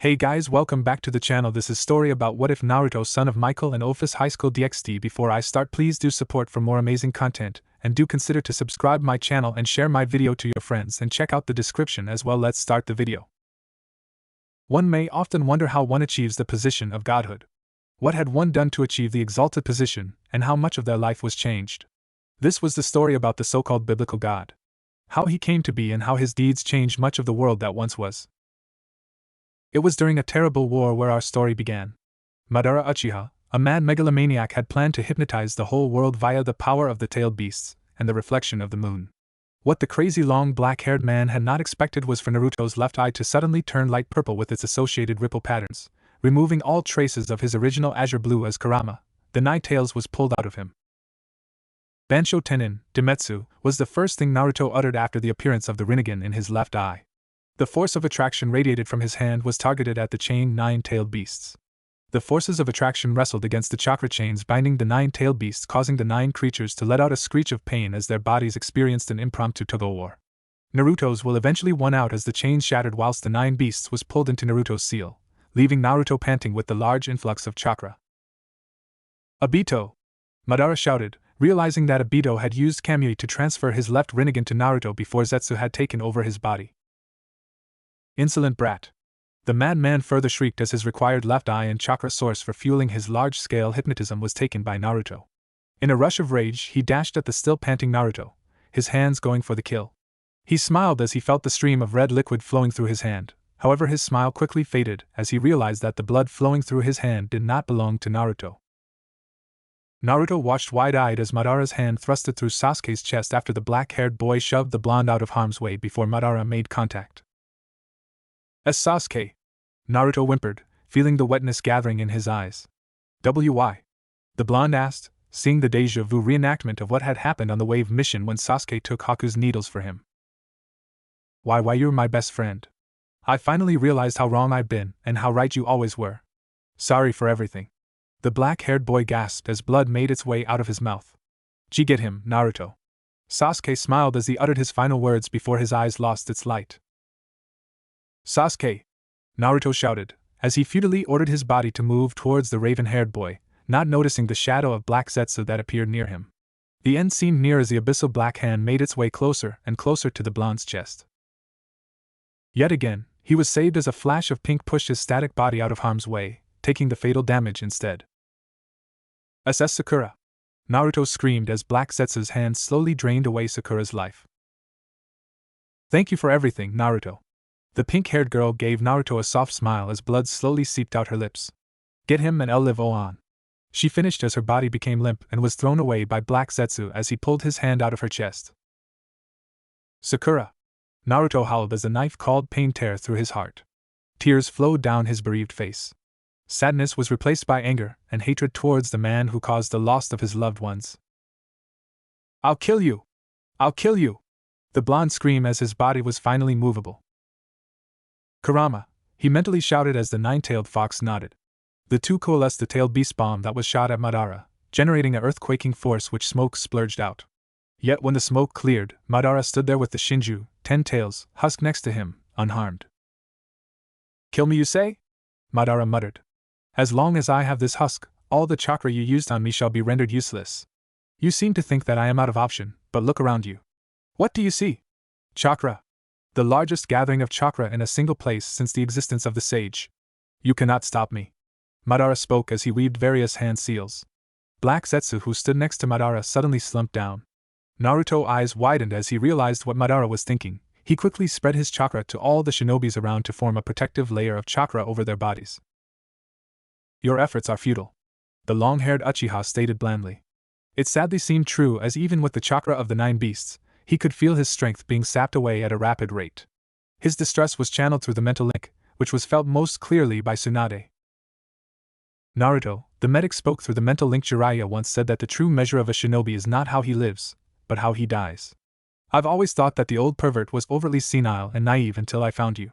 Hey guys, welcome back to the channel. This is story about what if Naruto, son of Michael and Office Highschool DxD. Before I start, please do support for more amazing content, and do consider to subscribe my channel and share my video to your friends, and check out the description as well. Let's start the video. One may often wonder how one achieves the position of godhood. What had one done to achieve the exalted position, and how much of their life was changed? This was the story about the so-called biblical God. How he came to be and how his deeds changed much of the world that once was. It was during a terrible war where our story began. Madara Uchiha, a mad megalomaniac, had planned to hypnotize the whole world via the power of the tailed beasts and the reflection of the moon. What the crazy long black-haired man had not expected was for Naruto's left eye to suddenly turn light purple with its associated ripple patterns, removing all traces of his original azure blue as Kurama, the Nine Tails, was pulled out of him. Bansho Tenin, Demetsu, was the first thing Naruto uttered after the appearance of the Rinnegan in his left eye. The force of attraction radiated from his hand was targeted at the chained nine-tailed beasts. The forces of attraction wrestled against the chakra chains binding the nine-tailed beasts, causing the nine creatures to let out a screech of pain as their bodies experienced an impromptu tug-of-war. Naruto's will eventually won out as the chains shattered whilst the nine beasts was pulled into Naruto's seal, leaving Naruto panting with the large influx of chakra. Obito! Madara shouted, realizing that Obito had used Kamui to transfer his left Rinnegan to Naruto before Zetsu had taken over his body. Insolent brat! The madman further shrieked as his required left eye and chakra source for fueling his large-scale hypnotism was taken by Naruto. In a rush of rage, he dashed at the still panting Naruto, his hands going for the kill. He smiled as he felt the stream of red liquid flowing through his hand. However, his smile quickly faded as he realized that the blood flowing through his hand did not belong to Naruto. Naruto watched wide-eyed as Madara's hand thrusted through Sasuke's chest after the black-haired boy shoved the blonde out of harm's way before Madara made contact. As Sasuke! Naruto whimpered, feeling the wetness gathering in his eyes. Why? The blonde asked, seeing the deja vu reenactment of what had happened on the wave mission when Sasuke took Haku's needles for him. Why you're my best friend. I finally realized how wrong I've been, and how right you always were. Sorry for everything. The black-haired boy gasped as blood made its way out of his mouth. Get him, Naruto. Sasuke smiled as he uttered his final words before his eyes lost its light. Sasuke! Naruto shouted, as he futilely ordered his body to move towards the raven-haired boy, not noticing the shadow of black Zetsu that appeared near him. The end seemed near as the abyssal black hand made its way closer and closer to the blonde's chest. Yet again, he was saved as a flash of pink pushed his static body out of harm's way, taking the fatal damage instead. SS Sakura! Naruto screamed as black Zetsu's hand slowly drained away Sakura's life. Thank you for everything, Naruto. The pink-haired girl gave Naruto a soft smile as blood slowly seeped out her lips. Get him and I'll live on. She finished as her body became limp and was thrown away by Black Zetsu as he pulled his hand out of her chest. Sakura! Naruto howled as the knife-called pain tore through his heart. Tears flowed down his bereaved face. Sadness was replaced by anger and hatred towards the man who caused the loss of his loved ones. I'll kill you! I'll kill you! The blonde screamed as his body was finally movable. Kurama! He mentally shouted as the nine-tailed fox nodded. The two coalesced the tailed beast bomb that was shot at Madara, generating an earth-quaking force which smoke splurged out. Yet when the smoke cleared, Madara stood there with the Shinju, 10 tails, husk next to him, unharmed. Kill me, you say? Madara muttered. As long as I have this husk, all the chakra you used on me shall be rendered useless. You seem to think that I am out of option, but look around you. What do you see? Chakra. The largest gathering of chakra in a single place since the existence of the sage. You cannot stop me. Madara spoke as he weaved various hand seals. Black Zetsu, who stood next to Madara, suddenly slumped down. Naruto's eyes widened as he realized what Madara was thinking. He quickly spread his chakra to all the shinobis around to form a protective layer of chakra over their bodies. Your efforts are futile. The long-haired Uchiha stated blandly. It sadly seemed true, as even with the chakra of the nine beasts, he could feel his strength being sapped away at a rapid rate. His distress was channeled through the mental link, which was felt most clearly by Tsunade. Naruto, the medic, spoke through the mental link. Jiraiya once said that the true measure of a shinobi is not how he lives, but how he dies. I've always thought that the old pervert was overly senile and naive until I found you.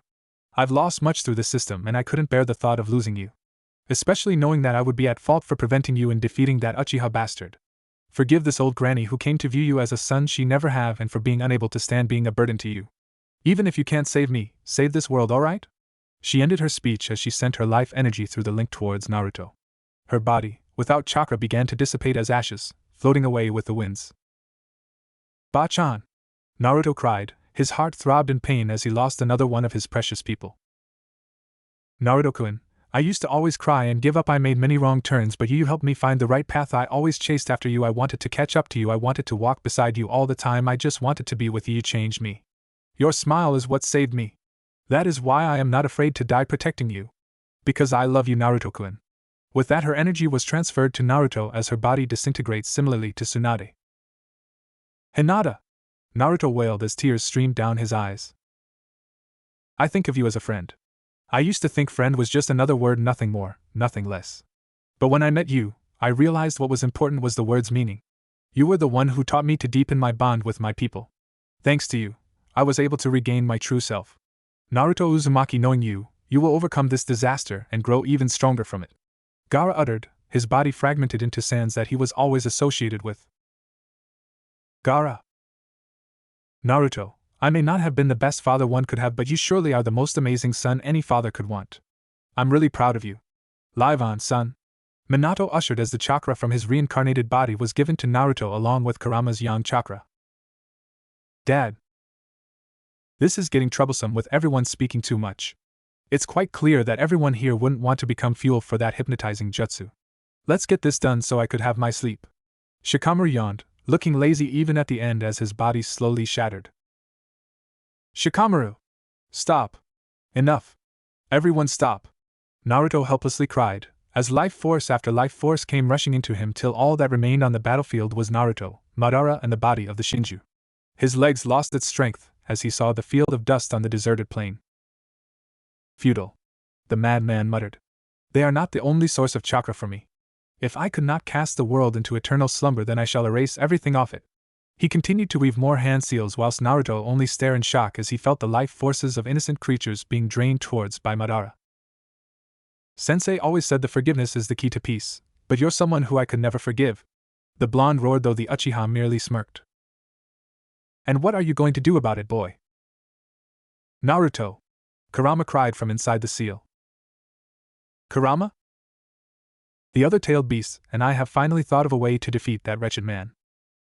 I've lost much through the system and I couldn't bear the thought of losing you. Especially knowing that I would be at fault for preventing you in defeating that Uchiha bastard. Forgive this old granny who came to view you as a son she never have, and for being unable to stand being a burden to you. Even if you can't save me, save this world, alright? She ended her speech as she sent her life energy through the link towards Naruto. Her body, without chakra, began to dissipate as ashes, floating away with the winds. Ba-chan! Naruto cried, his heart throbbed in pain as he lost another one of his precious people. Naruto-kun, I used to always cry and give up. I made many wrong turns, but you helped me find the right path. I always chased after you. I wanted to catch up to you. I wanted to walk beside you all the time. I just wanted to be with you. You changed me. Your smile is what saved me. That is why I am not afraid to die protecting you. Because I love you, Naruto-kun. With that, her energy was transferred to Naruto as her body disintegrates similarly to Tsunade. Hinata! Naruto wailed as tears streamed down his eyes. I think of you as a friend. I used to think friend was just another word, nothing more, nothing less. But when I met you, I realized what was important was the word's meaning. You were the one who taught me to deepen my bond with my people. Thanks to you, I was able to regain my true self. Naruto Uzumaki, knowing you, you will overcome this disaster and grow even stronger from it. Gaara uttered, his body fragmented into sands that he was always associated with. Gaara. Naruto, I may not have been the best father one could have, but you surely are the most amazing son any father could want. I'm really proud of you. Live on, son. Minato ushered as the chakra from his reincarnated body was given to Naruto along with Kurama's yang chakra. Dad. This is getting troublesome with everyone speaking too much. It's quite clear that everyone here wouldn't want to become fuel for that hypnotizing jutsu. Let's get this done so I could have my sleep. Shikamaru yawned, looking lazy even at the end as his body slowly shattered. Shikamaru! Stop! Enough! Everyone stop! Naruto helplessly cried, as life force after life force came rushing into him till all that remained on the battlefield was Naruto, Madara, and the body of the Shinju. His legs lost its strength as he saw the field of dust on the deserted plain. Futile. The madman muttered. They are not the only source of chakra for me. If I could not cast the world into eternal slumber, then I shall erase everything off it. He continued to weave more hand seals whilst Naruto only stared in shock as he felt the life forces of innocent creatures being drained towards by Madara. Sensei always said the forgiveness is the key to peace, but you're someone who I could never forgive. The blonde roared, though the Uchiha merely smirked. And what are you going to do about it, boy? Naruto! Kurama cried from inside the seal. Kurama? The other-tailed beasts and I have finally thought of a way to defeat that wretched man.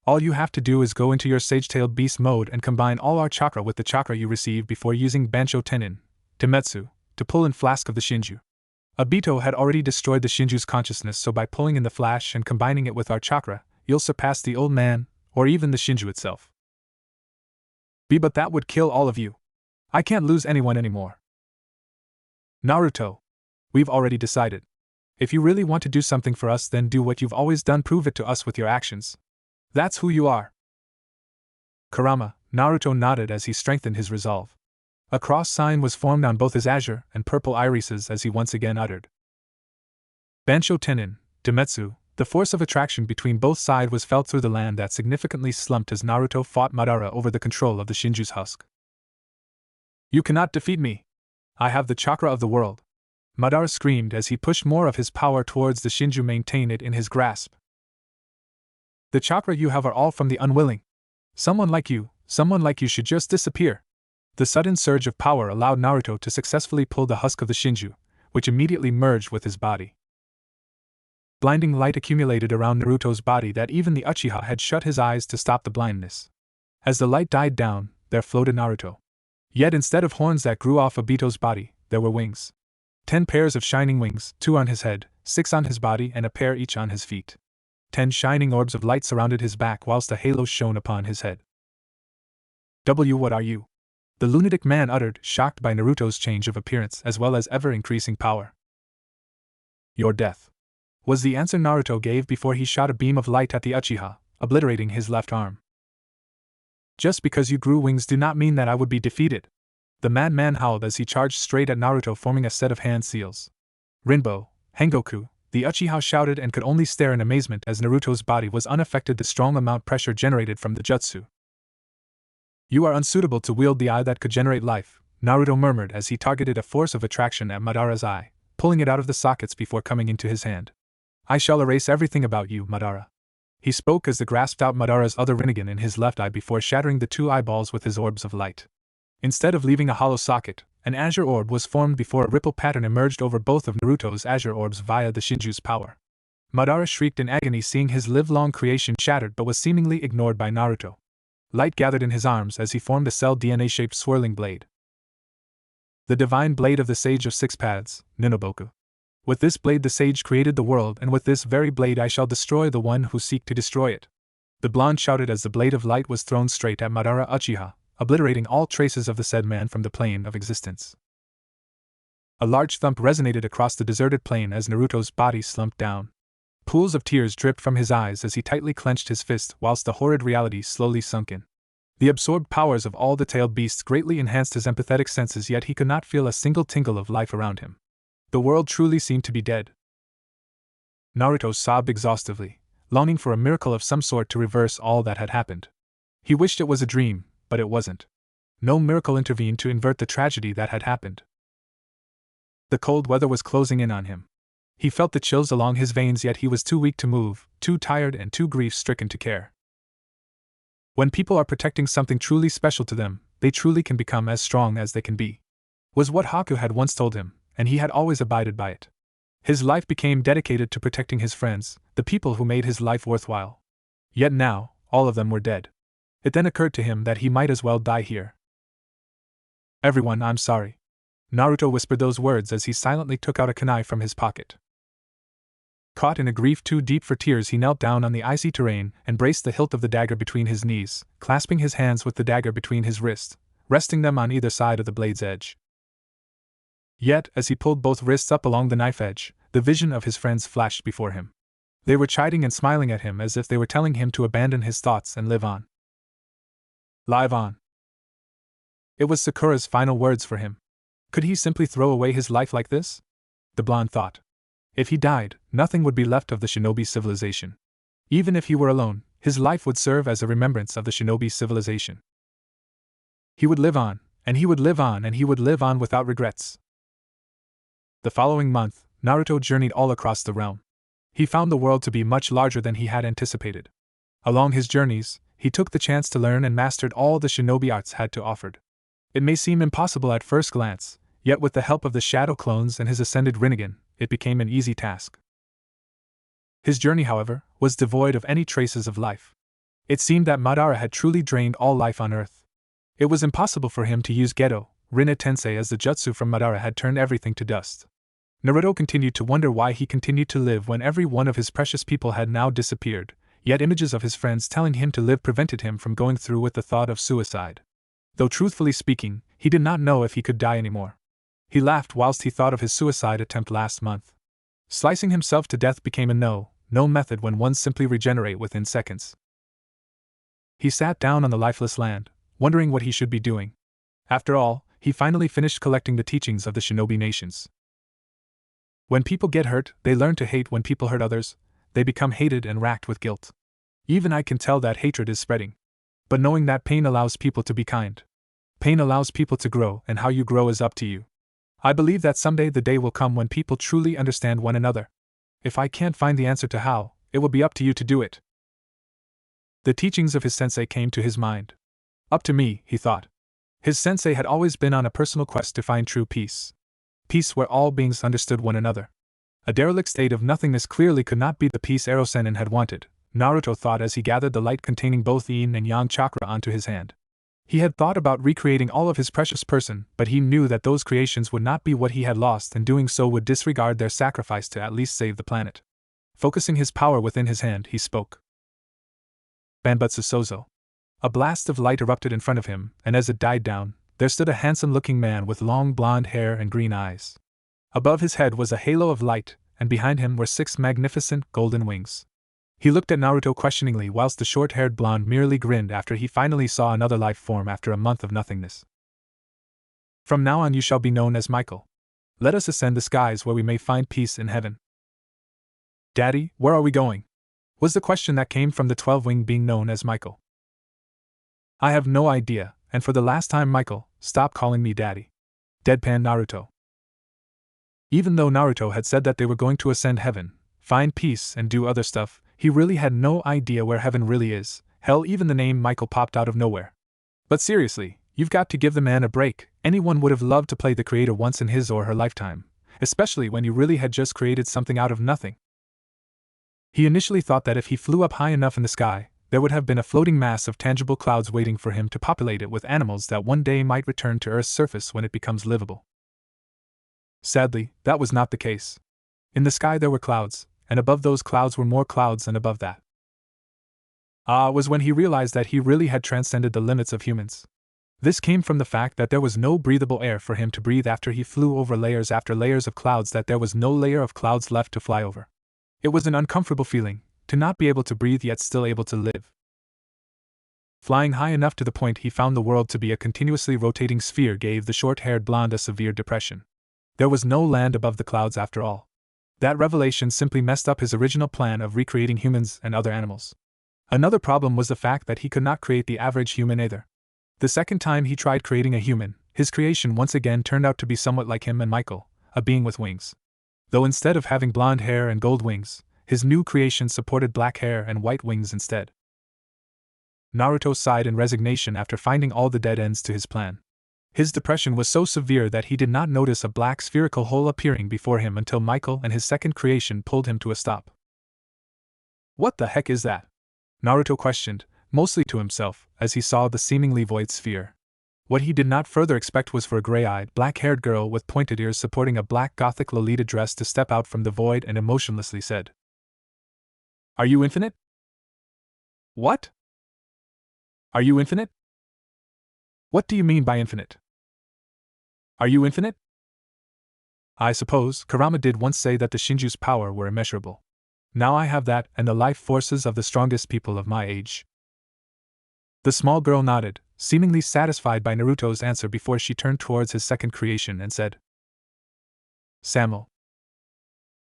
All you have to do is go into your sage-tailed beast mode and combine all our chakra with the chakra you received before using Bansho Tenin, Temetsu, to pull in Flask of the Shinju. Obito had already destroyed the Shinju's consciousness, so by pulling in the flash and combining it with our chakra, you'll surpass the old man, or even the Shinju itself. But that would kill all of you. I can't lose anyone anymore. Naruto. We've already decided. If you really want to do something for us, then do what you've always done, prove it to us with your actions. That's who you are. Kurama, Naruto nodded as he strengthened his resolve. A cross sign was formed on both his azure and purple irises as he once again uttered. Bansho Tenin, Demetsu, the force of attraction between both sides was felt through the land that significantly slumped as Naruto fought Madara over the control of the Shinju's husk. You cannot defeat me. I have the chakra of the world. Madara screamed as he pushed more of his power towards the Shinju, maintained it in his grasp. The chakra you have are all from the unwilling. Someone like you should just disappear. The sudden surge of power allowed Naruto to successfully pull the husk of the Shinju, which immediately merged with his body. Blinding light accumulated around Naruto's body that even the Uchiha had shut his eyes to stop the blindness. As the light died down, there floated Naruto. Yet instead of horns that grew off Obito's body, there were wings. 10 pairs of shining wings, 2 on his head, 6 on his body, and a pair each on his feet. 10 shining orbs of light surrounded his back whilst a halo shone upon his head. What are you? The lunatic man uttered, shocked by Naruto's change of appearance as well as ever-increasing power. Your death, was the answer Naruto gave before he shot a beam of light at the Uchiha, obliterating his left arm. Just because you grew wings do not mean that I would be defeated. The madman howled as he charged straight at Naruto, forming a set of hand seals. Rinbo, Hengoku, the Uchiha shouted and could only stare in amazement as Naruto's body was unaffected the strong amount pressure generated from the jutsu. You are unsuitable to wield the eye that could generate life, Naruto murmured as he targeted a force of attraction at Madara's eye, pulling it out of the sockets before coming into his hand. I shall erase everything about you, Madara. He spoke as he grasped out Madara's other Rinnegan in his left eye before shattering the 2 eyeballs with his orbs of light. Instead of leaving a hollow socket, An azure orb was formed before a ripple pattern emerged over both of Naruto's azure orbs via the Shinju's power. Madara shrieked in agony seeing his livelong creation shattered but was seemingly ignored by Naruto. Light gathered in his arms as he formed a cell DNA-shaped swirling blade. The divine blade of the Sage of Six Paths, Ninoboku. With this blade the sage created the world, and with this very blade I shall destroy the one who seek to destroy it. The blonde shouted as the blade of light was thrown straight at Madara Uchiha, obliterating all traces of the said man from the plane of existence. A large thump resonated across the deserted plain as Naruto's body slumped down. Pools of tears dripped from his eyes as he tightly clenched his fist whilst the horrid reality slowly sunk in. The absorbed powers of all the tailed beasts greatly enhanced his empathetic senses, yet he could not feel a single tingle of life around him. The world truly seemed to be dead. Naruto sobbed exhaustively, longing for a miracle of some sort to reverse all that had happened. He wished it was a dream, but it wasn't. No miracle intervened to invert the tragedy that had happened. The cold weather was closing in on him. He felt the chills along his veins, yet he was too weak to move, too tired and too grief-stricken to care. When people are protecting something truly special to them, they truly can become as strong as they can be. Was what Haku had once told him, and he had always abided by it. His life became dedicated to protecting his friends, the people who made his life worthwhile. Yet now, all of them were dead. It then occurred to him that he might as well die here. "Everyone, I'm sorry." Naruto whispered those words as he silently took out a kunai from his pocket. Caught in a grief too deep for tears, he knelt down on the icy terrain and braced the hilt of the dagger between his knees, clasping his hands with the dagger between his wrists, resting them on either side of the blade's edge. Yet, as he pulled both wrists up along the knife edge, the vision of his friends flashed before him. They were chiding and smiling at him as if they were telling him to abandon his thoughts and live on. Live on. It was Sakura's final words for him. Could he simply throw away his life like this? The blonde thought. If he died, nothing would be left of the shinobi civilization. Even if he were alone, his life would serve as a remembrance of the shinobi civilization. He would live on, and he would live on, and he would live on without regrets. The following month, Naruto journeyed all across the realm. He found the world to be much larger than he had anticipated. Along his journeys, he took the chance to learn and mastered all the shinobi arts had to offer. It may seem impossible at first glance, yet with the help of the shadow clones and his ascended Rinnegan, it became an easy task. His journey, however, was devoid of any traces of life. It seemed that Madara had truly drained all life on Earth. It was impossible for him to use Gedo, Rinne Tensei, as the jutsu from Madara had turned everything to dust. Naruto continued to wonder why he continued to live when every one of his precious people had now disappeared, yet images of his friends telling him to live prevented him from going through with the thought of suicide. Though truthfully speaking, he did not know if he could die anymore. He laughed whilst he thought of his suicide attempt last month. Slicing himself to death became a no method when one simply regenerate within seconds. He sat down on the lifeless land, wondering what he should be doing. After all, he finally finished collecting the teachings of the shinobi nations. When people get hurt, they learn to hate. When people hurt others, they become hated and racked with guilt. Even I can tell that hatred is spreading. But knowing that pain allows people to be kind. Pain allows people to grow, and how you grow is up to you. I believe that someday the day will come when people truly understand one another. If I can't find the answer to how, it will be up to you to do it. The teachings of his sensei came to his mind. Up to me, he thought. His sensei had always been on a personal quest to find true peace. Peace where all beings understood one another. A derelict state of nothingness clearly could not be the peace Erosenin had wanted, Naruto thought as he gathered the light containing both yin and yang chakra onto his hand. He had thought about recreating all of his precious person, but he knew that those creations would not be what he had lost, and doing so would disregard their sacrifice to at least save the planet. Focusing his power within his hand, he spoke. Banbutsu Sozo. A blast of light erupted in front of him, and as it died down, there stood a handsome-looking man with long blonde hair and green eyes. Above his head was a halo of light, and behind him were 6 magnificent golden wings. He looked at Naruto questioningly whilst the short-haired blonde merely grinned after he finally saw another life form after a month of nothingness. From now on you shall be known as Michael. Let us ascend the skies where we may find peace in heaven. Daddy, where are we going? Was the question that came from the 12-winged being known as Michael. I have no idea, and for the last time, Michael, stop calling me Daddy. Deadpan Naruto. Even though Naruto had said that they were going to ascend heaven, find peace and do other stuff, he really had no idea where heaven really is. Hell, even the name Michael popped out of nowhere. But seriously, You've got to give the man a break. Anyone would have loved to play the creator once in his or her lifetime, especially when you really had just created something out of nothing. He initially thought that if he flew up high enough in the sky, there would have been a floating mass of tangible clouds waiting for him to populate it with animals that one day might return to Earth's surface when it becomes livable. Sadly, that was not the case. In the sky there were clouds, and above those clouds were more clouds, and above that. Was when he realized that he really had transcended the limits of humans. This came from the fact that there was no breathable air for him to breathe after he flew over layers after layers of clouds, that there was no layer of clouds left to fly over. It was an uncomfortable feeling, to not be able to breathe yet still able to live. Flying high enough to the point he found the world to be a continuously rotating sphere gave the short-haired blonde a severe depression. There was no land above the clouds after all. That revelation simply messed up his original plan of recreating humans and other animals. Another problem was the fact that he could not create the average human either. The second time he tried creating a human, his creation once again turned out to be somewhat like him and Michael, a being with wings. Though instead of having blonde hair and gold wings, his new creation supported black hair and white wings instead. Naruto sighed in resignation after finding all the dead ends to his plan. His depression was so severe that he did not notice a black spherical hole appearing before him until Michael and his second creation pulled him to a stop. "What the heck is that?" Naruto questioned, mostly to himself, as he saw the seemingly void sphere. What he did not further expect was for a gray-eyed, black-haired girl with pointed ears supporting a black gothic Lolita dress to step out from the void and emotionlessly said, "Are you infinite?" "What? Are you infinite? What do you mean by infinite? Are you infinite?" "I suppose Kurama did once say that the Shinju's power were immeasurable. Now I have that and the life forces of the strongest people of my age." The small girl nodded, seemingly satisfied by Naruto's answer before she turned towards his second creation and said, "Samuel."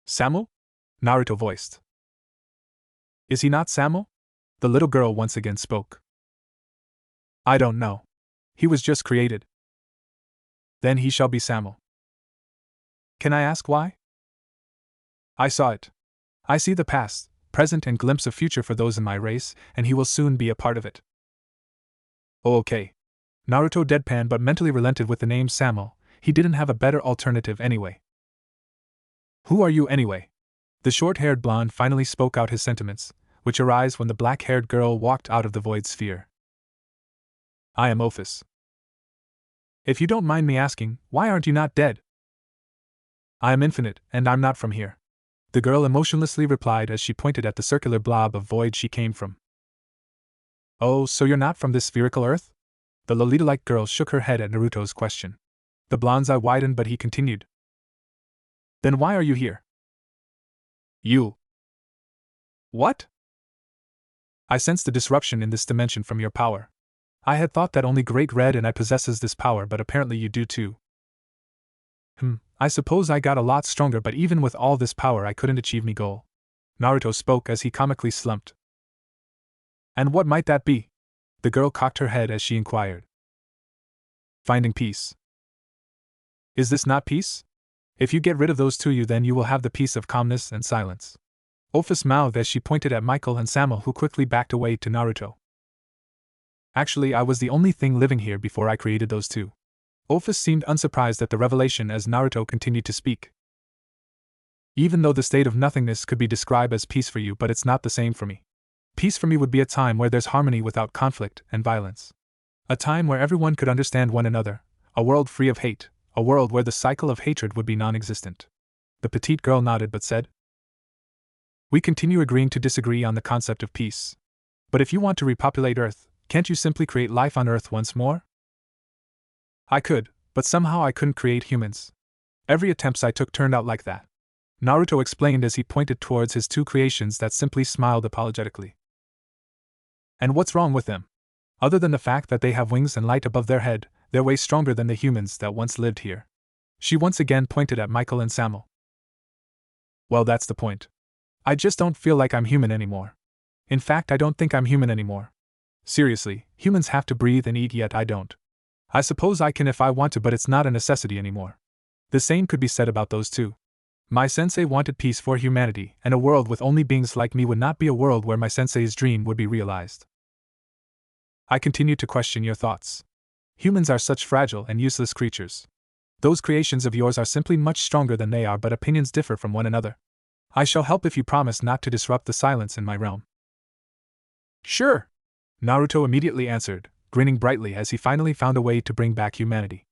"Samuel?" Naruto voiced. "Is he not Samuel?" The little girl once again spoke. "I don't know. He was just created." "Then he shall be Samuel." "Can I ask why?" "I saw it. I see the past, present, and glimpse of future for those in my race, and he will soon be a part of it." "Oh, okay." Naruto deadpanned but mentally relented with the name Samuel. He didn't have a better alternative anyway. "Who are you anyway?" The short-haired blonde finally spoke out his sentiments, which arise when the black-haired girl walked out of the void sphere. "I am Ophis." "If you don't mind me asking, why aren't you not dead?" "I am infinite, and I'm not from here," the girl emotionlessly replied as she pointed at the circular blob of void she came from. "Oh, so you're not from this spherical Earth?" The Lolita-like girl shook her head at Naruto's question. The blonde's eye widened, but he continued. "Then why are you here?" "You." "What?" "I sensed a disruption in this dimension from your power. I had thought that only Great Red and I possesses this power, but apparently you do too." I suppose I got a lot stronger, but even with all this power I couldn't achieve me goal." Naruto spoke as he comically slumped. "And what might that be?" The girl cocked her head as she inquired. "Finding peace." "Is this not peace? If you get rid of those two, then you will have the peace of calmness and silence." Ophis mouthed as she pointed at Michael and Samuel, who quickly backed away to Naruto. "Actually, I was the only thing living here before I created those two." Ophis seemed unsurprised at the revelation as Naruto continued to speak. "Even though the state of nothingness could be described as peace for you, but it's not the same for me. Peace for me would be a time where there's harmony without conflict and violence. A time where everyone could understand one another, a world free of hate, a world where the cycle of hatred would be non-existent." The petite girl nodded but said, "We continue agreeing to disagree on the concept of peace. But if you want to repopulate Earth, can't you simply create life on Earth once more?" "I could, but somehow I couldn't create humans. Every attempt I took turned out like that," Naruto explained as he pointed towards his two creations that simply smiled apologetically. "And what's wrong with them? Other than the fact that they have wings and light above their head, they're way stronger than the humans that once lived here." She once again pointed at Michael and Samuel. "Well, that's the point. I just don't feel like I'm human anymore. In fact, I don't think I'm human anymore. Seriously, humans have to breathe and eat, yet I don't. I suppose I can if I want to, but it's not a necessity anymore. The same could be said about those two. My sensei wanted peace for humanity, and a world with only beings like me would not be a world where my sensei's dream would be realized." "I continue to question your thoughts." Humans are such fragile and useless creatures. Those creations of yours are simply much stronger than they are, but opinions differ from one another. I shall help if you promise not to disrupt the silence in my realm. Sure, Naruto immediately answered, grinning brightly as he finally found a way to bring back humanity.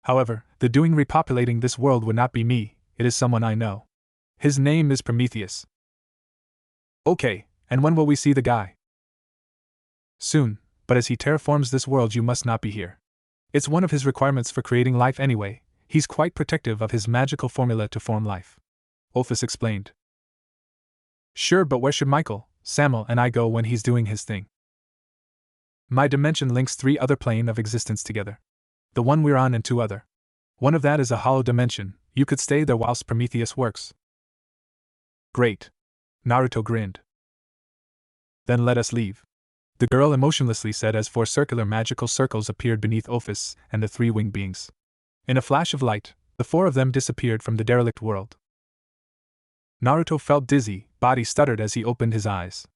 However, the doing repopulating this world would not be me, it is someone I know. His name is Prometheus. Okay, and when will we see the guy? Soon, but as he terraforms this world you must not be here. It's one of his requirements for creating life anyway, he's quite protective of his magical formula to form life. Ophis explained. Sure, but where should Michael, Samuel, and I go when he's doing his thing? My dimension links 3 other planes of existence together. The one we're on and 2 other. One of that is a hollow dimension, you could stay there whilst Prometheus works. Great. Naruto grinned. Then let us leave. The girl emotionlessly said as 4 circular magical circles appeared beneath Ophis and the 3 winged beings. In a flash of light, the 4 of them disappeared from the derelict world. Naruto felt dizzy, body stuttered as he opened his eyes.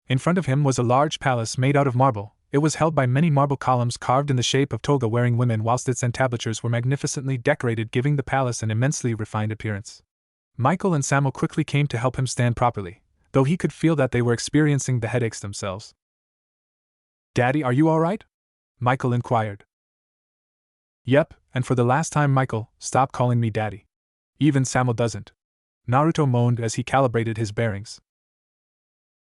In front of him was a large palace made out of marble. It was held by many marble columns carved in the shape of toga-wearing women, whilst its entablatures were magnificently decorated, giving the palace an immensely refined appearance. Michael and Samuel quickly came to help him stand properly, though he could feel that they were experiencing the headaches themselves. Daddy, are you all right? Michael inquired. Yep, and for the last time, Michael, stop calling me Daddy. Even Samuel doesn't. Naruto moaned as he calibrated his bearings.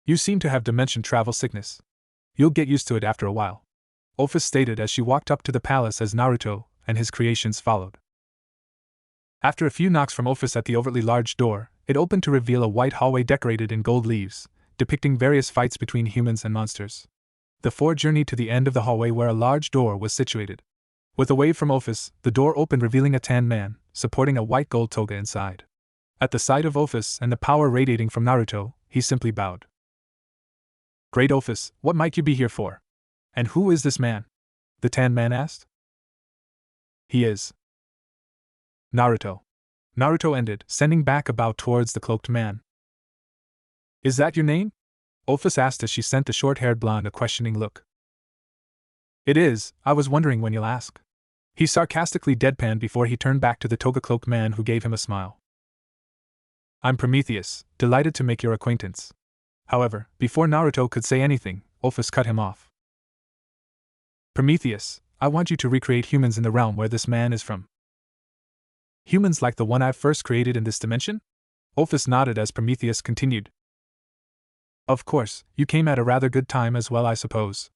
You seem to have dimension travel sickness. You'll get used to it after a while, Ophis stated as she walked up to the palace as Naruto and his creations followed. After a few knocks from Ophis at the overtly large door, it opened to reveal a white hallway decorated in gold leaves, depicting various fights between humans and monsters. The 4 journeyed to the end of the hallway where a large door was situated. With a wave from Ophis, the door opened, revealing a tan man, supporting a white gold toga inside. At the sight of Ophis and the power radiating from Naruto, he simply bowed. Great Ophis, what might you be here for? And who is this man? The tan man asked. He is Naruto. Naruto ended, sending back a bow towards the cloaked man. Is that your name? Ophis asked as she sent the short-haired blonde a questioning look. It is, I was wondering when you'll ask. He sarcastically deadpanned before he turned back to the toga-cloaked man, who gave him a smile. I'm Prometheus, delighted to make your acquaintance. However, before Naruto could say anything, Ophis cut him off. Prometheus, I want you to recreate humans in the realm where this man is from. Humans like the one I've first created in this dimension? Ophis nodded as Prometheus continued. Of course, you came at a rather good time as well, I suppose.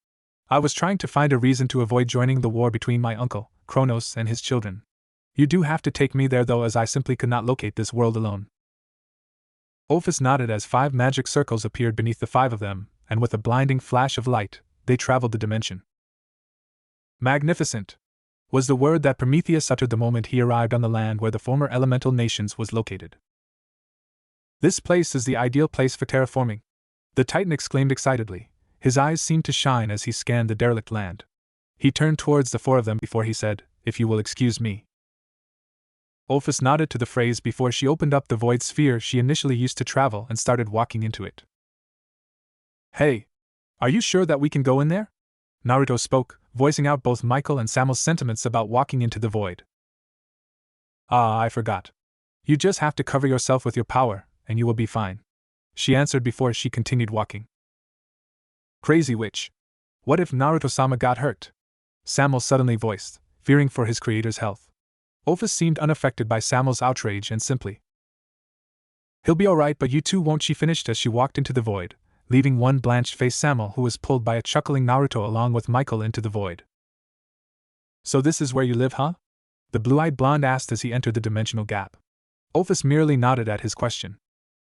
I was trying to find a reason to avoid joining the war between my uncle, Kronos, and his children. You do have to take me there though, as I simply could not locate this world alone. Ophis nodded as 5 magic circles appeared beneath the 5 of them, and with a blinding flash of light, they traveled the dimension. Magnificent was the word that Prometheus uttered the moment he arrived on the land where the former elemental nations was located. This place is the ideal place for terraforming, the Titan exclaimed excitedly. His eyes seemed to shine as he scanned the derelict land. He turned towards the 4 of them before he said, If you will excuse me. Ophis nodded to the phrase before she opened up the void sphere she initially used to travel and started walking into it. Hey! Are you sure that we can go in there? Naruto spoke, voicing out both Michael and Samuel's sentiments about walking into the void. Ah, I forgot. You just have to cover yourself with your power, and you will be fine, she answered before she continued walking. Crazy witch. What if Naruto-sama got hurt? Samuel suddenly voiced, fearing for his creator's health. Ophis seemed unaffected by Samuel's outrage and simply, He'll be alright, but you too won't, she finished as she walked into the void, leaving one blanched-faced Samuel who was pulled by a chuckling Naruto along with Michael into the void. So this is where you live, huh? The blue-eyed blonde asked as he entered the dimensional gap. Ophis merely nodded at his question.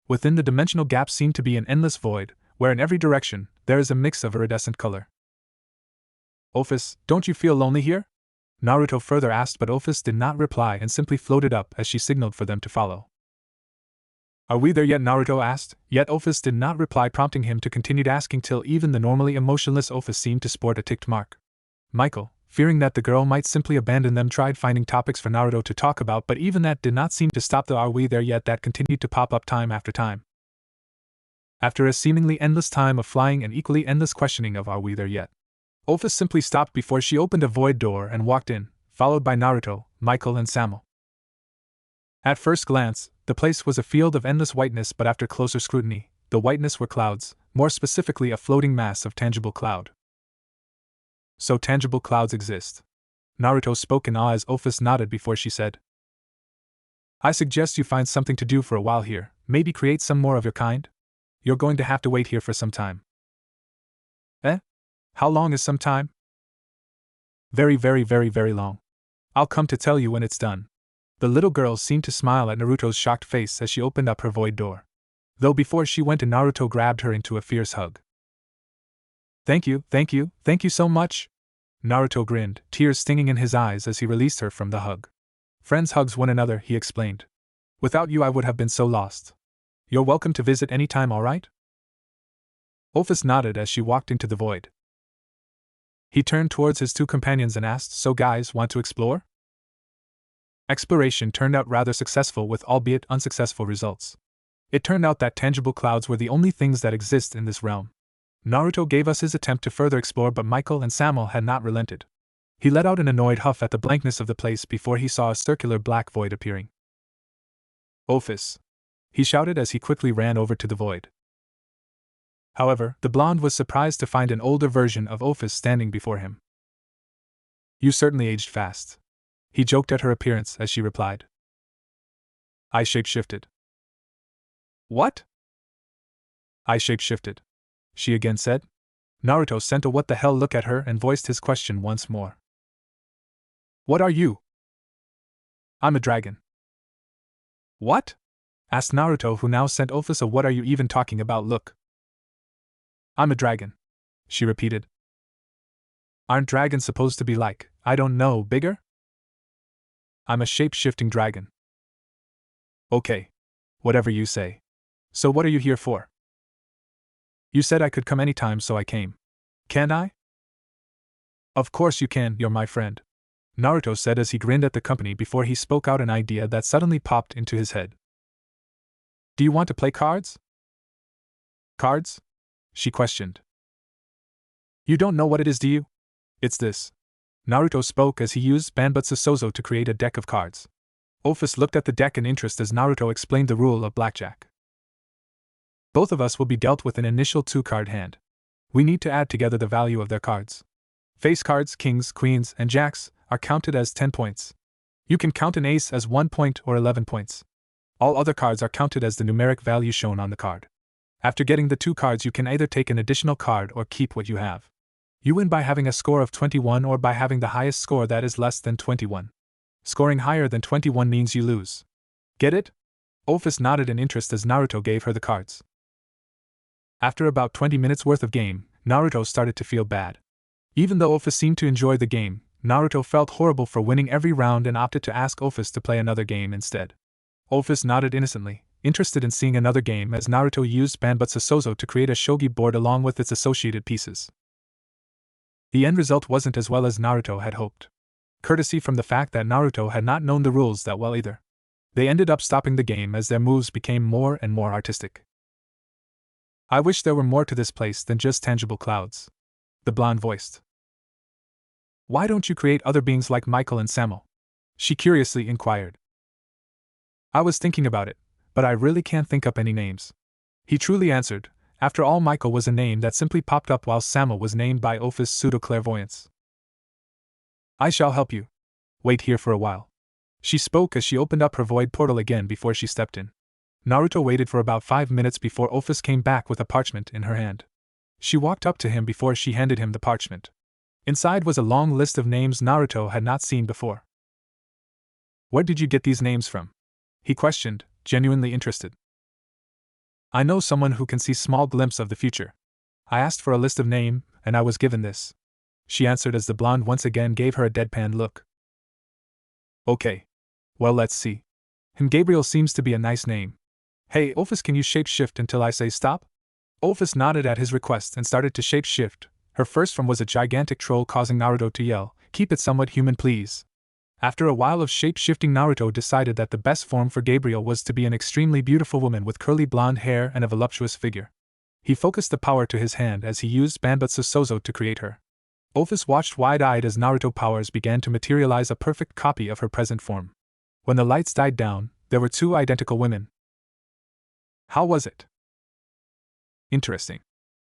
Within the dimensional gap seemed to be an endless void, where in every direction there is a mix of iridescent color. Ophis, don't you feel lonely here? Naruto further asked, but Ophis did not reply and simply floated up as she signaled for them to follow. Are we there yet? Naruto asked, yet Ophis did not reply, prompting him to continue asking till even the normally emotionless Ophis seemed to sport a ticked mark. Michael, fearing that the girl might simply abandon them, tried finding topics for Naruto to talk about, but even that did not seem to stop the "are we there yet" that continued to pop up time after time. After a seemingly endless time of flying and equally endless questioning of "are we there yet?" Ophice simply stopped before she opened a void door and walked in, followed by Naruto, Michael and Samuel. At first glance, the place was a field of endless whiteness, but after closer scrutiny, the whiteness were clouds, more specifically a floating mass of tangible cloud. So tangible clouds exist. Naruto spoke in awe as Ophice nodded before she said, I suggest you find something to do for a while here, maybe create some more of your kind? You're going to have to wait here for some time. Eh? How long is some time? Very, very, very, very long. I'll come to tell you when it's done. The little girl seemed to smile at Naruto's shocked face as she opened up her void door. Though before she went in, Naruto grabbed her into a fierce hug. Thank you so much! Naruto grinned, tears stinging in his eyes as he released her from the hug. Friends hugs one another, he explained. Without you I would have been so lost. You're welcome to visit any time, alright? Ophice nodded as she walked into the void. He turned towards his two companions and asked, So guys, want to explore? Exploration turned out rather successful with albeit unsuccessful results. It turned out that tangible clouds were the only things that exist in this realm. Naruto gave us his attempt to further explore, but Michael and Samuel had not relented. He let out an annoyed huff at the blankness of the place before he saw a circular black void appearing. Ophice! He shouted as he quickly ran over to the void. However, the blonde was surprised to find an older version of Ophice standing before him. You certainly aged fast. He joked at her appearance as she replied. I shapeshifted. What? I shapeshifted, she again said. Naruto sent a what the hell look at her and voiced his question once more. What are you? I'm a dragon. What? Asked Naruto, who now sent Ophice a what are you even talking about look. I'm a dragon, she repeated. Aren't dragons supposed to be like, I don't know, bigger? I'm a shape-shifting dragon. Okay. Whatever you say. So what are you here for? You said I could come anytime, so I came. Can I? Of course you can, you're my friend, Naruto said as he grinned at the company before he spoke out an idea that suddenly popped into his head. Do you want to play cards? Cards? She questioned. You don't know what it is, do you? It's this. Naruto spoke as he used Banbutsu Sozo to create a deck of cards. Ophice looked at the deck in interest as Naruto explained the rule of blackjack. Both of us will be dealt with an initial 2-card hand. We need to add together the value of their cards. Face cards, kings, queens, and jacks, are counted as 10 points. You can count an ace as 1 point or 11 points. All other cards are counted as the numeric value shown on the card. After getting the 2 cards, you can either take an additional card or keep what you have. You win by having a score of 21 or by having the highest score that is less than 21. Scoring higher than 21 means you lose. Get it? Ophice nodded in interest as Naruto gave her the cards. After about 20 minutes worth of game, Naruto started to feel bad. Even though Ophice seemed to enjoy the game, Naruto felt horrible for winning every round and opted to ask Ophice to play another game instead. Ophice nodded innocently, interested in seeing another game as Naruto used Banbutsu Sozo to create a shogi board along with its associated pieces. The end result wasn't as well as Naruto had hoped. Courtesy from the fact that Naruto had not known the rules that well either. They ended up stopping the game as their moves became more and more artistic. I wish there were more to this place than just tangible clouds, the blonde voiced. Why don't you create other beings like Michael and Samuel? She curiously inquired. I was thinking about it, but I really can't think up any names. He truly answered. After all, Michael was a name that simply popped up while Samuel was named by Ophice's pseudo-clairvoyance. I shall help you. Wait here for a while. She spoke as she opened up her void portal again before she stepped in. Naruto waited for about 5 minutes before Ophice came back with a parchment in her hand. She walked up to him before she handed him the parchment. Inside was a long list of names Naruto had not seen before. Where did you get these names from? He questioned, genuinely interested. I know someone who can see small glimpse of the future. I asked for a list of names, and I was given this, she answered as the blonde once again gave her a deadpan look. Okay. Well, let's see. And Gabriel seems to be a nice name. Hey, Ophice, can you shapeshift until I say stop? Ophice nodded at his request and started to shapeshift. Her first form was a gigantic troll, causing Naruto to yell, "Keep it somewhat human, please." After a while of shape-shifting, Naruto decided that the best form for Gabriel was to be an extremely beautiful woman with curly blonde hair and a voluptuous figure. He focused the power to his hand as he used Banbutsu Sozo to create her. Office watched wide-eyed as Naruto powers began to materialize a perfect copy of her present form. When the lights died down, there were two identical women. How was it? Interesting,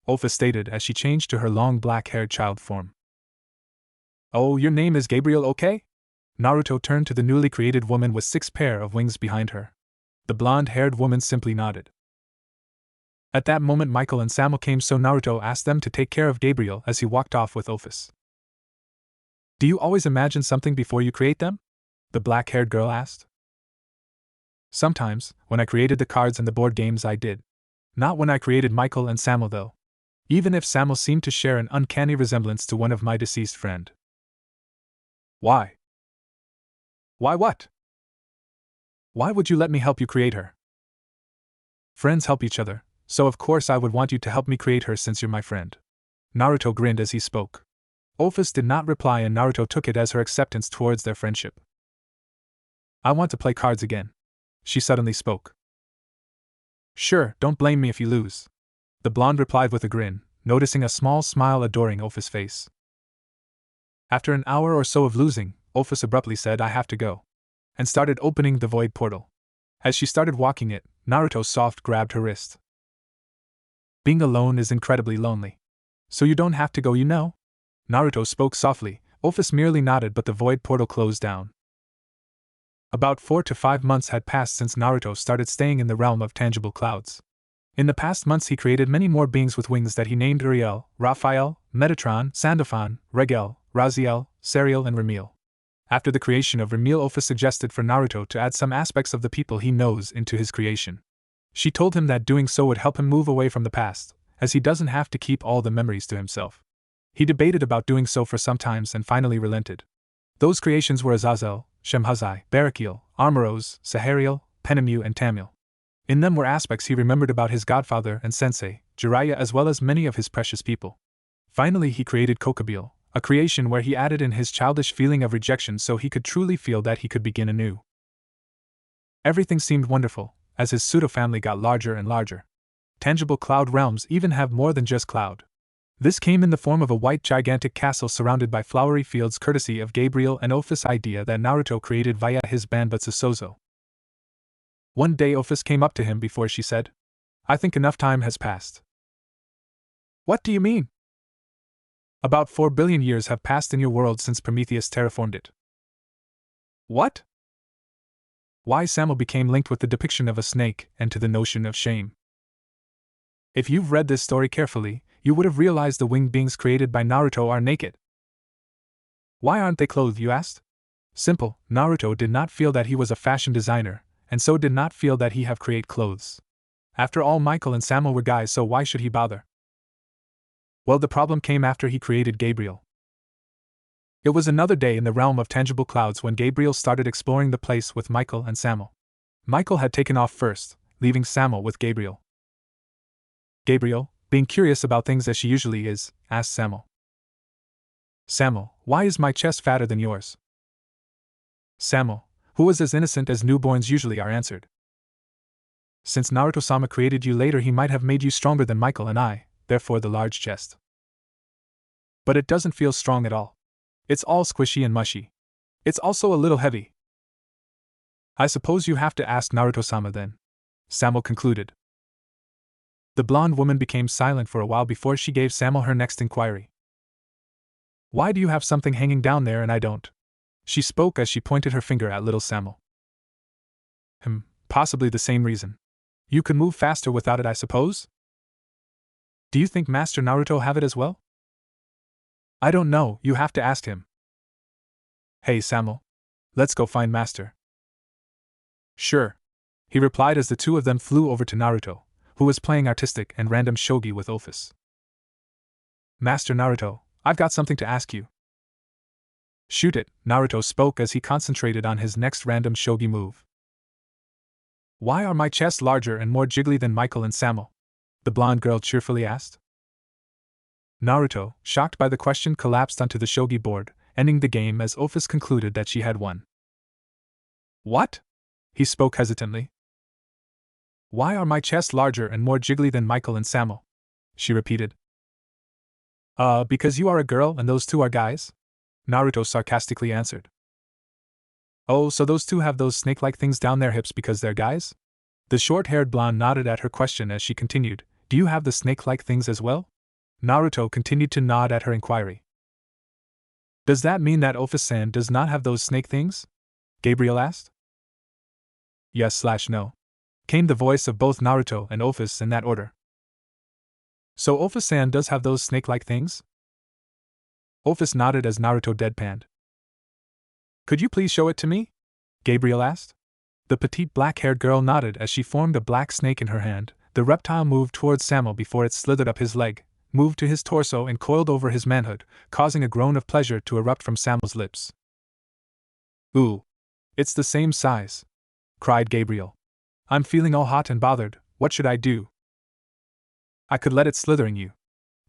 Office stated as she changed to her long black-haired child form. Oh, your name is Gabriel, okay? Naruto turned to the newly created woman with 6 pair of wings behind her. The blonde-haired woman simply nodded. At that moment Michael and Samuel came, so Naruto asked them to take care of Gabriel as he walked off with Office. Do you always imagine something before you create them? The black-haired girl asked. Sometimes, when I created the cards and the board games I did. Not when I created Michael and Samuel though. Even if Samuel seemed to share an uncanny resemblance to one of my deceased friend. Why? Why what? Why would you let me help you create her? Friends help each other, so of course I would want you to help me create her since you're my friend. Naruto grinned as he spoke. Office did not reply and Naruto took it as her acceptance towards their friendship. I want to play cards again. She suddenly spoke. Sure, don't blame me if you lose. The blonde replied with a grin, noticing a small smile adoring Office's face. After an hour or so of losing, Office abruptly said, I have to go. And started opening the void portal. As she started walking it, Naruto soft grabbed her wrist. Being alone is incredibly lonely. So you don't have to go, you know? Naruto spoke softly. Office merely nodded, but the void portal closed down. About 4 to 5 months had passed since Naruto started staying in the realm of tangible clouds. In the past months he created many more beings with wings that he named Uriel, Raphael, Metatron, Sandalphon, Regel, Raziel, Serial and Remiel. After the creation of Remiel, Office suggested for Naruto to add some aspects of the people he knows into his creation. She told him that doing so would help him move away from the past, as he doesn't have to keep all the memories to himself. He debated about doing so for some times and finally relented. Those creations were Azazel, Shemhazai, Barakiel, Armoros, Sahariel, Penemu and Tamil. In them were aspects he remembered about his godfather and sensei, Jiraiya, as well as many of his precious people. Finally he created Kokabeel, a creation where he added in his childish feeling of rejection so he could truly feel that he could begin anew. Everything seemed wonderful, as his pseudo-family got larger and larger. Tangible cloud realms even have more than just cloud. This came in the form of a white gigantic castle surrounded by flowery fields courtesy of Gabriel and Office idea that Naruto created via his Banbutsu Sozo. One day Office came up to him before she said, I think enough time has passed. What do you mean? About 4 billion years have passed in your world since Prometheus terraformed it. What? Why Samuel became linked with the depiction of a snake and to the notion of shame. If you've read this story carefully, you would have realized the winged beings created by Naruto are naked. Why aren't they clothed, you asked? Simple, Naruto did not feel that he was a fashion designer, and so did not feel that he have create clothes. After all, Michael and Samuel were guys, so why should he bother? Well, the problem came after he created Gabriel. It was another day in the realm of tangible clouds when Gabriel started exploring the place with Michael and Samuel. Michael had taken off first, leaving Samuel with Gabriel. Gabriel, being curious about things as she usually is, asked Samuel. Samuel, why is my chest fatter than yours? Samuel, who was as innocent as newborns usually are, answered. Since Naruto-sama created you later, he might have made you stronger than Michael and I, therefore the large chest. But it doesn't feel strong at all. It's all squishy and mushy. It's also a little heavy. I suppose you have to ask Naruto-sama then, Samuel concluded. The blonde woman became silent for a while before she gave Samuel her next inquiry. Why do you have something hanging down there and I don't? She spoke as she pointed her finger at little Samuel. Possibly the same reason. You could move faster without it, I suppose? Do you think Master Naruto have it as well? I don't know, you have to ask him. Hey Samuel. Let's go find Master. Sure, he replied as the two of them flew over to Naruto, who was playing artistic and random shogi with Office. Master Naruto, I've got something to ask you. Shoot it, Naruto spoke as he concentrated on his next random shogi move. Why are my chests larger and more jiggly than Michael and Samuel? The blonde girl cheerfully asked. Naruto, shocked by the question, collapsed onto the shogi board, ending the game as Office concluded that she had won. What? He spoke hesitantly. Why are my chests larger and more jiggly than Michael and Samuel? She repeated. Because you are a girl and those two are guys? Naruto sarcastically answered. Oh, so those two have those snake-like things down their hips because they're guys? The short-haired blonde nodded at her question as she continued, do you have the snake-like things as well? Naruto continued to nod at her inquiry. Does that mean that Office-san does not have those snake things? Gabriel asked. Yes/no. Came the voice of both Naruto and Office in that order. So Office-san does have those snake-like things? Office nodded as Naruto deadpanned. Could you please show it to me? Gabriel asked. The petite black-haired girl nodded as she formed a black snake in her hand. The reptile moved towards Samuel before it slithered up his leg, moved to his torso and coiled over his manhood, causing a groan of pleasure to erupt from Samuel's lips. Ooh. It's the same size, cried Gabriel. I'm feeling all hot and bothered, what should I do? I could let it slithering you,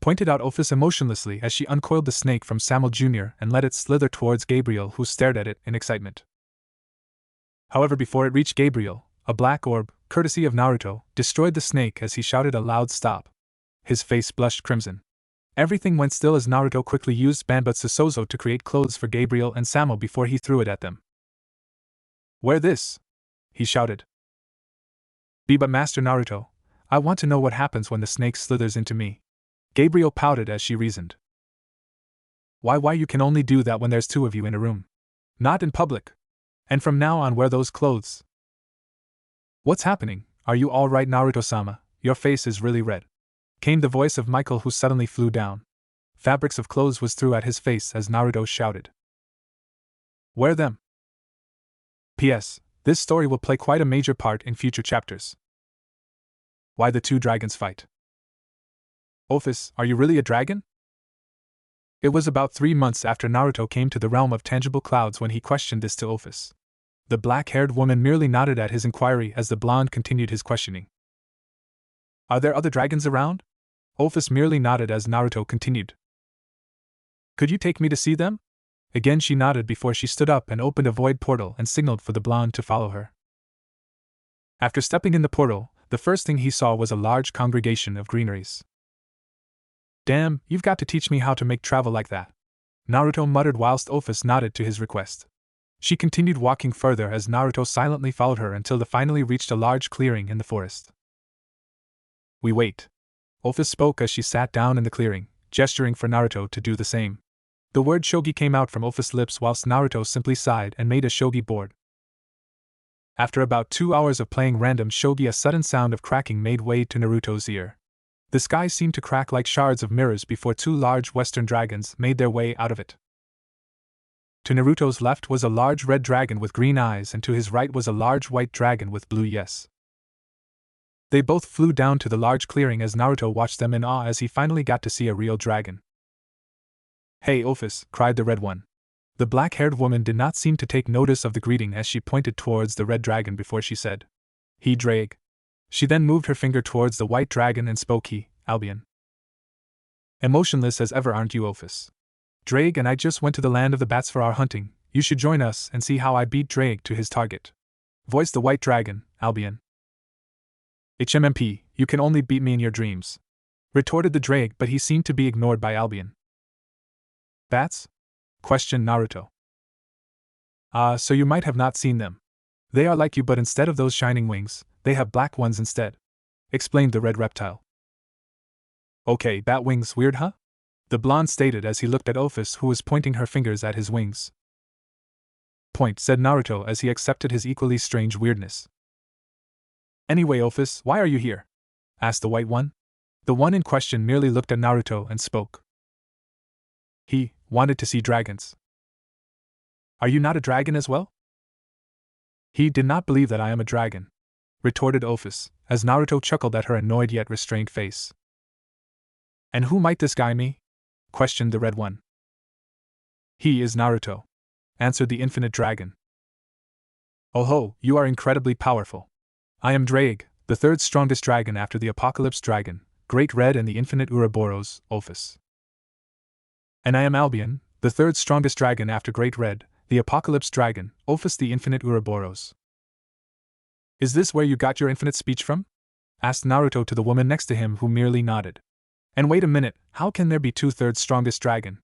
pointed out Office emotionlessly as she uncoiled the snake from Samuel Jr. and let it slither towards Gabriel, who stared at it in excitement. However, before it reached Gabriel, a black orb, courtesy of Naruto, destroyed the snake as he shouted a loud stop. His face blushed crimson. Everything went still as Naruto quickly used Banbutsu Sozo to create clothes for Gabriel and Samuel before he threw it at them. Wear this! He shouted. But Master Naruto, I want to know what happens when the snake slithers into me. Gabriel pouted as she reasoned. Why you can only do that when there's two of you in a room. Not in public. And from now on wear those clothes. What's happening? Are you all right, Naruto-sama? Your face is really red. Came the voice of Michael, who suddenly flew down. Fabrics of clothes was threw at his face as Naruto shouted. Wear them. P.S. This story will play quite a major part in future chapters. Why the two dragons fight. Office, are you really a dragon? It was about 3 months after Naruto came to the realm of tangible clouds when he questioned this to Office. The black-haired woman merely nodded at his inquiry as the blonde continued his questioning. Are there other dragons around? Office merely nodded as Naruto continued. Could you take me to see them? Again she nodded before she stood up and opened a void portal and signaled for the blonde to follow her. After stepping in the portal, the first thing he saw was a large congregation of greeneries. Damn, you've got to teach me how to make travel like that, Naruto muttered whilst Office nodded to his request. She continued walking further as Naruto silently followed her until they finally reached a large clearing in the forest. We wait. Office spoke as she sat down in the clearing, gesturing for Naruto to do the same. The word shogi came out from Office's lips whilst Naruto simply sighed and made a shogi board. After about 2 hours of playing random shogi, a sudden sound of cracking made way to Naruto's ear. The sky seemed to crack like shards of mirrors before 2 large western dragons made their way out of it. To Naruto's left was a large red dragon with green eyes, and to his right was a large white dragon with blue eyes. They both flew down to the large clearing as Naruto watched them in awe as he finally got to see a real dragon. Hey, Office, cried the red one. The black-haired woman did not seem to take notice of the greeting as she pointed towards the red dragon before she said, He drag. She then moved her finger towards the white dragon and spoke he, Albion. Emotionless as ever, aren't you, Office? Drag and I just went to the land of the bats for our hunting. You should join us and see how I beat Drag to his target. Voiced the white dragon, Albion. HMMP, you can only beat me in your dreams. Retorted the Drag, but he seemed to be ignored by Albion. Bats? Questioned Naruto. So you might have not seen them. They are like you, but instead of those shining wings, they have black ones instead. Explained the red reptile. Okay, bat wings, weird huh? The blonde stated as he looked at Office, who was pointing her fingers at his wings. Point, said Naruto as he accepted his equally strange weirdness. Anyway, Office, why are you here? Asked the white one. The one in question merely looked at Naruto and spoke. He wanted to see dragons. Are you not a dragon as well? He did not believe that I am a dragon, retorted Office, as Naruto chuckled at her annoyed yet restrained face. And who might this guy be? Questioned the red one. He is Naruto, answered the infinite dragon. Oh ho, you are incredibly powerful. I am Drag, the third strongest dragon after the Apocalypse Dragon, Great Red and the Infinite Ouroboros, Office. And I am Albion, the third strongest dragon after Great Red, the Apocalypse Dragon, Office the Infinite Ouroboros. Is this where you got your infinite speech from? Asked Naruto to the woman next to him, who merely nodded. And wait a minute, how can there be two-thirds strongest dragon?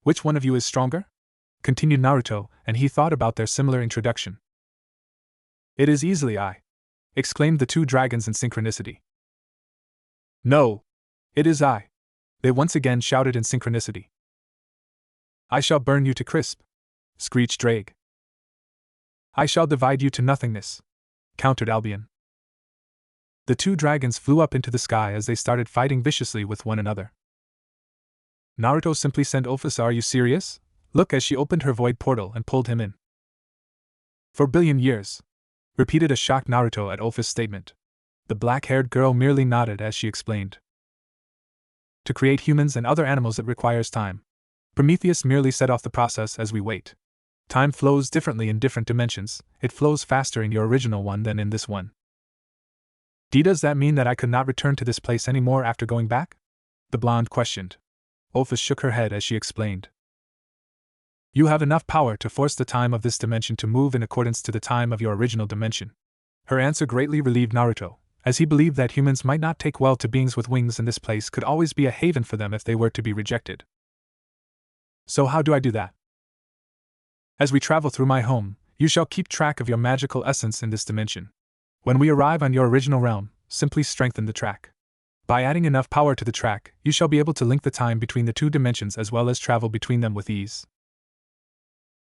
Which one of you is stronger? Continued Naruto, and he thought about their similar introduction. It is easily I, exclaimed the two dragons in synchronicity. No, it is I, they once again shouted in synchronicity. I shall burn you to crisp, screeched Drake. I shall divide you to nothingness, countered Albion. The two dragons flew up into the sky as they started fighting viciously with one another. Naruto simply sent Office, are you serious? Look, as she opened her void portal and pulled him in. For billion years, repeated a shocked Naruto at Office's statement. The black-haired girl merely nodded as she explained. To create humans and other animals it requires time. Prometheus merely set off the process as we wait. Time flows differently in different dimensions, it flows faster in your original one than in this one. Does that mean that I could not return to this place anymore after going back? The blonde questioned. Office shook her head as she explained. You have enough power to force the time of this dimension to move in accordance to the time of your original dimension. Her answer greatly relieved Naruto, as he believed that humans might not take well to beings with wings and this place could always be a haven for them if they were to be rejected. So how do I do that? As we travel through my home, you shall keep track of your magical essence in this dimension. When we arrive on your original realm, simply strengthen the track. By adding enough power to the track, you shall be able to link the time between the two dimensions as well as travel between them with ease.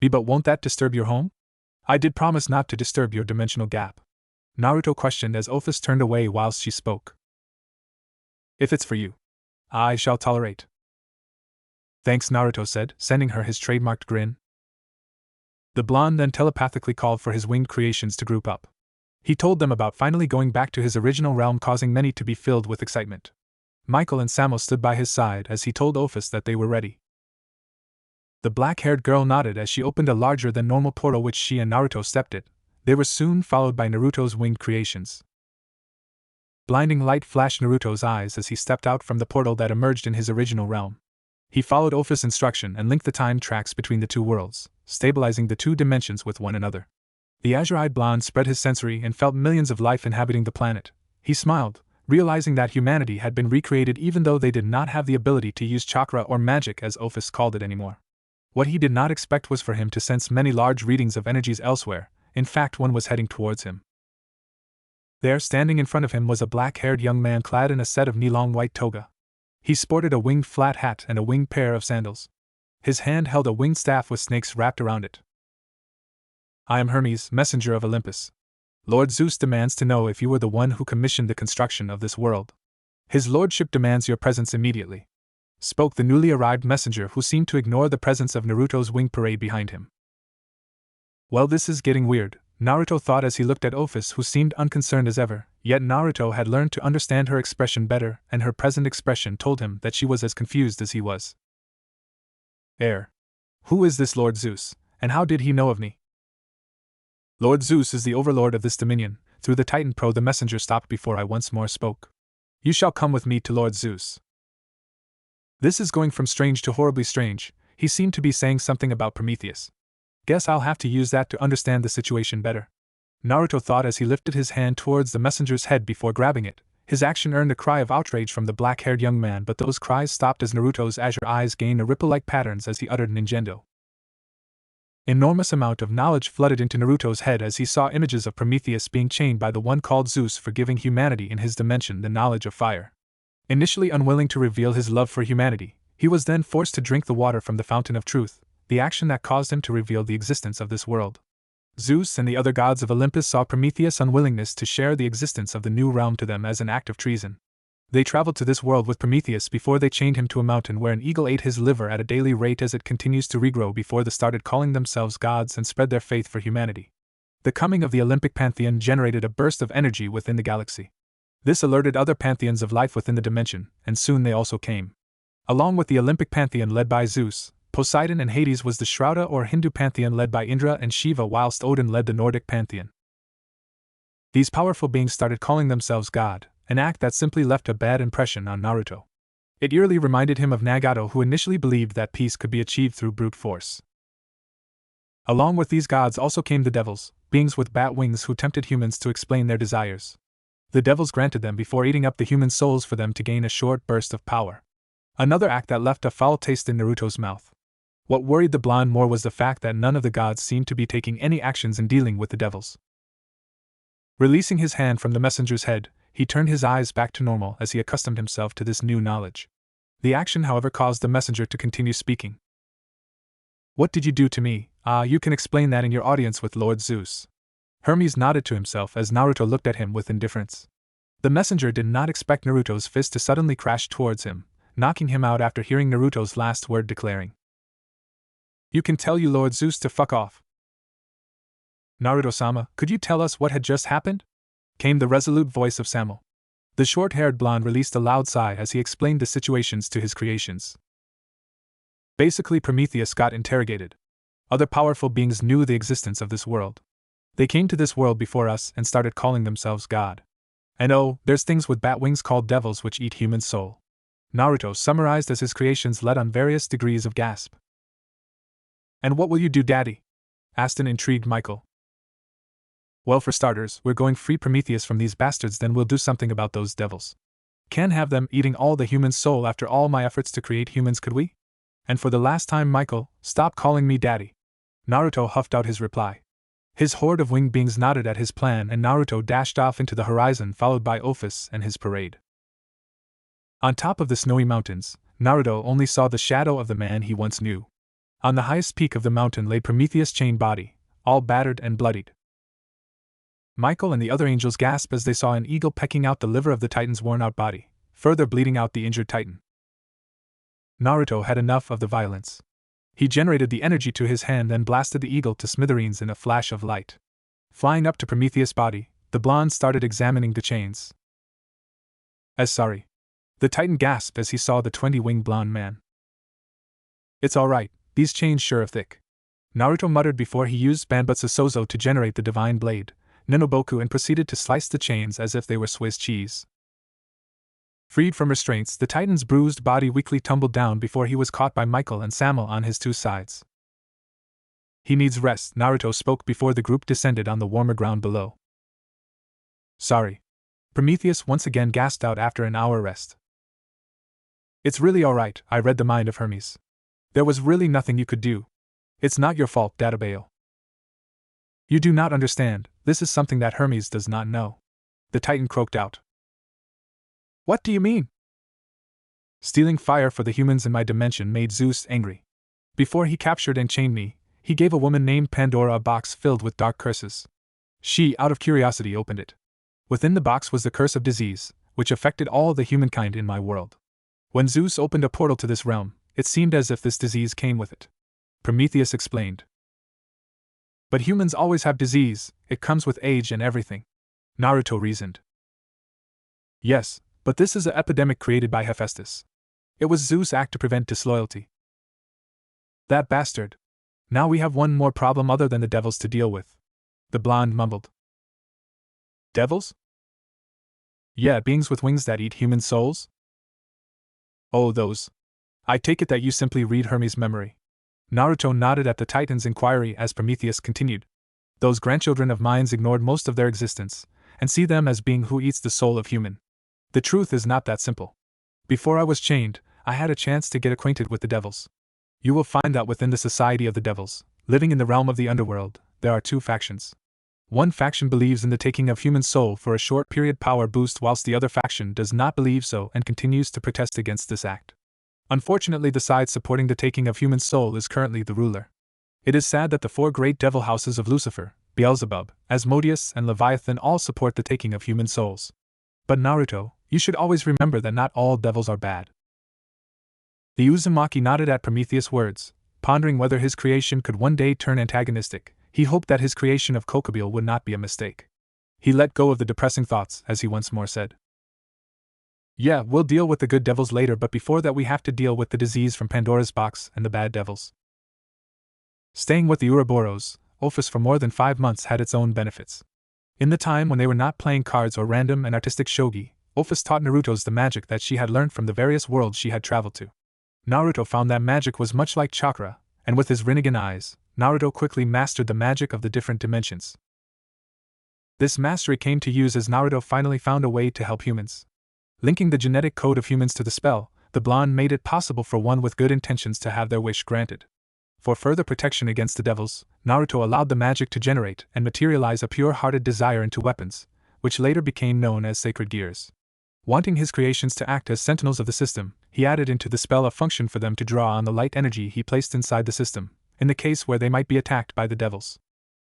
But won't that disturb your home? I did promise not to disturb your dimensional gap, Naruto questioned as Office turned away whilst she spoke. If it's for you, I shall tolerate. Thanks, Naruto said, sending her his trademarked grin. The blonde then telepathically called for his winged creations to group up. He told them about finally going back to his original realm, causing many to be filled with excitement. Michael and Samo stood by his side as he told Office that they were ready. The black-haired girl nodded as she opened a larger-than-normal portal which she and Naruto stepped it. They were soon followed by Naruto's winged creations. Blinding light flashed Naruto's eyes as he stepped out from the portal that emerged in his original realm. He followed Office's instruction and linked the time tracks between the two worlds, stabilizing the two dimensions with one another. The azure-eyed blonde spread his sensory and felt millions of life inhabiting the planet. He smiled, realizing that humanity had been recreated even though they did not have the ability to use chakra or magic as Office called it anymore. What he did not expect was for him to sense many large readings of energies elsewhere. In fact, one was heading towards him. There, standing in front of him, was a black-haired young man clad in a set of knee-long white toga. He sported a winged flat hat and a winged pair of sandals. His hand held a winged staff with snakes wrapped around it. I am Hermes, messenger of Olympus. Lord Zeus demands to know if you were the one who commissioned the construction of this world. His lordship demands your presence immediately, spoke the newly arrived messenger, who seemed to ignore the presence of Naruto's wing parade behind him. Well, this is getting weird, Naruto thought as he looked at Office, who seemed unconcerned as ever, yet Naruto had learned to understand her expression better, and her present expression told him that she was as confused as he was. Who is this Lord Zeus, and how did he know of me? Lord Zeus is the overlord of this dominion. Through the Titan Pro the messenger stopped before I once more spoke. You shall come with me to Lord Zeus. This is going from strange to horribly strange. He seemed to be saying something about Prometheus. Guess I'll have to use that to understand the situation better, Naruto thought as he lifted his hand towards the messenger's head before grabbing it. His action earned a cry of outrage from the black-haired young man, but those cries stopped as Naruto's azure eyes gained a ripple-like patterns as he uttered Ninjendo. Enormous amount of knowledge flooded into Naruto's head as he saw images of Prometheus being chained by the one called Zeus for giving humanity in his dimension the knowledge of fire. Initially unwilling to reveal his love for humanity, he was then forced to drink the water from the fountain of truth, the action that caused him to reveal the existence of this world. Zeus and the other gods of Olympus saw Prometheus' unwillingness to share the existence of the new realm to them as an act of treason. They traveled to this world with Prometheus before they chained him to a mountain where an eagle ate his liver at a daily rate as it continues to regrow before they started calling themselves gods and spread their faith for humanity. The coming of the Olympic pantheon generated a burst of energy within the galaxy. This alerted other pantheons of life within the dimension, and soon they also came. Along with the Olympic pantheon led by Zeus, Poseidon and Hades was the Shrouda or Hindu pantheon led by Indra and Shiva, whilst Odin led the Nordic pantheon. These powerful beings started calling themselves God, an act that simply left a bad impression on Naruto. It eerily reminded him of Nagato, who initially believed that peace could be achieved through brute force. Along with these gods also came the devils, beings with bat wings who tempted humans to explain their desires. The devils granted them before eating up the human souls for them to gain a short burst of power. Another act that left a foul taste in Naruto's mouth. What worried the blonde more was the fact that none of the gods seemed to be taking any actions in dealing with the devils. Releasing his hand from the messenger's head, he turned his eyes back to normal as he accustomed himself to this new knowledge. The action, however, caused the messenger to continue speaking. What did you do to me? You can explain that in your audience with Lord Zeus. Hermes nodded to himself as Naruto looked at him with indifference. The messenger did not expect Naruto's fist to suddenly crash towards him, knocking him out after hearing Naruto's last word, declaring, "You can tell you Lord Zeus to fuck off." "Naruto-sama, could you tell us what had just happened?" came the resolute voice of Samuel. The short-haired blonde released a loud sigh as he explained the situations to his creations. Basically, Prometheus got interrogated. Other powerful beings knew the existence of this world. They came to this world before us and started calling themselves God. And oh, there's things with bat wings called devils which eat human soul. Naruto summarized as his creations led on various degrees of gasp. "And what will you do, Daddy?" asked an intrigued Michael. "Well, for starters, we're going free Prometheus from these bastards, then we'll do something about those devils. Can't have them eating all the human soul after all my efforts to create humans, could we? And for the last time, Michael, stop calling me Daddy." Naruto huffed out his reply. His horde of winged beings nodded at his plan and Naruto dashed off into the horizon, followed by Ophis and his parade. On top of the snowy mountains, Naruto only saw the shadow of the man he once knew. On the highest peak of the mountain lay Prometheus' chained body, all battered and bloodied. Michael and the other angels gasped as they saw an eagle pecking out the liver of the Titan's worn-out body, further bleeding out the injured Titan. Naruto had enough of the violence. He generated the energy to his hand and blasted the eagle to smithereens in a flash of light. Flying up to Prometheus' body, the blonde started examining the chains. Sorry. The Titan gasped as he saw the 20-winged blonde man. "It's alright, these chains sure are thick." Naruto muttered before he used Banbutsu Sozo to generate the divine blade, Ninoboku, and proceeded to slice the chains as if they were Swiss cheese. Freed from restraints, the Titan's bruised body weakly tumbled down before he was caught by Michael and Samuel on his two sides. "He needs rest," Naruto spoke before the group descended on the warmer ground below. "Sorry." Prometheus once again gasped out after an hour rest. "It's really alright, I read the mind of Hermes. There was really nothing you could do. It's not your fault, Databale." "You do not understand, this is something that Hermes does not know," the Titan croaked out. "What do you mean?" "Stealing fire for the humans in my dimension made Zeus angry. Before he captured and chained me, he gave a woman named Pandora a box filled with dark curses. She, out of curiosity, opened it. Within the box was the curse of disease, which affected all the humankind in my world. When Zeus opened a portal to this realm, it seemed as if this disease came with it," Prometheus explained. "But humans always have disease, it comes with age and everything," Naruto reasoned. "Yes, but this is an epidemic created by Hephaestus. It was Zeus' act to prevent disloyalty." "That bastard. Now we have one more problem other than the devils to deal with," the blonde mumbled. "Devils?" "Yeah, beings with wings that eat human souls." "Oh, those. I take it that you simply read Hermes' memory." Naruto nodded at the Titan's inquiry as Prometheus continued. "Those grandchildren of mine ignored most of their existence, and see them as being who eats the soul of human. The truth is not that simple. Before I was chained, I had a chance to get acquainted with the devils. You will find that within the society of the devils, living in the realm of the underworld, there are two factions. One faction believes in the taking of human soul for a short period power boost, whilst the other faction does not believe so and continues to protest against this act. Unfortunately, the side supporting the taking of human soul is currently the ruler. It is sad that the four great devil houses of Lucifer, Beelzebub, Asmodeus, and Leviathan all support the taking of human souls. But Naruto, you should always remember that not all devils are bad." The Uzumaki nodded at Prometheus' words, pondering whether his creation could one day turn antagonistic. He hoped that his creation of Kokobile would not be a mistake. He let go of the depressing thoughts as he once more said, "Yeah, we'll deal with the good devils later, but before that we have to deal with the disease from Pandora's box and the bad devils." Staying with the Ouroboros, Ophis for more than 5 months had its own benefits. In the time when they were not playing cards or random and artistic shogi, Ophis taught Naruto's the magic that she had learned from the various worlds she had traveled to. Naruto found that magic was much like chakra, and with his Rinnegan eyes, Naruto quickly mastered the magic of the different dimensions. This mastery came to use as Naruto finally found a way to help humans. Linking the genetic code of humans to the spell, the blonde made it possible for one with good intentions to have their wish granted. For further protection against the devils, Naruto allowed the magic to generate and materialize a pure-hearted desire into weapons, which later became known as sacred gears. Wanting his creations to act as sentinels of the system, he added into the spell a function for them to draw on the light energy he placed inside the system, in the case where they might be attacked by the devils.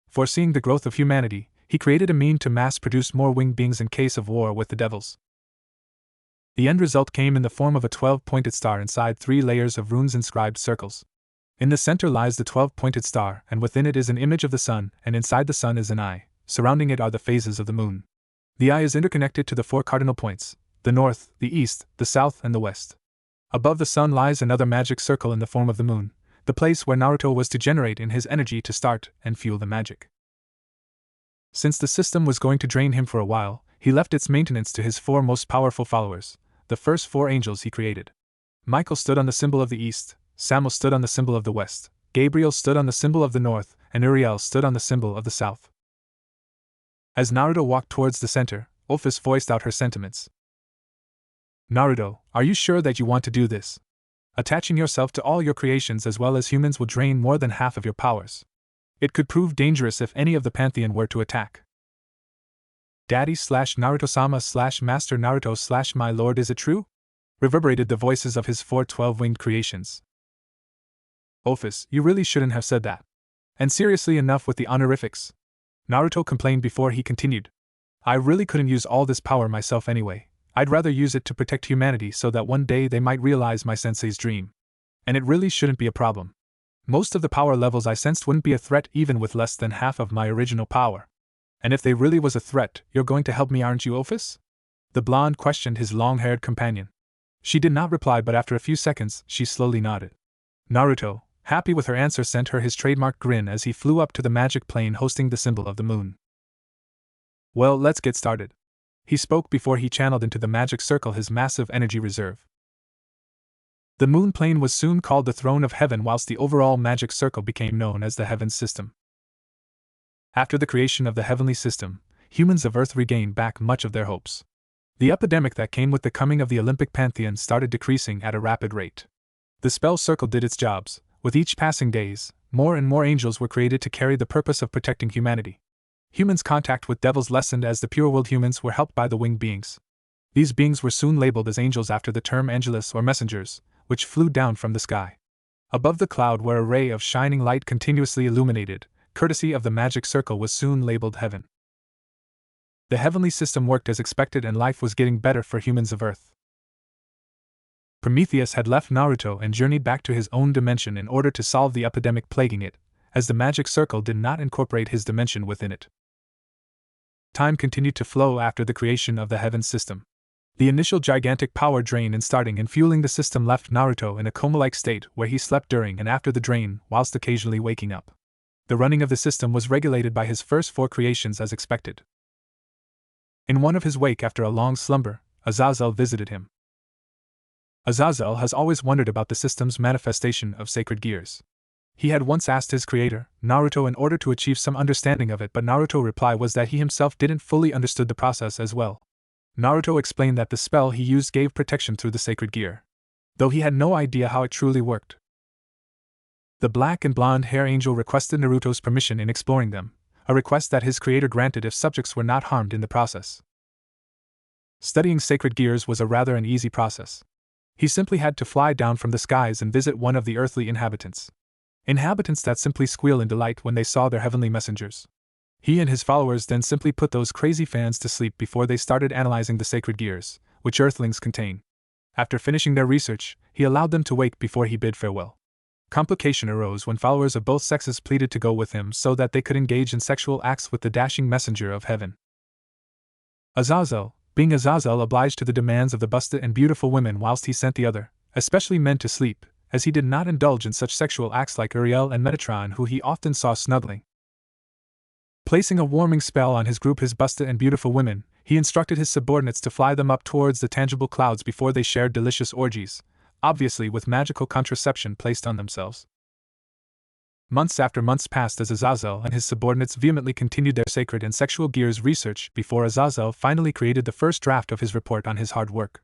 Foreseeing the growth of humanity, he created a mean to mass-produce more winged beings in case of war with the devils. The end result came in the form of a 12-pointed star inside 3 layers of runes inscribed circles. In the center lies the 12-pointed star, and within it is an image of the sun, and inside the sun is an eye. Surrounding it are the phases of the moon. The eye is interconnected to the 4 cardinal points: the north, the east, the south, and the west. Above the sun lies another magic circle in the form of the moon, the place where Naruto was to generate in his energy to start and fuel the magic. Since the system was going to drain him for a while, he left its maintenance to his 4 most powerful followers, the first 4 angels he created. Michael stood on the symbol of the east, Samuel stood on the symbol of the west, Gabriel stood on the symbol of the north, and Uriel stood on the symbol of the south. As Naruto walked towards the center, Ophis voiced out her sentiments. Naruto, are you sure that you want to do this? Attaching yourself to all your creations as well as humans will drain more than half of your powers. It could prove dangerous if any of the Pantheon were to attack. Daddy/Naruto-sama/Master Naruto/my lord, is it true? Reverberated the voices of his 4 12-winged creations. Ophis, you really shouldn't have said that. And seriously, enough with the honorifics. Naruto complained before he continued. I really couldn't use all this power myself anyway. I'd rather use it to protect humanity so that one day they might realize my sensei's dream. And it really shouldn't be a problem. Most of the power levels I sensed wouldn't be a threat even with less than half of my original power. And if they really was a threat, you're going to help me, aren't you, Ophis? The blonde questioned his long-haired companion. She did not reply, but after a few seconds, she slowly nodded. Naruto, happy with her answer, sent her his trademark grin as he flew up to the magic plane hosting the symbol of the moon. Well, let's get started. He spoke before he channeled into the magic circle his massive energy reserve. The moon plane was soon called the Throne of Heaven, whilst the overall magic circle became known as the Heaven System. After the creation of the heavenly system, humans of Earth regained back much of their hopes. The epidemic that came with the coming of the Olympic Pantheon started decreasing at a rapid rate. The spell circle did its jobs. With each passing days, more and more angels were created to carry the purpose of protecting humanity. Humans' contact with devils lessened as the pure-willed humans were helped by the winged beings. These beings were soon labeled as angels after the term angelus or messengers, which flew down from the sky. Above the cloud where a ray of shining light continuously illuminated, courtesy of the magic circle, was soon labeled heaven. The heavenly system worked as expected and life was getting better for humans of Earth. Prometheus had left Naruto and journeyed back to his own dimension in order to solve the epidemic plaguing it, as the magic circle did not incorporate his dimension within it. Time continued to flow after the creation of the heaven system. The initial gigantic power drain in starting and fueling the system left Naruto in a coma-like state where he slept during and after the drain, whilst occasionally waking up. The running of the system was regulated by his first 4 creations as expected. In one of his wake after a long slumber, Azazel visited him. Azazel has always wondered about the system's manifestation of sacred gears. He had once asked his creator, Naruto, in order to achieve some understanding of it, but Naruto's reply was that he himself didn't fully understood the process as well. Naruto explained that the spell he used gave protection through the sacred gear, though he had no idea how it truly worked. The black and blonde hair angel requested Naruto's permission in exploring them, a request that his creator granted if subjects were not harmed in the process. Studying sacred gears was a rather an easy process. He simply had to fly down from the skies and visit one of the earthly inhabitants. Inhabitants that simply squeal in delight when they saw their heavenly messengers. He and his followers then simply put those crazy fans to sleep before they started analyzing the sacred gears, which earthlings contain. After finishing their research, he allowed them to wake before he bid farewell. Complication arose when followers of both sexes pleaded to go with him so that they could engage in sexual acts with the dashing messenger of heaven. Azazel, being Azazel, obliged to the demands of the busted and beautiful women whilst he sent the other, especially men, to sleep, as he did not indulge in such sexual acts like Uriel and Metatron, who he often saw snuggling. Placing a warming spell on his group, his busted and beautiful women, he instructed his subordinates to fly them up towards the tangible clouds before they shared delicious orgies, obviously with magical contraception placed on themselves. Months after months passed as Azazel and his subordinates vehemently continued their sacred and sexual gears research before Azazel finally created the first draft of his report on his hard work.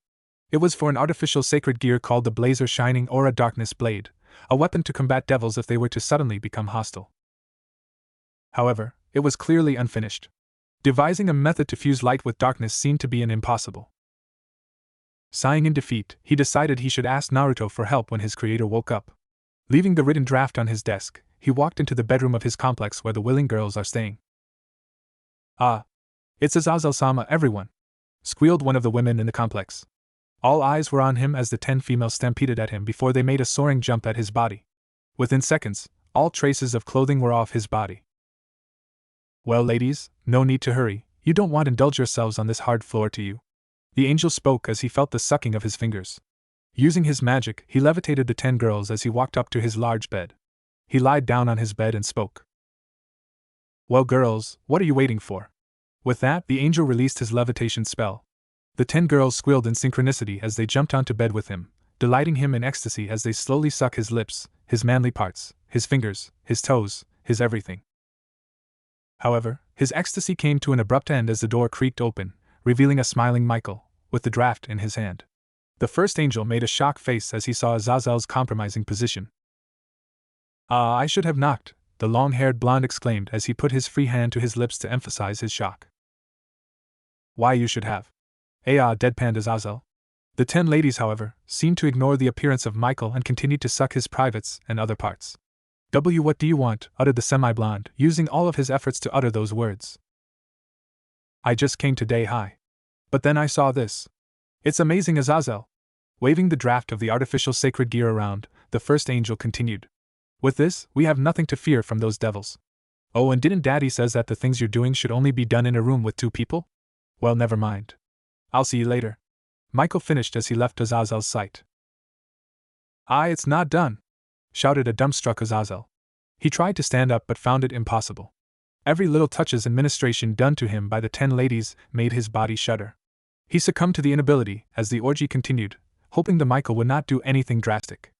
It was for an artificial sacred gear called the Blazer Shining Aura Darkness Blade, a weapon to combat devils if they were to suddenly become hostile. However, it was clearly unfinished. Devising a method to fuse light with darkness seemed to be an impossible. Sighing in defeat, he decided he should ask Naruto for help when his creator woke up. Leaving the written draft on his desk, he walked into the bedroom of his complex where the willing girls are staying. "Ah, it's Azazel-sama, everyone!" squealed one of the women in the complex. All eyes were on him as the 10 females stampeded at him before they made a soaring jump at his body. Within seconds, all traces of clothing were off his body. "Well, ladies, no need to hurry, you don't want to indulge yourselves on this hard floor, do you?" The angel spoke as he felt the sucking of his fingers. Using his magic, he levitated the 10 girls as he walked up to his large bed. He lied down on his bed and spoke. "Well, girls, what are you waiting for?" With that, the angel released his levitation spell. The 10 girls squealed in synchronicity as they jumped onto bed with him, delighting him in ecstasy as they slowly suck his lips, his manly parts, his fingers, his toes, his everything. However, his ecstasy came to an abrupt end as the door creaked open, revealing a smiling Michael, with the draft in his hand. The first angel made a shocked face as he saw Azazel's compromising position. "Ah, I should have knocked," the long-haired blonde exclaimed as he put his free hand to his lips to emphasize his shock. "Why you should have?" Deadpanned Azazel. The 10 ladies, however, seemed to ignore the appearance of Michael and continued to suck his privates and other parts. What do you want?" uttered the semi-blonde, using all of his efforts to utter those words. "I just came to day high. But then I saw this. It's amazing, Azazel." Waving the draft of the artificial sacred gear around, the first angel continued. "With this, we have nothing to fear from those devils. Oh, and didn't Daddy says that the things you're doing should only be done in a room with 2 people? Well, never mind. I'll see you later." Michael finished as he left Azazel's sight. It's not done," shouted a dumbstruck Azazel. He tried to stand up but found it impossible. Every little touch's administration done to him by the 10 ladies made his body shudder. He succumbed to the inability as the orgy continued, hoping the Michael would not do anything drastic.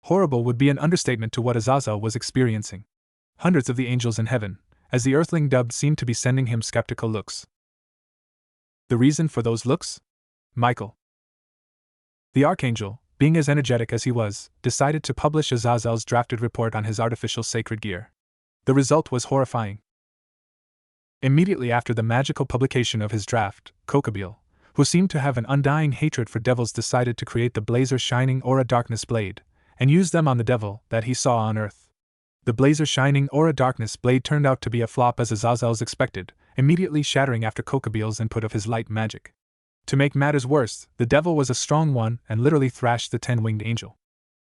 Horrible would be an understatement to what Azazel was experiencing. Hundreds of the angels in heaven, as the earthling dubbed, seemed to be sending him skeptical looks. The reason for those looks? Michael. The archangel, being as energetic as he was, decided to publish Azazel's drafted report on his artificial sacred gear. The result was horrifying. Immediately after the magical publication of his draft, Kokabeel, who seemed to have an undying hatred for devils, decided to create the Blazer Shining Aura Darkness Blade, and use them on the devil that he saw on Earth. The Blazer Shining Aura Darkness Blade turned out to be a flop as Azazel's expected, immediately shattering after Kokabeel's input of his light magic. To make matters worse, the devil was a strong one and literally thrashed the 10-winged angel.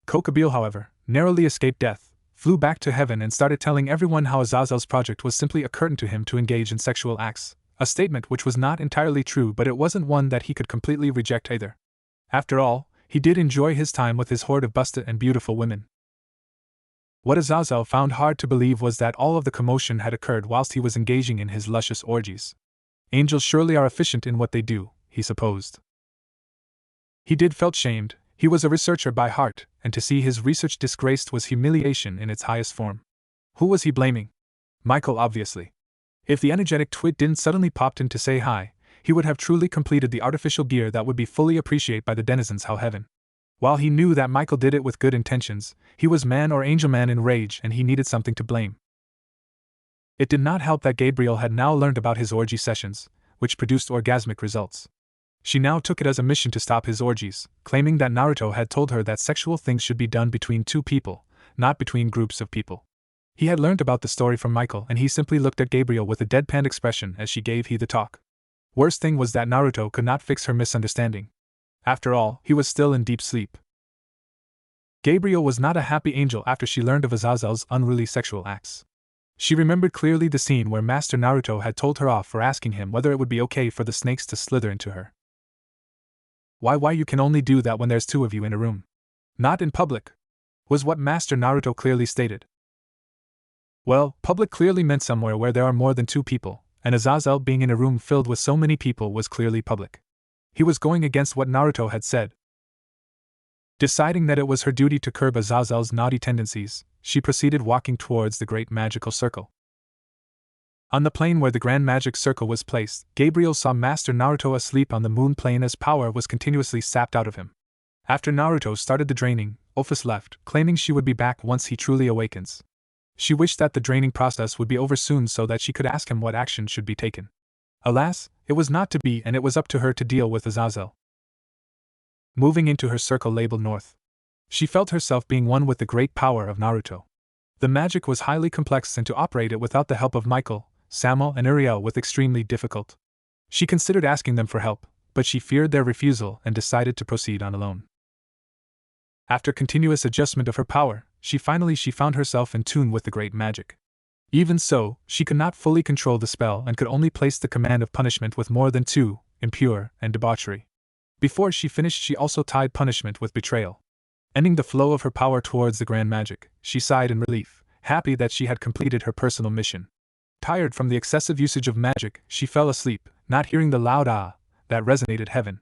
Kokabeel, however, narrowly escaped death, flew back to heaven and started telling everyone how Azazel's project was simply a curtain to him to engage in sexual acts, a statement which was not entirely true, but it wasn't one that he could completely reject either. After all, he did enjoy his time with his horde of busted and beautiful women. What Azazel found hard to believe was that all of the commotion had occurred whilst he was engaging in his luscious orgies. Angels surely are efficient in what they do, he supposed. He felt shamed. He was a researcher by heart, and to see his research disgraced was humiliation in its highest form. Who was he blaming? Michael, obviously. If the energetic twit didn't suddenly pop in to say hi, he would have truly completed the artificial gear that would be fully appreciated by the denizens of heaven. While he knew that Michael did it with good intentions, he was man or angel man in rage and he needed something to blame. It did not help that Gabriel had now learned about his orgy sessions, which produced orgasmic results. She now took it as a mission to stop his orgies, claiming that Naruto had told her that sexual things should be done between 2 people, not between groups of people. He had learned about the story from Michael and he simply looked at Gabriel with a deadpan expression as she gave he the talk. Worst thing was that Naruto could not fix her misunderstanding. After all, he was still in deep sleep. Gabriel was not a happy angel after she learned of Azazel's unruly sexual acts. She remembered clearly the scene where Master Naruto had told her off for asking him whether it would be okay for the snakes to slither into her. Why you can only do that when there's 2 of you in a room. Not in public, was what Master Naruto clearly stated. Well, public clearly meant somewhere where there are more than 2 people, and Azazel being in a room filled with so many people was clearly public. He was going against what Naruto had said. Deciding that it was her duty to curb Azazel's naughty tendencies, she proceeded walking towards the great magical circle. On the plane where the Grand Magic Circle was placed, Gabriel saw Master Naruto asleep on the moon plane as power was continuously sapped out of him. After Naruto started the draining, Ophis left, claiming she would be back once he truly awakens. She wished that the draining process would be over soon so that she could ask him what action should be taken. Alas, it was not to be, and it was up to her to deal with Azazel. Moving into her circle labeled North, she felt herself being one with the great power of Naruto. The magic was highly complex, and to operate it without the help of Michael, Samuel, and Uriel was extremely difficult. She considered asking them for help, but she feared their refusal and decided to proceed on alone. After continuous adjustment of her power, she found herself in tune with the great magic. Even so, she could not fully control the spell and could only place the command of punishment with more than 2, impure, and debauchery. Before she finished, she also tied punishment with betrayal. Ending the flow of her power towards the grand magic, she sighed in relief, happy that she had completed her personal mission. Tired from the excessive usage of magic, she fell asleep, not hearing the loud ah that resonated heaven.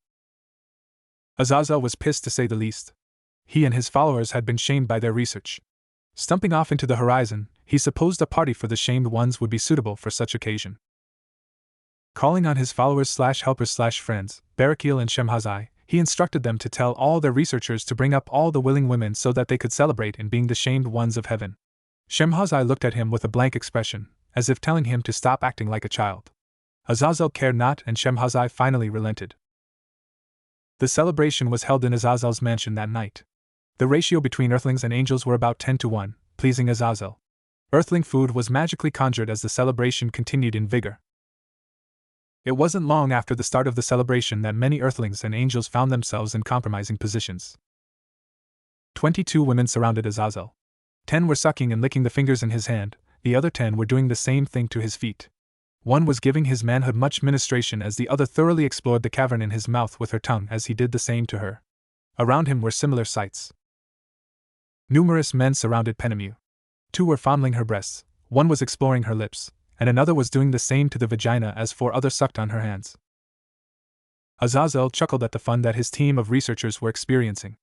Azazel was pissed to say the least. He and his followers had been shamed by their research. Stumping off into the horizon, he supposed a party for the shamed ones would be suitable for such occasion. Calling on his followers/helpers/friends, Barakiel and Shemhazai, he instructed them to tell all their researchers to bring up all the willing women so that they could celebrate in being the shamed ones of heaven. Shemhazai looked at him with a blank expression, as if telling him to stop acting like a child. Azazel cared not, and Shemhazai finally relented. The celebration was held in Azazel's mansion that night. The ratio between earthlings and angels were about 10-1, pleasing Azazel. Earthling food was magically conjured as the celebration continued in vigor. It wasn't long after the start of the celebration that many earthlings and angels found themselves in compromising positions. 22 women surrounded Azazel. 10 were sucking and licking the fingers in his hand, the other 10 were doing the same thing to his feet. One was giving his manhood much ministration as the other thoroughly explored the cavern in his mouth with her tongue as he did the same to her. Around him were similar sights. Numerous men surrounded Penemu. 2 were fondling her breasts, 1 was exploring her lips, and another was doing the same to the vagina as 4 others sucked on her hands. Azazel chuckled at the fun that his team of researchers were experiencing.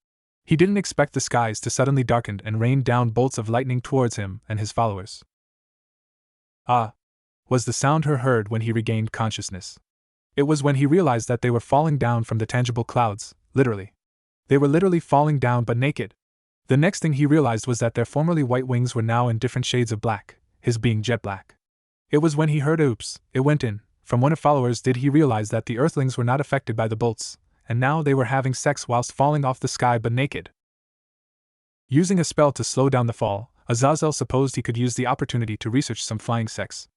He didn't expect the skies to suddenly darken and rain down bolts of lightning towards him and his followers. Ah! Was the sound heard when he regained consciousness. It was when he realized that they were falling down from the tangible clouds, literally. They were literally falling down but naked. The next thing he realized was that their formerly white wings were now in different shades of black, his being jet black. It was when he heard oops, it went in, from one of followers did he realize that the earthlings were not affected by the bolts, and now they were having sex whilst falling off the sky but naked. Using a spell to slow down the fall, Azazel supposed he could use the opportunity to research some flying sex.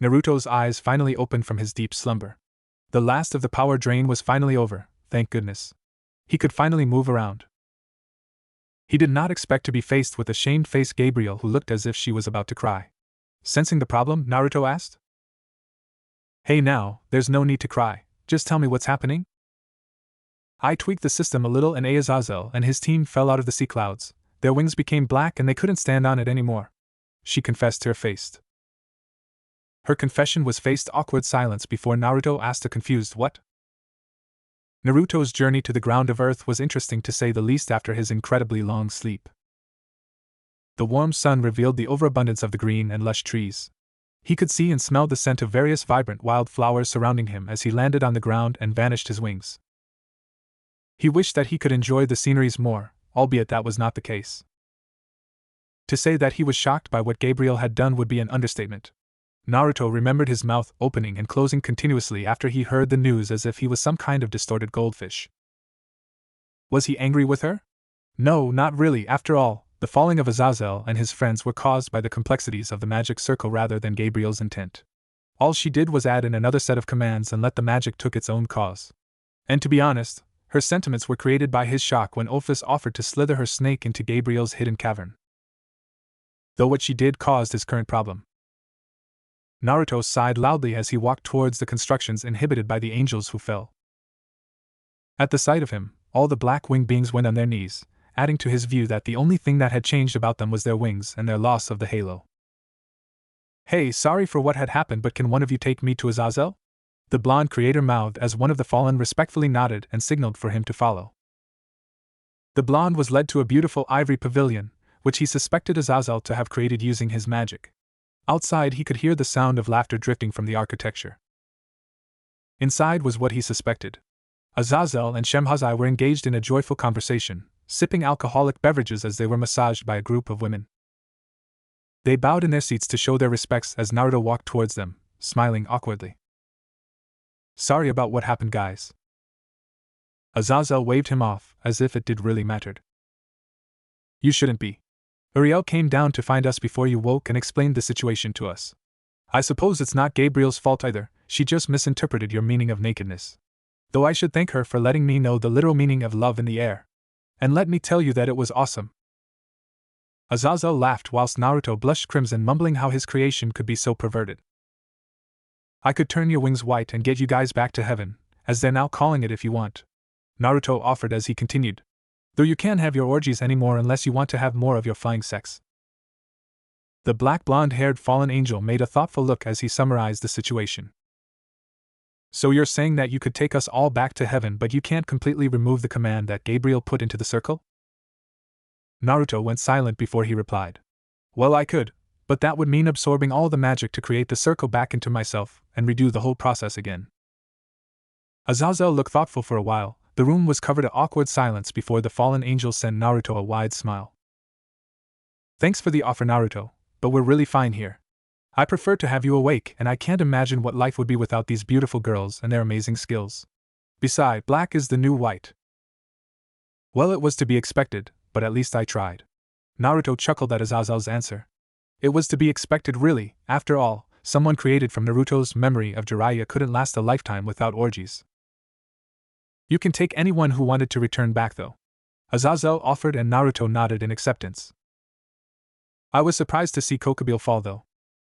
Naruto's eyes finally opened from his deep slumber. The last of the power drain was finally over, thank goodness. He could finally move around. He did not expect to be faced with a shamed-faced Gabriel who looked as if she was about to cry. Sensing the problem, Naruto asked, "Hey now, there's no need to cry, just tell me what's happening?" I tweaked the system a little and Azazel and his team fell out of the sea clouds, their wings became black and they couldn't stand on it anymore. She confessed tear-faced. Her confession was faced awkward silence before Naruto asked a confused what? Naruto's journey to the ground of earth was interesting to say the least after his incredibly long sleep. The warm sun revealed the overabundance of the green and lush trees. He could see and smell the scent of various vibrant wild flowers surrounding him as he landed on the ground and vanished his wings. He wished that he could enjoy the sceneries more, albeit that was not the case. To say that he was shocked by what Gabriel had done would be an understatement. Naruto remembered his mouth opening and closing continuously after he heard the news as if he was some kind of distorted goldfish. Was he angry with her? No, not really. After all, the falling of Azazel and his friends were caused by the complexities of the magic circle rather than Gabriel's intent. All she did was add in another set of commands and let the magic took its own cause. And to be honest, her sentiments were created by his shock when Ophis offered to slither her snake into Gabriel's hidden cavern. Though what she did caused his current problem. Naruto sighed loudly as he walked towards the constructions inhabited by the angels who fell. At the sight of him, all the black-winged beings went on their knees, adding to his view that the only thing that had changed about them was their wings and their loss of the halo. "Hey, sorry for what had happened, but can one of you take me to Azazel?" The blonde creator mouthed as one of the fallen respectfully nodded and signaled for him to follow. The blonde was led to a beautiful ivory pavilion, which he suspected Azazel to have created using his magic. Outside, he could hear the sound of laughter drifting from the architecture. Inside was what he suspected. Azazel and Shemhazai were engaged in a joyful conversation, sipping alcoholic beverages as they were massaged by a group of women. They bowed in their seats to show their respects as Naruto walked towards them, smiling awkwardly. "Sorry about what happened, guys." Azazel waved him off, as if it did really matter. "You shouldn't be. Uriel came down to find us before you woke and explained the situation to us. I suppose it's not Gabriel's fault either, she just misinterpreted your meaning of nakedness. Though I should thank her for letting me know the literal meaning of love in the air. And let me tell you that it was awesome." Azazel laughed whilst Naruto blushed crimson, mumbling how his creation could be so perverted. "I could turn your wings white and get you guys back to heaven, as they're now calling it, if you want," Naruto offered as he continued. "Though you can't have your orgies anymore unless you want to have more of your flying sex." The black blonde-haired fallen angel made a thoughtful look as he summarized the situation. "So you're saying that you could take us all back to heaven, but you can't completely remove the command that Gabriel put into the circle?" Naruto went silent before he replied. "Well, I could, but that would mean absorbing all the magic to create the circle back into myself, and redo the whole process again." Azazel looked thoughtful for a while. The room was covered in awkward silence before the fallen angel sent Naruto a wide smile. "Thanks for the offer, Naruto, but we're really fine here. I prefer to have you awake, and I can't imagine what life would be without these beautiful girls and their amazing skills. Besides, black is the new white." Well, it was to be expected, but at least I tried. Naruto chuckled at Azazel's answer. It was to be expected, really. After all, someone created from Naruto's memory of Jiraiya couldn't last a lifetime without orgies. "You can take anyone who wanted to return back, though," Azazel offered, and Naruto nodded in acceptance. "I was surprised to see Kokubile fall, though.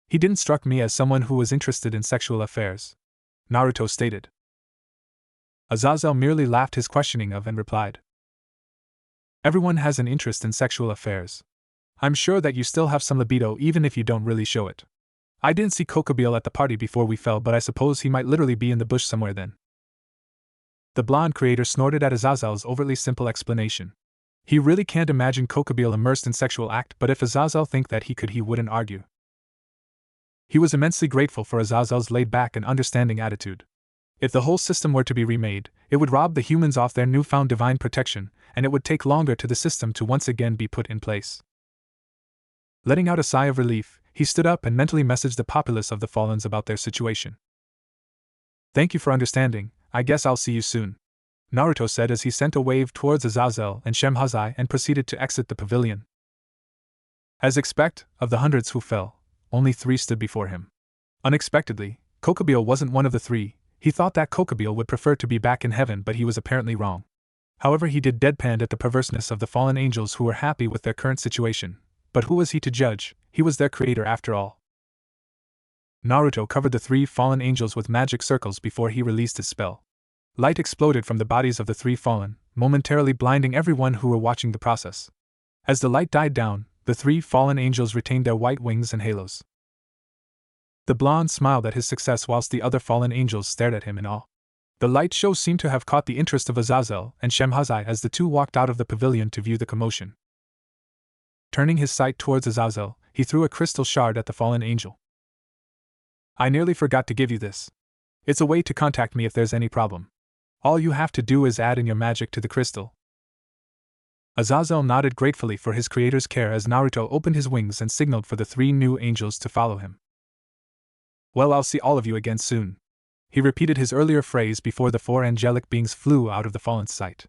He didn't struck me as someone who was interested in sexual affairs," Naruto stated. Azazel merely laughed his questioning of and replied. "Everyone has an interest in sexual affairs. I'm sure that you still have some libido even if you don't really show it. I didn't see Kokubile at the party before we fell, but I suppose he might literally be in the bush somewhere then." The blonde creator snorted at Azazel's overtly simple explanation. He really can't imagine Kokubile immersed in sexual act, but if Azazel think that he wouldn't argue. He was immensely grateful for Azazel's laid-back and understanding attitude. If the whole system were to be remade, it would rob the humans of their newfound divine protection, and it would take longer to the system to once again be put in place. Letting out a sigh of relief, he stood up and mentally messaged the populace of the Fallens about their situation. "Thank you for understanding, I guess I'll see you soon," Naruto said as he sent a wave towards Azazel and Shemhazai and proceeded to exit the pavilion. As expected, of the hundreds who fell, only 3 stood before him. Unexpectedly, Kokubile wasn't one of the 3. He thought that Kokubile would prefer to be back in heaven, but he was apparently wrong. However, he did deadpan at the perverseness of the fallen angels who were happy with their current situation. But who was he to judge? He was their creator after all. Naruto covered the 3 fallen angels with magic circles before he released his spell. Light exploded from the bodies of the 3 fallen, momentarily blinding everyone who were watching the process. As the light died down, the 3 fallen angels retained their white wings and halos. The blonde smiled at his success whilst the other fallen angels stared at him in awe. The light show seemed to have caught the interest of Azazel and Shemhazai as the 2 walked out of the pavilion to view the commotion. Turning his sight towards Azazel, he threw a crystal shard at the fallen angel. "I nearly forgot to give you this. It's a way to contact me if there's any problem. All you have to do is add in your magic to the crystal." Azazel nodded gratefully for his creator's care as Naruto opened his wings and signaled for the 3 new angels to follow him. "Well, I'll see all of you again soon." He repeated his earlier phrase before the 4 angelic beings flew out of the fallen's sight.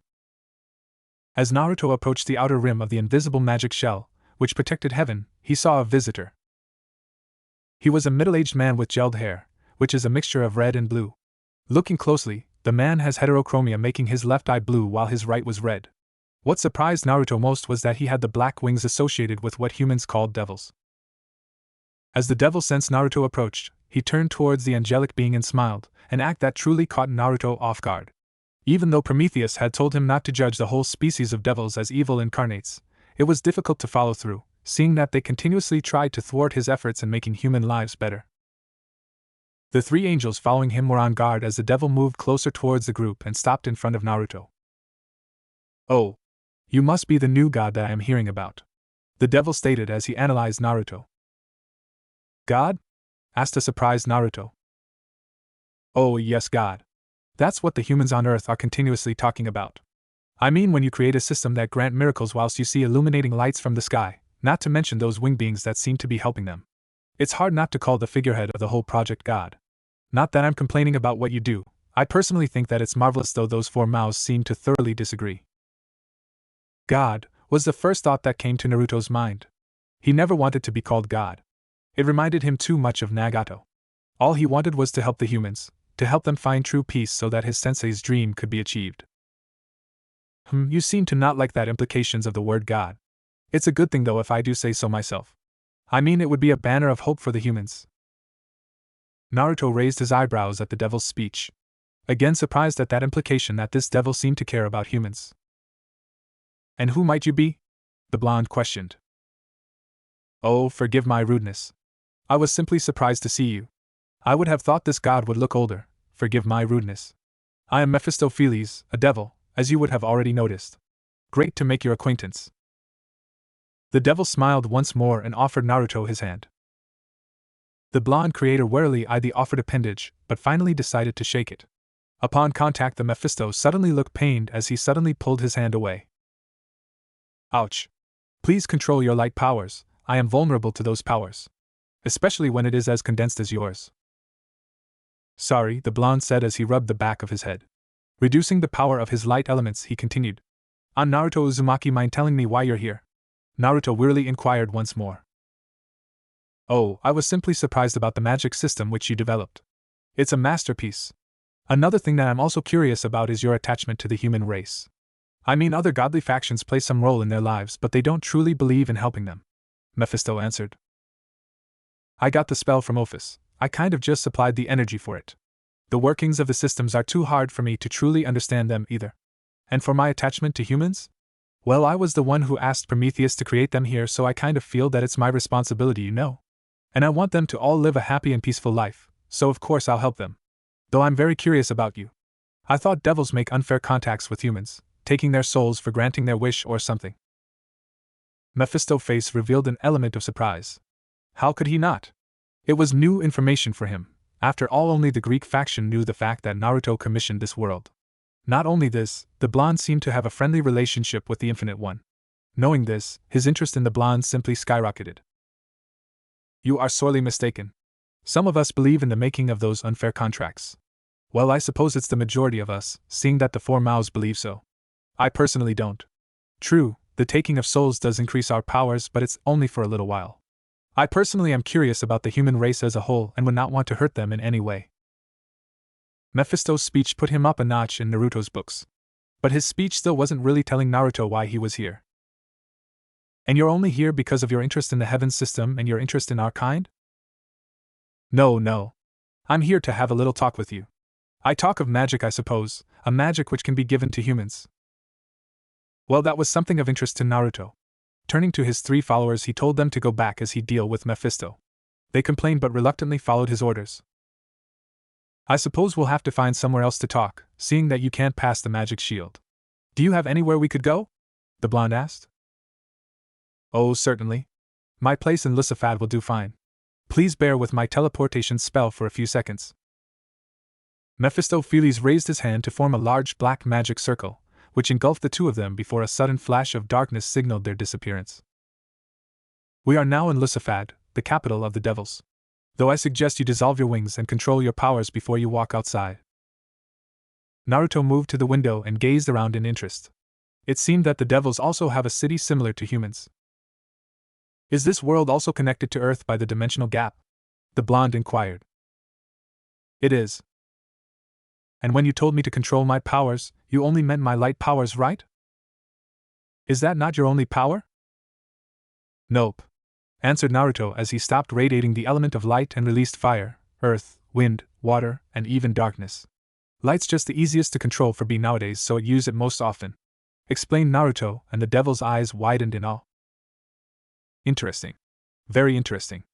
As Naruto approached the outer rim of the invisible magic shell, which protected heaven, he saw a visitor. He was a middle-aged man with gelled hair, which is a mixture of red and blue. Looking closely, the man has heterochromia, making his left eye blue while his right was red. What surprised Naruto most was that he had the black wings associated with what humans called devils. As the devil sensed Naruto approached, he turned towards the angelic being and smiled, an act that truly caught Naruto off guard. Even though Prometheus had told him not to judge the whole species of devils as evil incarnates, it was difficult to follow through, seeing that they continuously tried to thwart his efforts in making human lives better. The 3 angels following him were on guard as the devil moved closer towards the group and stopped in front of Naruto. "Oh, you must be the new god that I am hearing about," the devil stated as he analyzed Naruto. God? Asked a surprised Naruto. Oh, yes, God. That's what the humans on Earth are continuously talking about. I mean, when you create a system that grant miracles whilst you see illuminating lights from the sky, not to mention those winged beings that seem to be helping them. It's hard not to call the figurehead of the whole project God. Not that I'm complaining about what you do, I personally think that it's marvelous, though those four mouths seem to thoroughly disagree. God was the first thought that came to Naruto's mind. He never wanted to be called God. It reminded him too much of Nagato. All he wanted was to help the humans, to help them find true peace so that his sensei's dream could be achieved. You seem to not like that implications of the word God. It's a good thing, though, if I do say so myself. I mean, it would be a banner of hope for the humans. Naruto raised his eyebrows at the devil's speech, again surprised at that implication that this devil seemed to care about humans. And who might you be? The blonde questioned. Oh, forgive my rudeness. I was simply surprised to see you. I would have thought this god would look older. Forgive my rudeness. I am Mephistopheles, a devil, as you would have already noticed. Great to make your acquaintance. The devil smiled once more and offered Naruto his hand. The blonde creator warily eyed the offered appendage, but finally decided to shake it. Upon contact, the Mephisto suddenly looked pained as he suddenly pulled his hand away. Ouch. Please control your light powers. I am vulnerable to those powers. Especially when it is as condensed as yours. Sorry, the blonde said as he rubbed the back of his head. Reducing the power of his light elements, he continued. Naruto Uzumaki, mind telling me why you're here? Naruto wearily inquired once more. Oh, I was simply surprised about the magic system which you developed. It's a masterpiece. Another thing that I'm also curious about is your attachment to the human race. I mean, other godly factions play some role in their lives, but they don't truly believe in helping them. Mephisto answered. I got the spell from Ophis. I kind of just supplied the energy for it. The workings of the systems are too hard for me to truly understand them either. And for my attachment to humans? Well, I was the one who asked Prometheus to create them here, so I kind of feel that it's my responsibility, you know. And I want them to all live a happy and peaceful life, so of course I'll help them. Though I'm very curious about you. I thought devils make unfair contacts with humans, taking their souls for granting their wish or something. Mephisto's face revealed an element of surprise. How could he not? It was new information for him. After all, only the Greek faction knew the fact that Naruto commissioned this world. Not only this, the blonde seemed to have a friendly relationship with the Infinite One. Knowing this, his interest in the blonde simply skyrocketed. You are sorely mistaken. Some of us believe in the making of those unfair contracts. Well, I suppose it's the majority of us, seeing that the four mouths believe so. I personally don't. True, the taking of souls does increase our powers, but it's only for a little while. I personally am curious about the human race as a whole and would not want to hurt them in any way. Mephisto's speech put him up a notch in Naruto's books. But his speech still wasn't really telling Naruto why he was here. And you're only here because of your interest in the heaven system and your interest in our kind? No. I'm here to have a little talk with you. I talk of magic, I suppose, a magic which can be given to humans. Well, that was something of interest to Naruto. Turning to his 3 followers, he told them to go back as he'd deal with Mephisto. They complained but reluctantly followed his orders. I suppose we'll have to find somewhere else to talk, seeing that you can't pass the magic shield. Do you have anywhere we could go? The blonde asked. Oh, certainly. My place in Lucifad will do fine. Please bear with my teleportation spell for a few seconds. Mephistopheles raised his hand to form a large black magic circle, which engulfed the two of them before a sudden flash of darkness signaled their disappearance. We are now in Lucifad, the capital of the devils. Though I suggest you dissolve your wings and control your powers before you walk outside. Naruto moved to the window and gazed around in interest. It seemed that the devils also have a city similar to humans. Is this world also connected to Earth by the dimensional gap? The blonde inquired. It is. And when you told me to control my powers, you only meant my light powers, right? Is that not your only power? Nope, answered Naruto as he stopped radiating the element of light and released fire, earth, wind, water, and even darkness. Light's just the easiest to control for me nowadays, so I use it most often, explained Naruto, and the devil's eyes widened in awe. Interesting. Very interesting.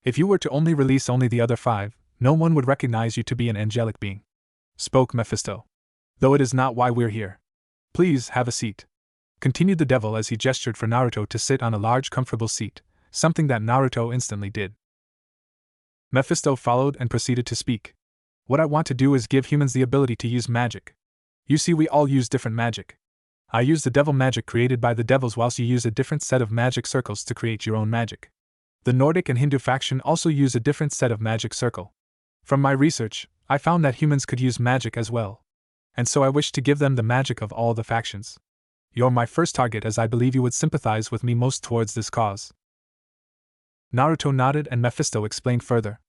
If you were to only release only the other 5, no one would recognize you to be an angelic being, spoke Mephisto. Though it is not why we're here. Please have a seat, continued the devil as he gestured for Naruto to sit on a large comfortable seat, something that Naruto instantly did. Mephisto followed and proceeded to speak. What I want to do is give humans the ability to use magic. You see, we all use different magic. I use the devil magic created by the devils, whilst you use a different set of magic circles to create your own magic. The Nordic and Hindu faction also use a different set of magic circle. From my research, I found that humans could use magic as well. And so I wish to give them the magic of all the factions. You're my first target, as I believe you would sympathize with me most towards this cause. Naruto nodded and Mephisto explained further.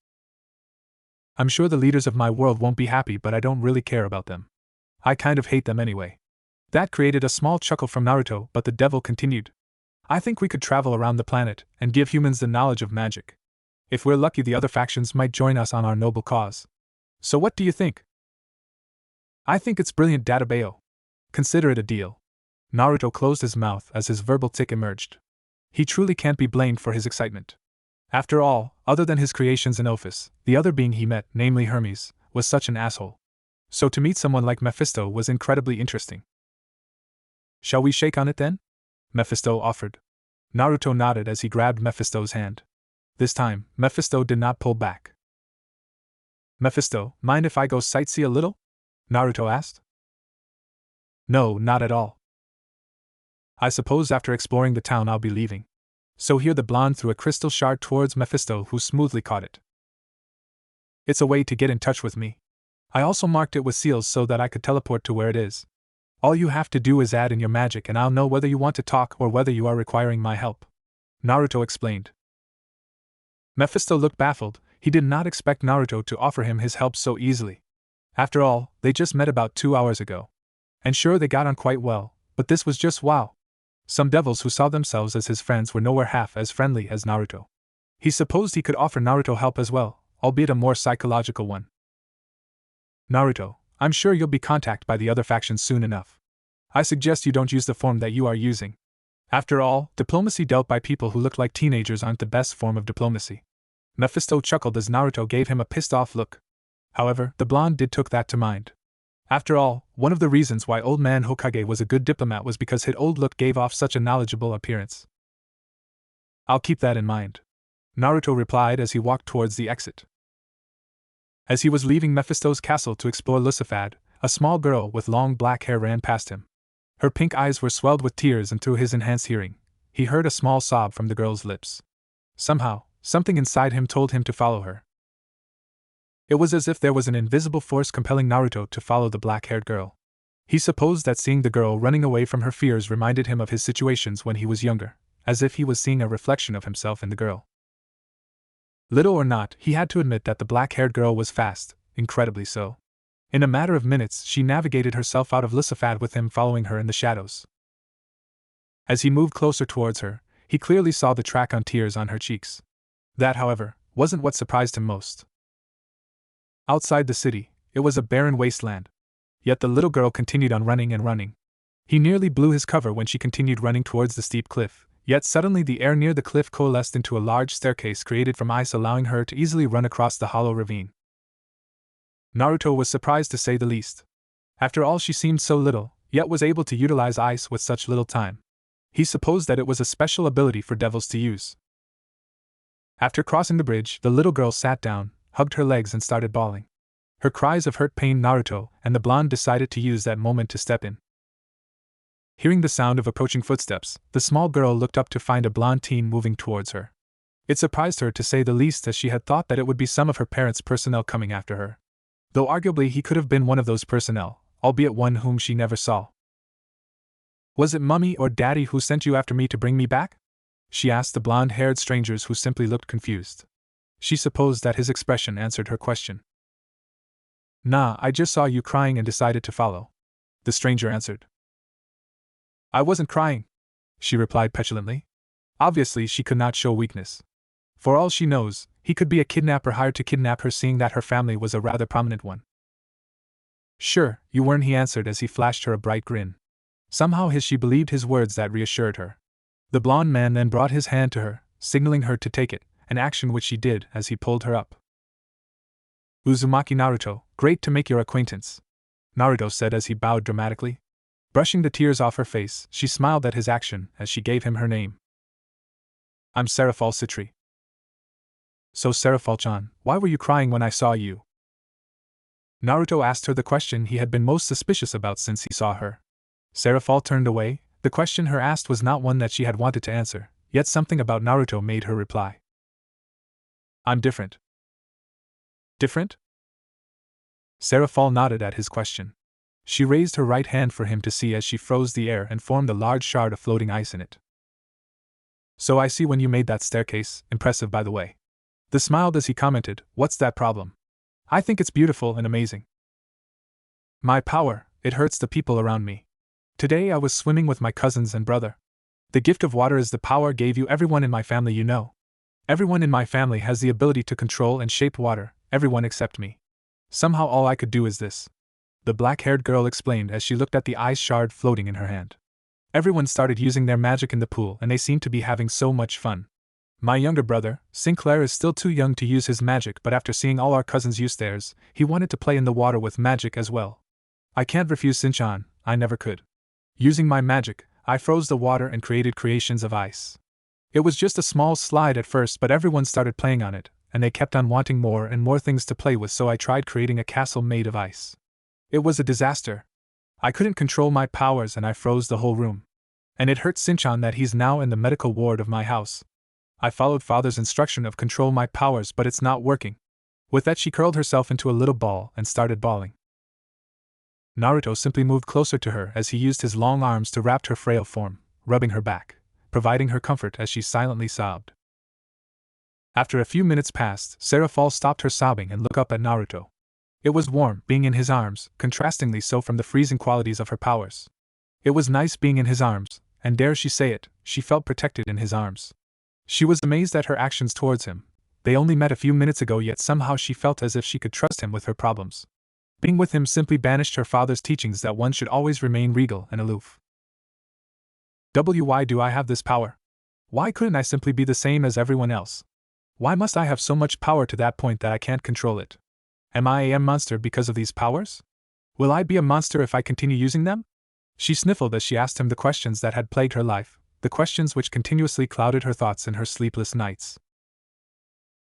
I'm sure the leaders of my world won't be happy, but I don't really care about them. I kind of hate them anyway. That created a small chuckle from Naruto, but the devil continued. I think we could travel around the planet and give humans the knowledge of magic. If we're lucky, the other factions might join us on our noble cause. So what do you think? I think it's brilliant, Databeo. Consider it a deal. Naruto closed his mouth as his verbal tic emerged. He truly can't be blamed for his excitement. After all, other than his creations in office, the other being he met, namely Hermes, was such an asshole. So to meet someone like Mephisto was incredibly interesting. Shall we shake on it then? Mephisto offered. Naruto nodded as he grabbed Mephisto's hand. This time, Mephisto did not pull back. Mephisto, mind if I go sightsee a little? Naruto asked. No, not at all. I suppose after exploring the town I'll be leaving. So here the blonde threw a crystal shard towards Mephisto, who smoothly caught it. It's a way to get in touch with me. I also marked it with seals so that I could teleport to where it is. All you have to do is add in your magic and I'll know whether you want to talk or whether you are requiring my help. Naruto explained. Mephisto looked baffled. He did not expect Naruto to offer him his help so easily. After all, they just met about 2 hours ago. And sure, they got on quite well, but this was just wow. Some devils who saw themselves as his friends were nowhere half as friendly as Naruto. He supposed he could offer Naruto help as well, albeit a more psychological one. Naruto, I'm sure you'll be contacted by the other factions soon enough. I suggest you don't use the form that you are using. After all, diplomacy dealt by people who look like teenagers aren't the best form of diplomacy. Mephisto chuckled as Naruto gave him a pissed-off look. However, the blonde took that to mind. After all, one of the reasons why Old Man Hokage was a good diplomat was because his old look gave off such a knowledgeable appearance. I'll keep that in mind, Naruto replied as he walked towards the exit. As he was leaving Mephisto's castle to explore Lucifad, a small girl with long black hair ran past him. Her pink eyes were swelled with tears, and through his enhanced hearing, he heard a small sob from the girl's lips. Somehow, something inside him told him to follow her. It was as if there was an invisible force compelling Naruto to follow the black-haired girl. He supposed that seeing the girl running away from her fears reminded him of his situations when he was younger, as if he was seeing a reflection of himself in the girl. Little or not, he had to admit that the black-haired girl was fast, incredibly so. In a matter of minutes, she navigated herself out of Lucifad with him following her in the shadows. As he moved closer towards her, he clearly saw the track on tears on her cheeks. That, however, wasn't what surprised him most. Outside the city, it was a barren wasteland. Yet the little girl continued on running and running. He nearly blew his cover when she continued running towards the steep cliff, yet suddenly the air near the cliff coalesced into a large staircase created from ice, allowing her to easily run across the hollow ravine. Naruto was surprised to say the least. After all, she seemed so little, yet was able to utilize ice with such little time. He supposed that it was a special ability for devils to use. After crossing the bridge, the little girl sat down, hugged her legs and started bawling. Her cries of hurt pained Naruto, and the blonde decided to use that moment to step in. Hearing the sound of approaching footsteps, the small girl looked up to find a blonde teen moving towards her. It surprised her to say the least, as she had thought that it would be some of her parents' personnel coming after her. Though arguably he could have been one of those personnel, albeit one whom she never saw. Was it Mummy or Daddy who sent you after me to bring me back? She asked the blonde-haired strangers, who simply looked confused. She supposed that his expression answered her question. Nah, I just saw you crying and decided to follow, the stranger answered. I wasn't crying, she replied petulantly. Obviously, she could not show weakness. For all she knows, he could be a kidnapper hired to kidnap her, seeing that her family was a rather prominent one. Sure, you weren't, he answered as he flashed her a bright grin. Somehow she believed his words, that reassured her. The blonde man then brought his hand to her, signaling her to take it, an action which she did as he pulled her up. Uzumaki Naruto, great to make your acquaintance, Naruto said as he bowed dramatically. Brushing the tears off her face, she smiled at his action as she gave him her name. I'm Seraph Citri. So Seraphol-chan, why were you crying when I saw you? Naruto asked her the question he had been most suspicious about since he saw her. Seraphol turned away. The question her asked was not one that she had wanted to answer, yet something about Naruto made her reply. I'm different. Different? Seraphol nodded at his question. She raised her right hand for him to see as she froze the air and formed a large shard of floating ice in it. So I see when you made that staircase, impressive by the way. The smiled as he commented, what's that problem? I think it's beautiful and amazing. My power, it hurts the people around me. Today I was swimming with my cousins and brother. The gift of water is the power gave you everyone in my family you know. Everyone in my family has the ability to control and shape water, everyone except me. Somehow all I could do is this. The black-haired girl explained as she looked at the ice shard floating in her hand. Everyone started using their magic in the pool and they seemed to be having so much fun. My younger brother, Sinclair, is still too young to use his magic, but after seeing all our cousins use theirs, he wanted to play in the water with magic as well. I can't refuse Sinchan, I never could. Using my magic, I froze the water and created creations of ice. It was just a small slide at first, but everyone started playing on it, and they kept on wanting more and more things to play with, so I tried creating a castle made of ice. It was a disaster. I couldn't control my powers and I froze the whole room. And it hurt Sinchan that he's now in the medical ward of my house. I followed father's instruction of control my powers, but it's not working. With that she curled herself into a little ball and started bawling. Naruto simply moved closer to her as he used his long arms to wrap her frail form, rubbing her back, providing her comfort as she silently sobbed. After a few minutes passed, Seraphol stopped her sobbing and looked up at Naruto. It was warm, being in his arms, contrastingly so from the freezing qualities of her powers. It was nice being in his arms, and dare she say it, she felt protected in his arms. She was amazed at her actions towards him. They only met a few minutes ago, yet somehow she felt as if she could trust him with her problems. Being with him simply banished her father's teachings that one should always remain regal and aloof. Why do I have this power? Why couldn't I simply be the same as everyone else? Why must I have so much power to that point that I can't control it? Am I a monster because of these powers? Will I be a monster if I continue using them? She sniffled as she asked him the questions that had plagued her life, the questions which continuously clouded her thoughts in her sleepless nights.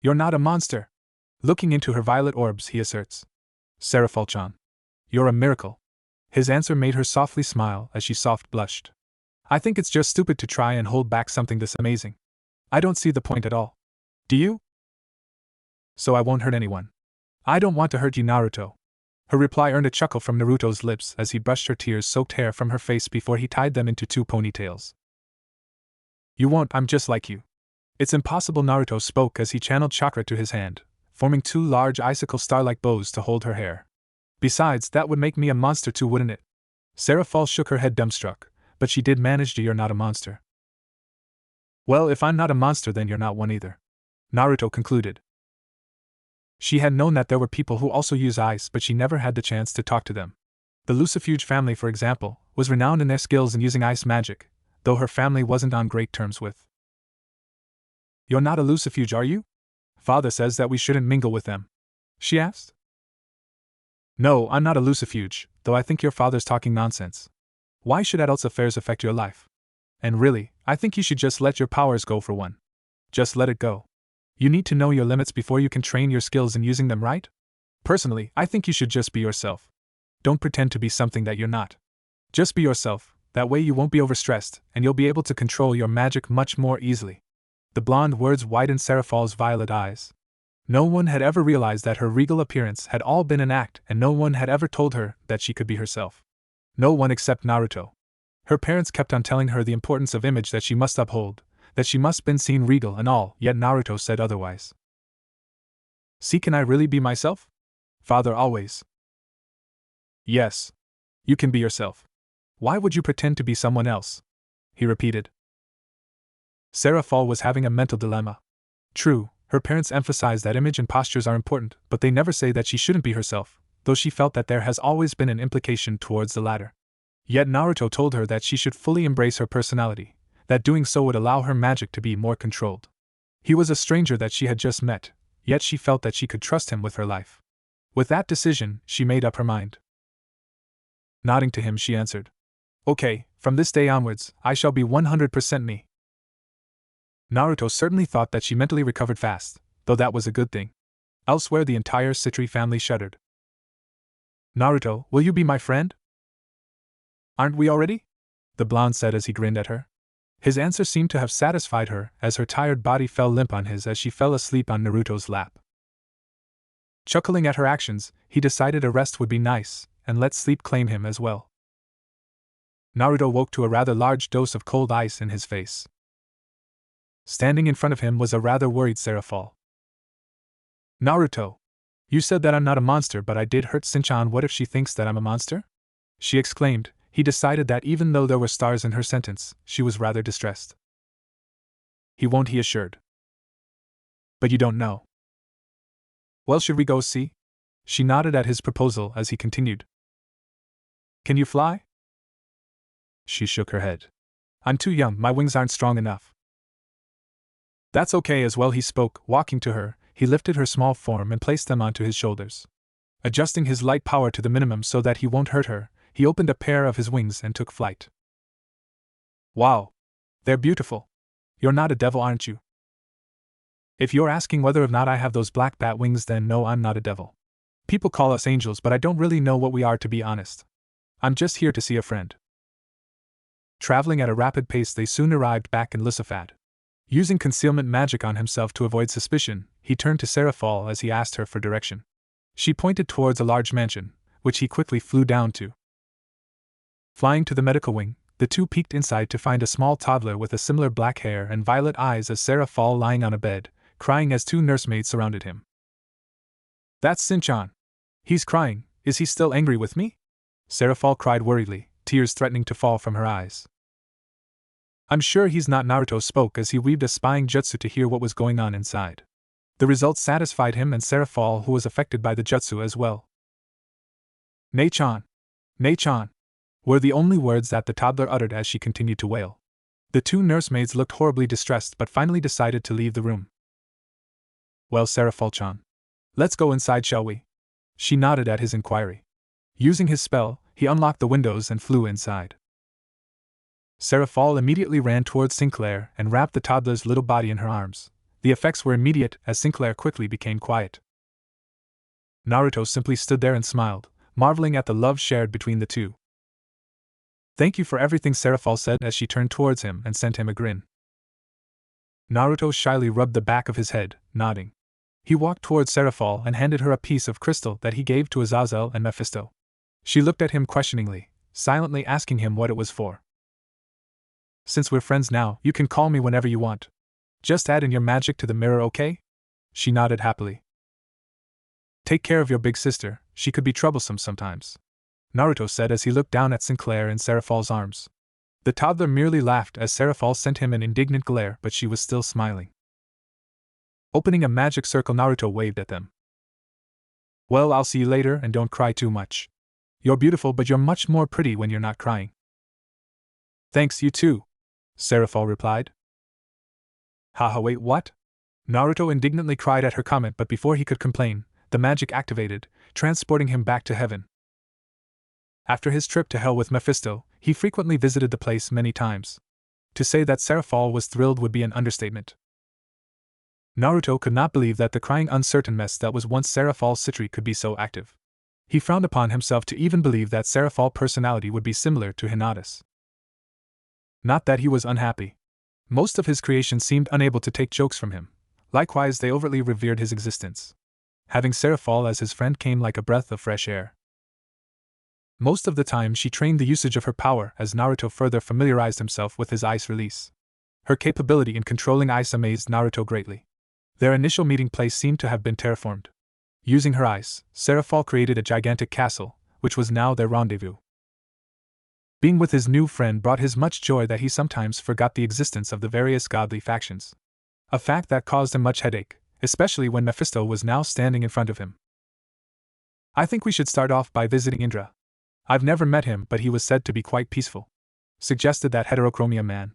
You're not a monster. Looking into her violet orbs, he asserts. Seraphol-chan. You're a miracle. His answer made her softly smile as she soft blushed. I think it's just stupid to try and hold back something this amazing. I don't see the point at all. Do you? So I won't hurt anyone. I don't want to hurt you, Naruto. Her reply earned a chuckle from Naruto's lips as he brushed her tears-soaked hair from her face before he tied them into 2 ponytails. You won't, I'm just like you. It's impossible, Naruto spoke as he channeled chakra to his hand, forming 2 large icicle star-like bows to hold her hair. Besides, that would make me a monster too, wouldn't it? Seraphol shook her head dumbstruck, but she did manage to. You're not a monster. Well, if I'm not a monster, then you're not one either. Naruto concluded. She had known that there were people who also use ice, but she never had the chance to talk to them. The Lucifuge family, for example, was renowned in their skills in using ice magic, though her family wasn't on great terms with. You're not a Lucifuge, are you? Father says that we shouldn't mingle with them. She asked. No, I'm not a Lucifuge, though I think your father's talking nonsense. Why should adults' affairs affect your life? And really, I think you should just let your powers go for one. Just let it go. You need to know your limits before you can train your skills in using them, right? Personally, I think you should just be yourself. Don't pretend to be something that you're not. Just be yourself, that way you won't be overstressed, and you'll be able to control your magic much more easily. The blonde words widened Seraphol's violet eyes. No one had ever realized that her regal appearance had all been an act, and no one had ever told her that she could be herself. No one except Naruto. Her parents kept on telling her the importance of image that she must uphold, that she must be seen regal and all, yet Naruto said otherwise. See, can I really be myself? Father always. Yes. You can be yourself. Why would you pretend to be someone else? He repeated. Seraphol was having a mental dilemma. True, her parents emphasized that image and postures are important, but they never say that she shouldn't be herself, though she felt that there has always been an implication towards the latter. Yet Naruto told her that she should fully embrace her personality, that doing so would allow her magic to be more controlled. He was a stranger that she had just met, yet she felt that she could trust him with her life. With that decision, she made up her mind. Nodding to him, she answered, Okay, from this day onwards, I shall be 100% me. Naruto certainly thought that she mentally recovered fast, though that was a good thing. Elsewhere, the entire Citri family shuddered. Naruto, will you be my friend? Aren't we already? The blonde said as he grinned at her. His answer seemed to have satisfied her, as her tired body fell limp on his as she fell asleep on Naruto's lap. Chuckling at her actions, he decided a rest would be nice, and let sleep claim him as well. Naruto woke to a rather large dose of cold ice in his face. Standing in front of him was a rather worried Seraphol. Naruto! You said that I'm not a monster, but I did hurt Shinchan. What if she thinks that I'm a monster? She exclaimed. He decided that even though there were stars in her sentence, she was rather distressed. He won't, he assured. But you don't know. Well, should we go see? She nodded at his proposal as he continued. Can you fly? She shook her head. I'm too young, my wings aren't strong enough. That's okay as well, he spoke. Walking to her, he lifted her small form and placed them onto his shoulders. Adjusting his light power to the minimum so that he won't hurt her, he opened a pair of his wings and took flight. Wow! They're beautiful. You're not a devil, aren't you? If you're asking whether or not I have those black bat wings, then no, I'm not a devil. People call us angels, but I don't really know what we are, to be honest. I'm just here to see a friend. Traveling at a rapid pace, they soon arrived back in Lysophat. Using concealment magic on himself to avoid suspicion, he turned to Seraphol as he asked her for direction. She pointed towards a large mansion, which he quickly flew down to. Flying to the medical wing, the two peeked inside to find a small toddler with a similar black hair and violet eyes as Seraphol lying on a bed, crying as two nursemaids surrounded him. That's Shinchan. He's crying. Is he still angry with me? Seraphol cried worriedly, tears threatening to fall from her eyes. I'm sure he's not. Naruto spoke as he weaved a spying jutsu to hear what was going on inside. The results satisfied him and Seraphol, who was affected by the jutsu as well. Nei-chan! Nei-chan! Were the only words that the toddler uttered as she continued to wail. The two nursemaids looked horribly distressed but finally decided to leave the room. Well, Seraphol-chan. Let's go inside, shall we? She nodded at his inquiry. Using his spell, he unlocked the windows and flew inside. Seraphol immediately ran towards Sinclair and wrapped the toddler's little body in her arms. The effects were immediate as Sinclair quickly became quiet. Naruto simply stood there and smiled, marveling at the love shared between the two. Thank you for everything, Seraphol said as she turned towards him and sent him a grin. Naruto shyly rubbed the back of his head, nodding. He walked towards Seraphol and handed her a piece of crystal that he gave to Azazel and Mephisto. She looked at him questioningly, silently asking him what it was for. Since we're friends now, you can call me whenever you want. Just add in your magic to the mirror, okay? She nodded happily. Take care of your big sister, she could be troublesome sometimes, Naruto said as he looked down at Sinclair in Seraphol's arms. The toddler merely laughed as Seraphol sent him an indignant glare, but she was still smiling. Opening a magic circle, Naruto waved at them. Well, I'll see you later and don't cry too much. You're beautiful, but you're much more pretty when you're not crying. Thanks, you too, Seraphol replied. Haha, wait, what? Naruto indignantly cried at her comment, but before he could complain, the magic activated, transporting him back to heaven. After his trip to hell with Mephisto, he frequently visited the place many times. To say that Seraphol was thrilled would be an understatement. Naruto could not believe that the crying, uncertain mess that was once Seraphol's Citri could be so active. He frowned upon himself to even believe that Seraphol's personality would be similar to Hinata's. Not that he was unhappy. Most of his creations seemed unable to take jokes from him. Likewise, they overtly revered his existence. Having Seraphol as his friend came like a breath of fresh air. Most of the time she trained the usage of her power as Naruto further familiarized himself with his ice release. Her capability in controlling ice amazed Naruto greatly. Their initial meeting place seemed to have been terraformed. Using her ice, Seraphol created a gigantic castle, which was now their rendezvous. Being with his new friend brought his much joy that he sometimes forgot the existence of the various godly factions. A fact that caused him much headache, especially when Mephisto was now standing in front of him. I think we should start off by visiting Indra. I've never met him, but he was said to be quite peaceful, suggested that heterochromia man.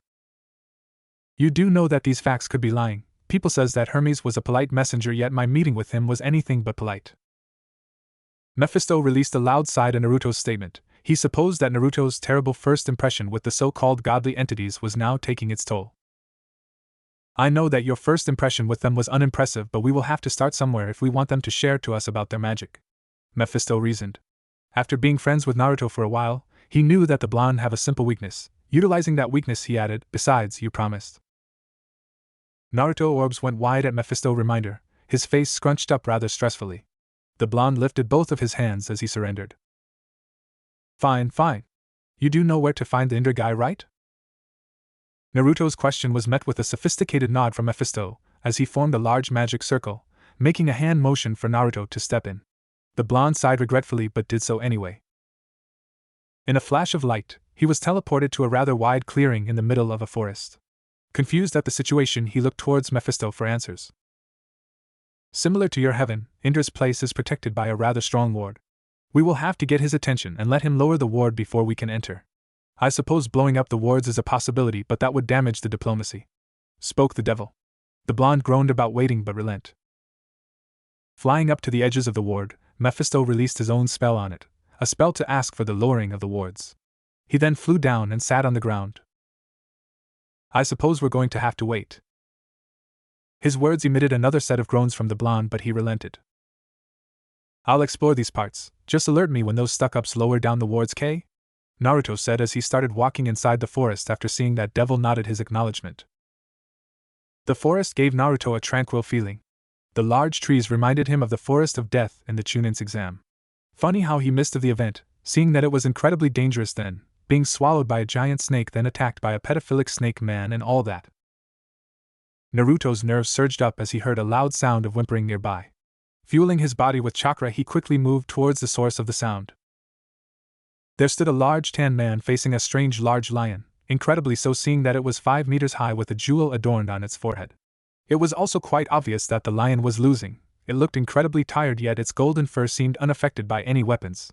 You do know that these facts could be lying. People says that Hermes was a polite messenger, yet my meeting with him was anything but polite. Mephisto released a loud sigh at Naruto's statement. He supposed that Naruto's terrible first impression with the so-called godly entities was now taking its toll. I know that your first impression with them was unimpressive, but we will have to start somewhere if we want them to share to us about their magic. Mephisto reasoned. After being friends with Naruto for a while, he knew that the blonde have a simple weakness. Utilizing that weakness, he added, besides, you promised. Naruto orbs went wide at Mephisto's reminder, his face scrunched up rather stressfully. The blonde lifted both of his hands as he surrendered. Fine, fine. You do know where to find the Ender guy, right? Naruto's question was met with a sophisticated nod from Mephisto, as he formed a large magic circle, making a hand motion for Naruto to step in. The blonde sighed regretfully but did so anyway. In a flash of light, he was teleported to a rather wide clearing in the middle of a forest. Confused at the situation, he looked towards Mephisto for answers. Similar to your heaven, Ender's place is protected by a rather strong ward. We will have to get his attention and let him lower the ward before we can enter. I suppose blowing up the wards is a possibility, but that would damage the diplomacy. Spoke the devil. The blonde groaned about waiting but relent. Flying up to the edges of the ward, Mephisto released his own spell on it, a spell to ask for the lowering of the wards. He then flew down and sat on the ground. I suppose we're going to have to wait. His words emitted another set of groans from the blonde, but he relented. I'll explore these parts, just alert me when those stuck-ups lower down the wards, K? Naruto said as he started walking inside the forest after seeing that devil nodded his acknowledgement. The forest gave Naruto a tranquil feeling. The large trees reminded him of the forest of death in the Chunin's exam. Funny how he missed of the event, seeing that it was incredibly dangerous then, being swallowed by a giant snake then attacked by a pedophilic snake man and all that. Naruto's nerves surged up as he heard a loud sound of whimpering nearby. Fueling his body with chakra, he quickly moved towards the source of the sound. There stood a large tan man facing a strange large lion, incredibly so seeing that it was 5 meters high with a jewel adorned on its forehead. It was also quite obvious that the lion was losing. It looked incredibly tired, yet its golden fur seemed unaffected by any weapons.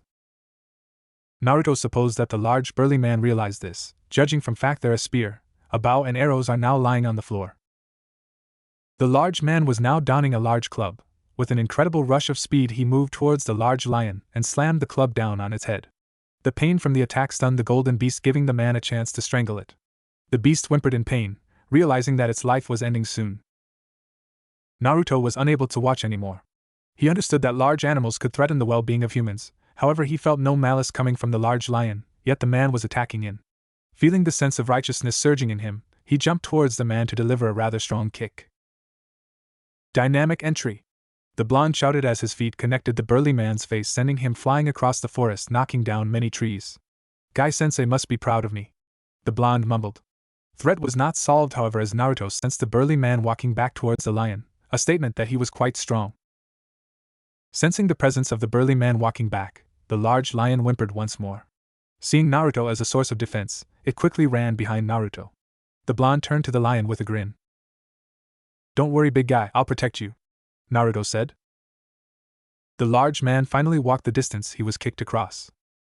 Naruto supposed that the large burly man realized this, judging from fact that a spear, a bow and arrows are now lying on the floor. The large man was now donning a large club. With an incredible rush of speed he moved towards the large lion and slammed the club down on its head. The pain from the attack stunned the golden beast, giving the man a chance to strangle it. The beast whimpered in pain, realizing that its life was ending soon. Naruto was unable to watch anymore. He understood that large animals could threaten the well-being of humans, however he felt no malice coming from the large lion, yet the man was attacking him. Feeling the sense of righteousness surging in him, he jumped towards the man to deliver a rather strong kick. Dynamic entry! The blonde shouted as his feet connected the burly man's face, sending him flying across the forest, knocking down many trees. Guy-sensei must be proud of me. The blonde mumbled. Threat was not solved, however, as Naruto sensed the burly man walking back towards the lion, a statement that he was quite strong. Sensing the presence of the burly man walking back, the large lion whimpered once more. Seeing Naruto as a source of defense, it quickly ran behind Naruto. The blonde turned to the lion with a grin. Don't worry, big guy, I'll protect you, Naruto said. The large man finally walked the distance he was kicked across.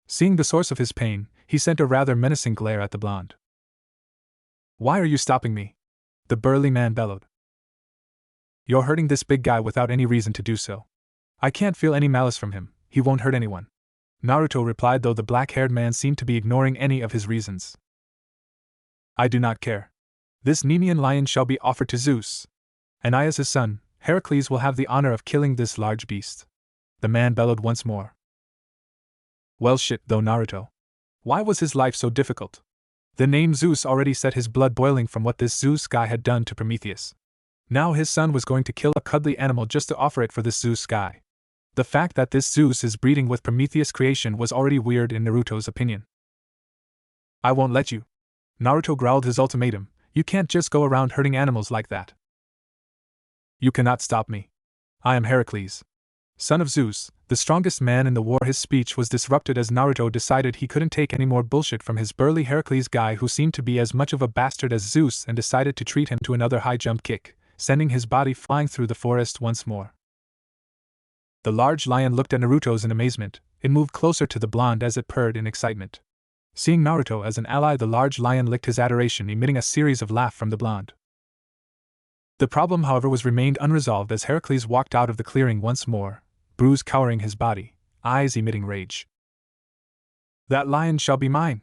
Seeing the source of his pain, he sent a rather menacing glare at the blonde. Why are you stopping me? The burly man bellowed. You're hurting this big guy without any reason to do so. I can't feel any malice from him, he won't hurt anyone, Naruto replied, though the black-haired man seemed to be ignoring any of his reasons. I do not care. This Nemean lion shall be offered to Zeus. And I, as his son, Heracles, will have the honor of killing this large beast. The man bellowed once more. Well shit though, Naruto. Why was his life so difficult? The name Zeus already set his blood boiling from what this Zeus guy had done to Prometheus. Now his son was going to kill a cuddly animal just to offer it for this Zeus guy. The fact that this Zeus is breeding with Prometheus' creation was already weird in Naruto's opinion. I won't let you. Naruto growled his ultimatum. You can't just go around hurting animals like that. You cannot stop me. I am Heracles, son of Zeus, the strongest man in the war. His speech was disrupted as Naruto decided he couldn't take any more bullshit from his burly Heracles guy, who seemed to be as much of a bastard as Zeus, and decided to treat him to another high jump kick, sending his body flying through the forest once more. The large lion looked at Naruto's in amazement. It moved closer to the blonde as it purred in excitement. Seeing Naruto as an ally, the large lion licked his adoration, emitting a series of laughs from the blonde. The problem, however, was remained unresolved as Heracles walked out of the clearing once more, bruise cowering his body, eyes emitting rage. That lion shall be mine!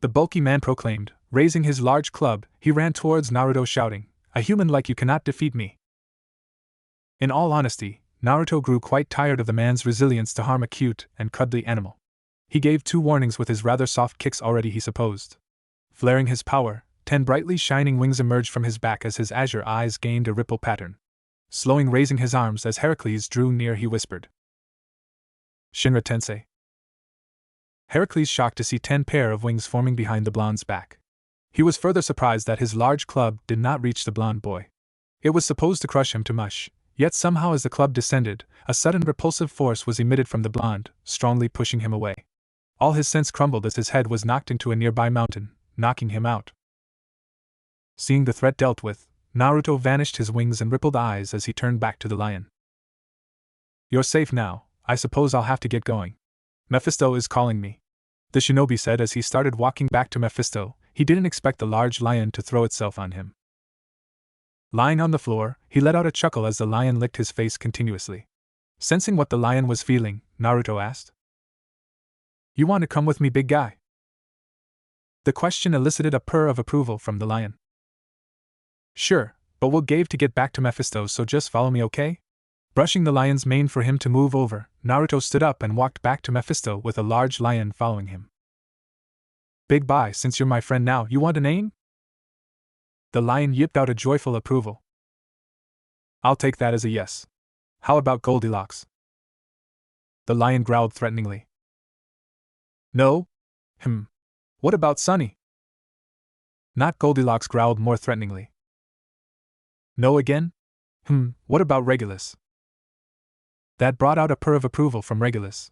The bulky man proclaimed. Raising his large club, he ran towards Naruto shouting, A human like you cannot defeat me. In all honesty, Naruto grew quite tired of the man's resilience to harm a cute and cuddly animal. He gave 2 warnings with his rather soft kicks already, he supposed. Flaring his power, 10 brightly shining wings emerged from his back as his azure eyes gained a ripple pattern. Slowing, raising his arms as Heracles drew near, he whispered, "Shinra Tensei." Heracles shocked to see 10 pair of wings forming behind the blonde's back. He was further surprised that his large club did not reach the blonde boy. It was supposed to crush him to mush, yet somehow as the club descended, a sudden repulsive force was emitted from the blonde, strongly pushing him away. All his sense crumbled as his head was knocked into a nearby mountain, knocking him out. Seeing the threat dealt with, Naruto vanished his wings and rippled eyes as he turned back to the lion. "You're safe now, I suppose I'll have to get going. Mephisto is calling me," the shinobi said as he started walking back to Mephisto. He didn't expect the large lion to throw itself on him. Lying on the floor, he let out a chuckle as the lion licked his face continuously. Sensing what the lion was feeling, Naruto asked, "You want to come with me, big guy?" The question elicited a purr of approval from the lion. "Sure, but we'll gave to get back to Mephisto, so just follow me, okay?" Brushing the lion's mane for him to move over, Naruto stood up and walked back to Mephisto with a large lion following him. "Big bye, since you're my friend now, you want a name?" The lion yipped out a joyful approval. "I'll take that as a yes. How about Goldilocks?" The lion growled threateningly. "No? What about Sunny?" Not Goldilocks growled more threateningly. "No again? What about Regulus?" That brought out a purr of approval from Regulus.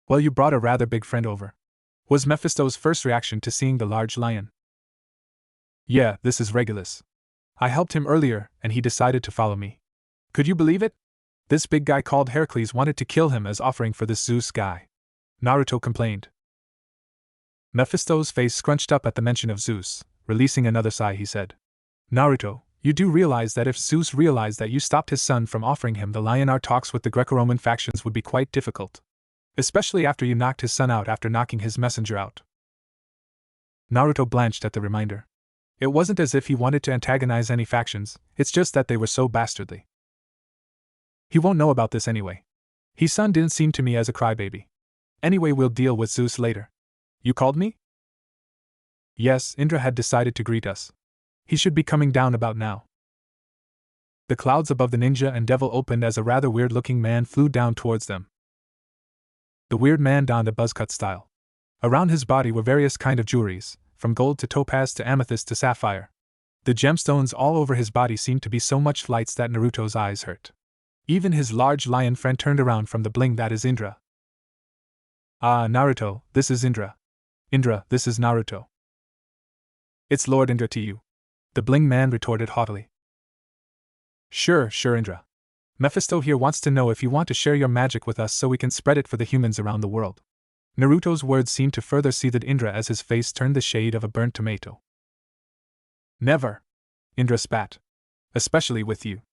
"Well, you brought a rather big friend over," was Mephisto's first reaction to seeing the large lion. "Yeah, this is Regulus. I helped him earlier, and he decided to follow me. Could you believe it? This big guy called Heracles wanted to kill him as offering for this Zeus guy," Naruto complained. Mephisto's face scrunched up at the mention of Zeus. Releasing another sigh, he said, "Naruto, you do realize that if Zeus realized that you stopped his son from offering him the lion, our talks with the Greco-Roman factions would be quite difficult. Especially after you knocked his son out after knocking his messenger out." Naruto blanched at the reminder. It wasn't as if he wanted to antagonize any factions, it's just that they were so bastardly. "He won't know about this anyway. His son didn't seem to me as a crybaby. Anyway, we'll deal with Zeus later. You called me?" "Yes, Indra had decided to greet us. He should be coming down about now." The clouds above the ninja and devil opened as a rather weird-looking man flew down towards them. The weird man donned a buzzcut style. Around his body were various kind of jewelries, from gold to topaz to amethyst to sapphire. The gemstones all over his body seemed to be so much lights that Naruto's eyes hurt. Even his large lion friend turned around from the bling. "That is Indra." "Ah, Naruto, this is Indra. Indra, this is Naruto." "It's Lord Indra to you," the bling man retorted haughtily. Sure, Indra. Mephisto here wants to know if you want to share your magic with us so we can spread it for the humans around the world." Naruto's words seemed to further seethe Indra as his face turned the shade of a burnt tomato. "Never," Indra spat. "Especially with you.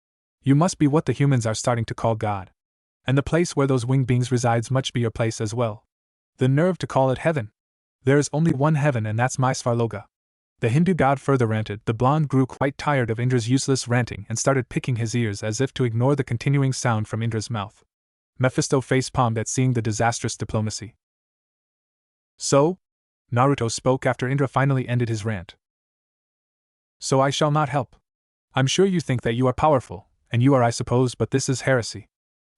You must be what the humans are starting to call God. And the place where those winged beings resides must be your place as well. The nerve to call it heaven. There is only one heaven, and that's my Svarloga." The Hindu god further ranted. The blonde grew quite tired of Indra's useless ranting and started picking his ears as if to ignore the continuing sound from Indra's mouth. Mephisto face-palmed at seeing the disastrous diplomacy. "So?" Naruto spoke after Indra finally ended his rant. "So I shall not help. I'm sure you think that you are powerful, and you are, I suppose, but this is heresy.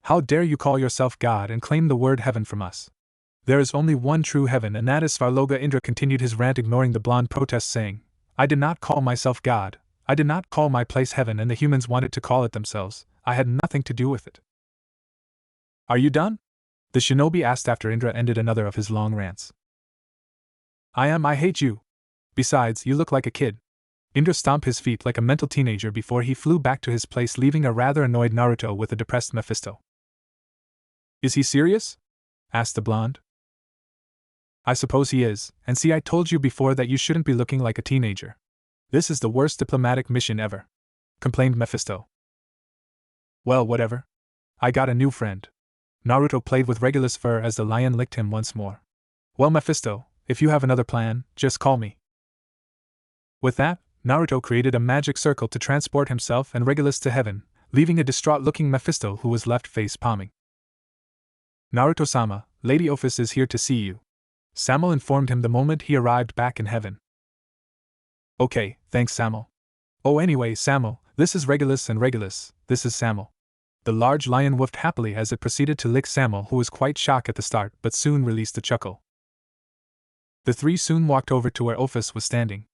How dare you call yourself God and claim the word heaven from us? There is only one true heaven, and that is Svarloga." Indra continued his rant, ignoring the blonde protest, saying, "I did not call myself God, I did not call my place heaven, and the humans wanted to call it themselves. I had nothing to do with it." "Are you done?" the shinobi asked after Indra ended another of his long rants. "I am. I hate you. Besides, you look like a kid." Indra stomped his feet like a mental teenager before he flew back to his place, leaving a rather annoyed Naruto with a depressed Mephisto. "Is he serious?" asked the blonde. "I suppose he is, and see, I told you before that you shouldn't be looking like a teenager. This is the worst diplomatic mission ever," complained Mephisto. "Well, whatever. I got a new friend." Naruto played with Regulus' fur as the lion licked him once more. "Well, Mephisto, if you have another plan, just call me." With that, Naruto created a magic circle to transport himself and Regulus to heaven, leaving a distraught-looking Mephisto who was left face-palming. "Naruto-sama, Lady Ophis is here to see you," Samuel informed him the moment he arrived back in heaven. "Okay, thanks Samuel. Oh anyway, Samuel, this is Regulus and Regulus, this is Samuel." The large lion woofed happily as it proceeded to lick Samuel, who was quite shocked at the start but soon released a chuckle. The three soon walked over to where Ophis was standing.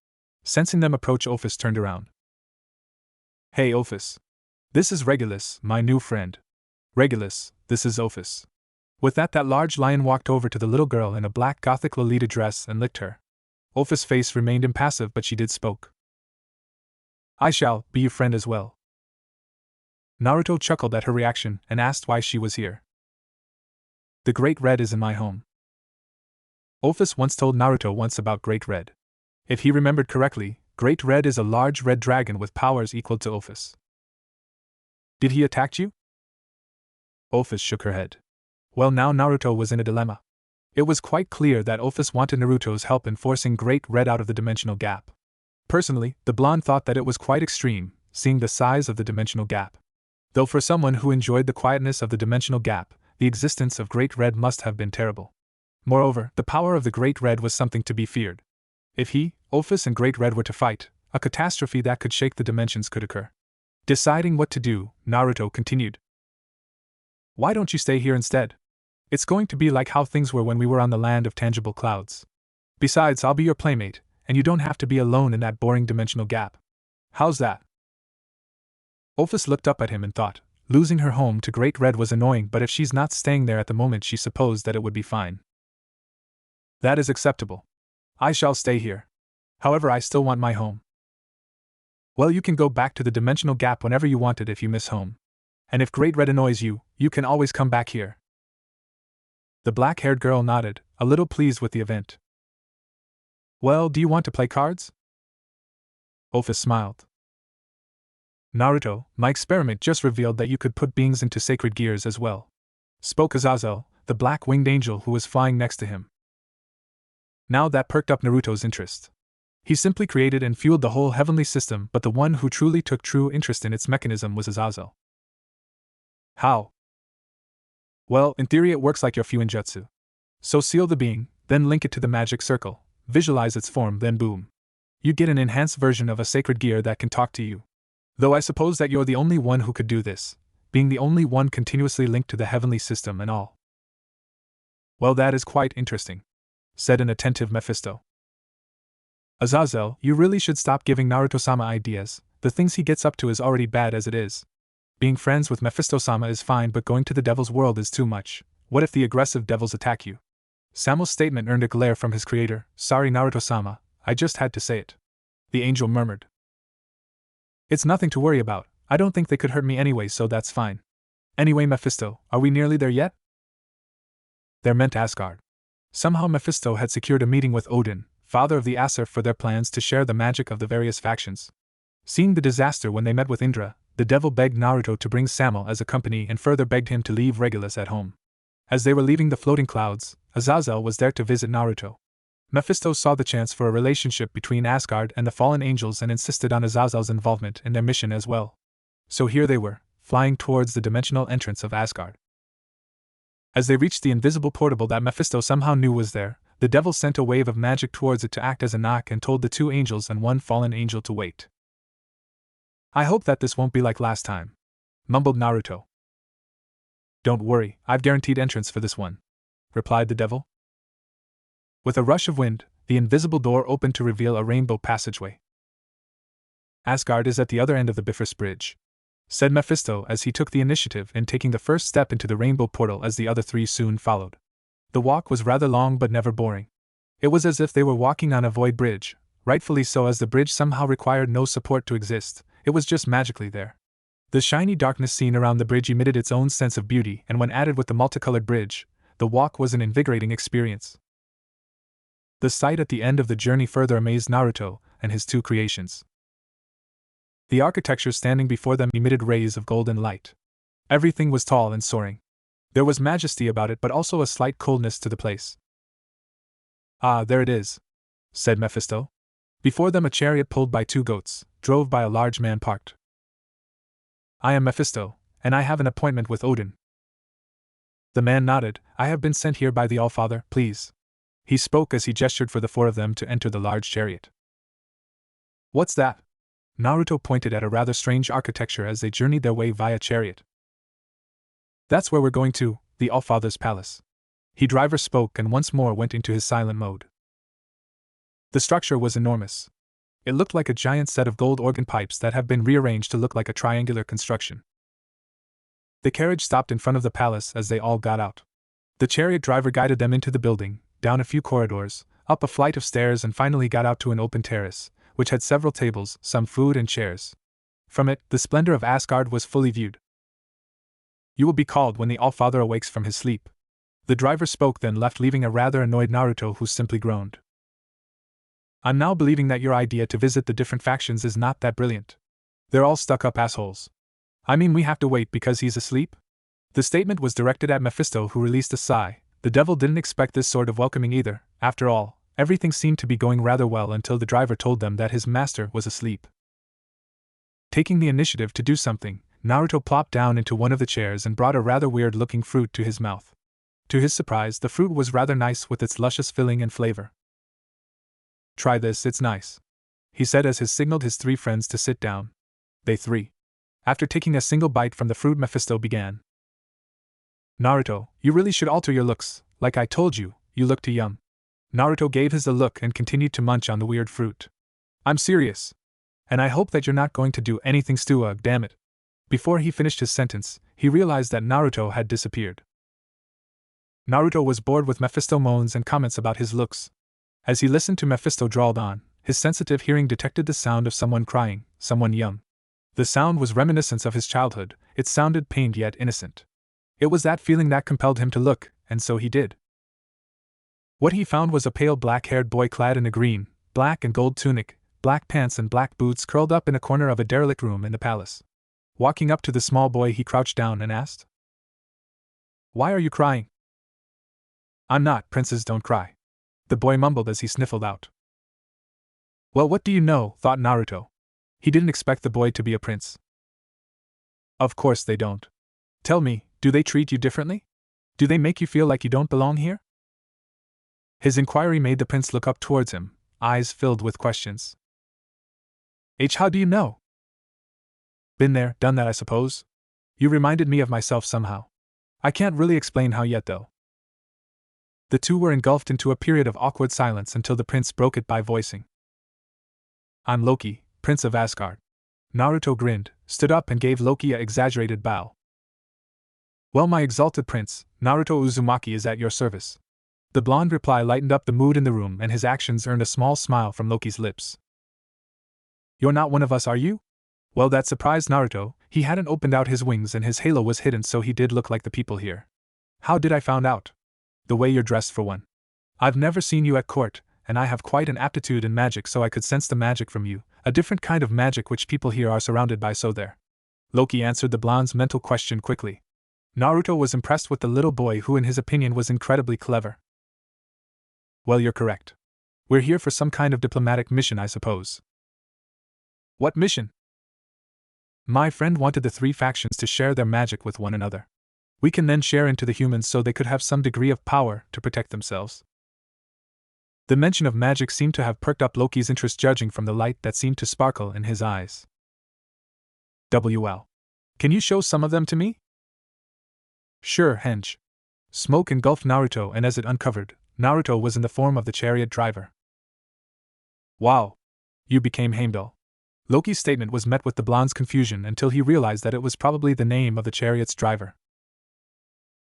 Sensing them approach, Ophis turned around. "Hey Ophis. This is Regulus, my new friend. Regulus, this is Ophis." With that large lion walked over to the little girl in a black gothic Lolita dress and licked her. Ophis' face remained impassive, but she did spoke. "I shall be your friend as well." Naruto chuckled at her reaction and asked why she was here. "The Great Red is in my home." Ophis once told Naruto about Great Red. If he remembered correctly, Great Red is a large red dragon with powers equal to Ophis. "Did he attack you?" Ophis shook her head. Well, now Naruto was in a dilemma. It was quite clear that Ophis wanted Naruto's help in forcing Great Red out of the dimensional gap. Personally, the blonde thought that it was quite extreme, seeing the size of the dimensional gap. Though for someone who enjoyed the quietness of the dimensional gap, the existence of Great Red must have been terrible. Moreover, the power of the Great Red was something to be feared. If he, Ophis and Great Red were to fight, a catastrophe that could shake the dimensions could occur. Deciding what to do, Naruto continued. "Why don't you stay here instead? It's going to be like how things were when we were on the land of tangible clouds. Besides, I'll be your playmate, and you don't have to be alone in that boring dimensional gap. How's that?" Ophis looked up at him and thought, losing her home to Great Red was annoying, but if she's not staying there at the moment, she supposed that it would be fine. "That is acceptable. I shall stay here. However, I still want my home." "Well, you can go back to the dimensional gap whenever you want it if you miss home. And if Great Red annoys you, you can always come back here." The black-haired girl nodded, a little pleased with the event. "Well, do you want to play cards?" Ophis smiled. "Naruto, my experiment just revealed that you could put beings into sacred gears as well," spoke Azazel, the black-winged angel who was flying next to him. Now that perked up Naruto's interest. He simply created and fueled the whole heavenly system, but the one who truly took true interest in its mechanism was Azazel. "How?" "Well, in theory it works like your Fuinjutsu. So seal the being, then link it to the magic circle, visualize its form, then boom. You get an enhanced version of a sacred gear that can talk to you. Though I suppose that you're the only one who could do this, being the only one continuously linked to the heavenly system and all." "Well, that is quite interesting," said an attentive Mephisto. "Azazel, you really should stop giving Naruto-sama ideas. The things he gets up to is already bad as it is. Being friends with Mephisto-sama is fine, but going to the devil's world is too much. What if the aggressive devils attack you?" Samuel's statement earned a glare from his creator. "Sorry Naruto-sama, I just had to say it," the angel murmured. "It's nothing to worry about. I don't think they could hurt me anyway, so that's fine. Anyway, Mephisto, are we nearly there yet?" There meant Asgard. Somehow Mephisto had secured a meeting with Odin, father of the Aesir, for their plans to share the magic of the various factions. Seeing the disaster when they met with Indra, the devil begged Naruto to bring Samuel as a company and further begged him to leave Regulus at home. As they were leaving the floating clouds, Azazel was there to visit Naruto. Mephisto saw the chance for a relationship between Asgard and the fallen angels and insisted on Azazel's involvement in their mission as well. So here they were, flying towards the dimensional entrance of Asgard. As they reached the invisible portal that Mephisto somehow knew was there, the devil sent a wave of magic towards it to act as a knock and told the two angels and one fallen angel to wait. "I hope that this won't be like last time," mumbled Naruto. "Don't worry, I've guaranteed entrance for this one," replied the devil. With a rush of wind, the invisible door opened to reveal a rainbow passageway. "Asgard is at the other end of the Bifrost Bridge," said Mephisto as he took the initiative in taking the first step into the rainbow portal, as the other three soon followed. The walk was rather long but never boring. It was as if they were walking on a void bridge, rightfully so, as the bridge somehow required no support to exist, it was just magically there. The shiny darkness seen around the bridge emitted its own sense of beauty, and when added with the multicolored bridge, the walk was an invigorating experience. The sight at the end of the journey further amazed Naruto and his two creations. The architecture standing before them emitted rays of golden light. Everything was tall and soaring. There was majesty about it, but also a slight coldness to the place. "Ah, there it is," said Mephisto. Before them a chariot pulled by 2 goats, drove by a large man parked. I am Mephisto, and I have an appointment with Odin. The man nodded. I have been sent here by the Allfather, please. He spoke as he gestured for the 4 of them to enter the large chariot. What's that? Naruto pointed at a rather strange architecture as they journeyed their way via chariot. That's where we're going to, the Allfather's palace. The driver spoke and once more went into his silent mode. The structure was enormous. It looked like a giant set of gold organ pipes that have been rearranged to look like a triangular construction. The carriage stopped in front of the palace as they all got out. The chariot driver guided them into the building, down a few corridors, up a flight of stairs, and finally got out to an open terrace, which had several tables, some food and chairs. From it, the splendor of Asgard was fully viewed. You will be called when the Allfather awakes from his sleep. The driver spoke, then left, leaving a rather annoyed Naruto who simply groaned. I'm now believing that your idea to visit the different factions is not that brilliant. They're all stuck-up assholes. I mean, we have to wait because he's asleep? The statement was directed at Mephisto, who released a sigh. The devil didn't expect this sort of welcoming either. After all, everything seemed to be going rather well until the driver told them that his master was asleep. Taking the initiative to do something, Naruto plopped down into one of the chairs and brought a rather weird-looking fruit to his mouth. To his surprise, the fruit was rather nice with its luscious filling and flavor. Try this, it's nice, he said as he signaled his 3 friends to sit down. They 3. After taking a single bite from the fruit, Mephisto began. Naruto, you really should alter your looks. Like I told you, you look too young. Naruto gave his a look and continued to munch on the weird fruit. I'm serious. And I hope that you're not going to do anything damn it. Before he finished his sentence, he realized that Naruto had disappeared. Naruto was bored with Mephisto moans and comments about his looks. As he listened to Mephisto drawled on, his sensitive hearing detected the sound of someone crying, someone young. The sound was reminiscent of his childhood. It sounded pained yet innocent. It was that feeling that compelled him to look, and so he did. What he found was a pale black-haired boy clad in a green, black and gold tunic, black pants and black boots, curled up in a corner of a derelict room in the palace. Walking up to the small boy, he crouched down and asked, "Why are you crying?" "I'm not, princes don't cry," the boy mumbled as he sniffled out. Well, what do you know, thought Naruto. He didn't expect the boy to be a prince. Of course they don't. Tell me, do they treat you differently? Do they make you feel like you don't belong here? His inquiry made the prince look up towards him, eyes filled with questions. How do you know? Been there, done that, I suppose. You reminded me of myself somehow. I can't really explain how yet, though. The 2 were engulfed into a period of awkward silence until the prince broke it by voicing, I'm Loki, Prince of Asgard. Naruto grinned, stood up and gave Loki an exaggerated bow. Well, my exalted prince, Naruto Uzumaki is at your service. The blonde reply lightened up the mood in the room, and his actions earned a small smile from Loki's lips. You're not one of us, are you? Well, that surprised Naruto. He hadn't opened out his wings and his halo was hidden, so he did look like the people here. How did I found out? The way you're dressed, for one. I've never seen you at court, and I have quite an aptitude in magic, so I could sense the magic from you, a different kind of magic which people here are surrounded by, so there. Loki answered the blonde's mental question quickly. Naruto was impressed with the little boy who in his opinion was incredibly clever. Well, you're correct. We're here for some kind of diplomatic mission, I suppose. What mission? My friend wanted the 3 factions to share their magic with one another. We can then share into the humans so they could have some degree of power to protect themselves. The mention of magic seemed to have perked up Loki's interest, judging from the light that seemed to sparkle in his eyes. Can you show some of them to me? Sure, Henge. Smoke engulfed Naruto, and as it uncovered, Naruto was in the form of the chariot driver. Wow! You became Heimdall. Loki's statement was met with the blonde's confusion until he realized that it was probably the name of the chariot's driver.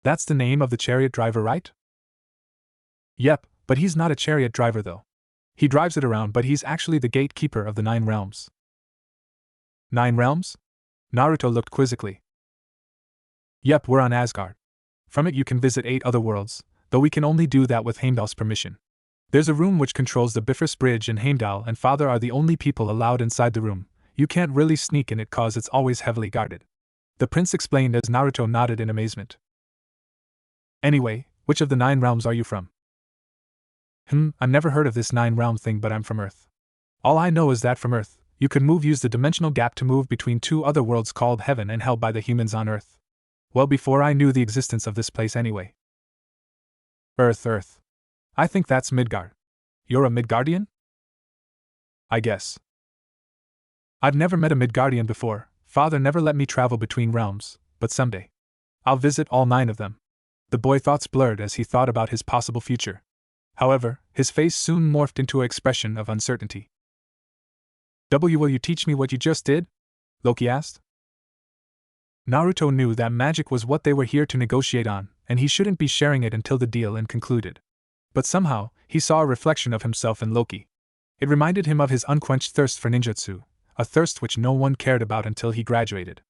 That's the name of the chariot driver, right? Yep, but he's not a chariot driver though. He drives it around, but he's actually the gatekeeper of the 9 realms. 9 realms? Naruto looked quizzically. Yep, we're on Asgard. From it you can visit 8 other worlds, though we can only do that with Heimdall's permission. There's a room which controls the Bifrost Bridge, and Heimdall and Father are the only people allowed inside the room. You can't really sneak in it cause it's always heavily guarded. The prince explained as Naruto nodded in amazement. Anyway, which of the 9 realms are you from? I've never heard of this 9 realm thing, but I'm from Earth. All I know is that from Earth, you could use the dimensional gap to move between two other worlds called Heaven and Hell by the humans on Earth. Well, before I knew the existence of this place anyway. Earth. I think that's Midgard. You're a Midgardian? I guess. I've never met a Midgardian before. Father never let me travel between realms, but someday I'll visit all 9 of them. The boy's thoughts blurred as he thought about his possible future. However, his face soon morphed into an expression of uncertainty. Will you teach me what you just did? Loki asked. Naruto knew that magic was what they were here to negotiate on, and he shouldn't be sharing it until the deal and concluded. But somehow, he saw a reflection of himself in Loki. It reminded him of his unquenched thirst for ninjutsu, a thirst which no one cared about until he graduated.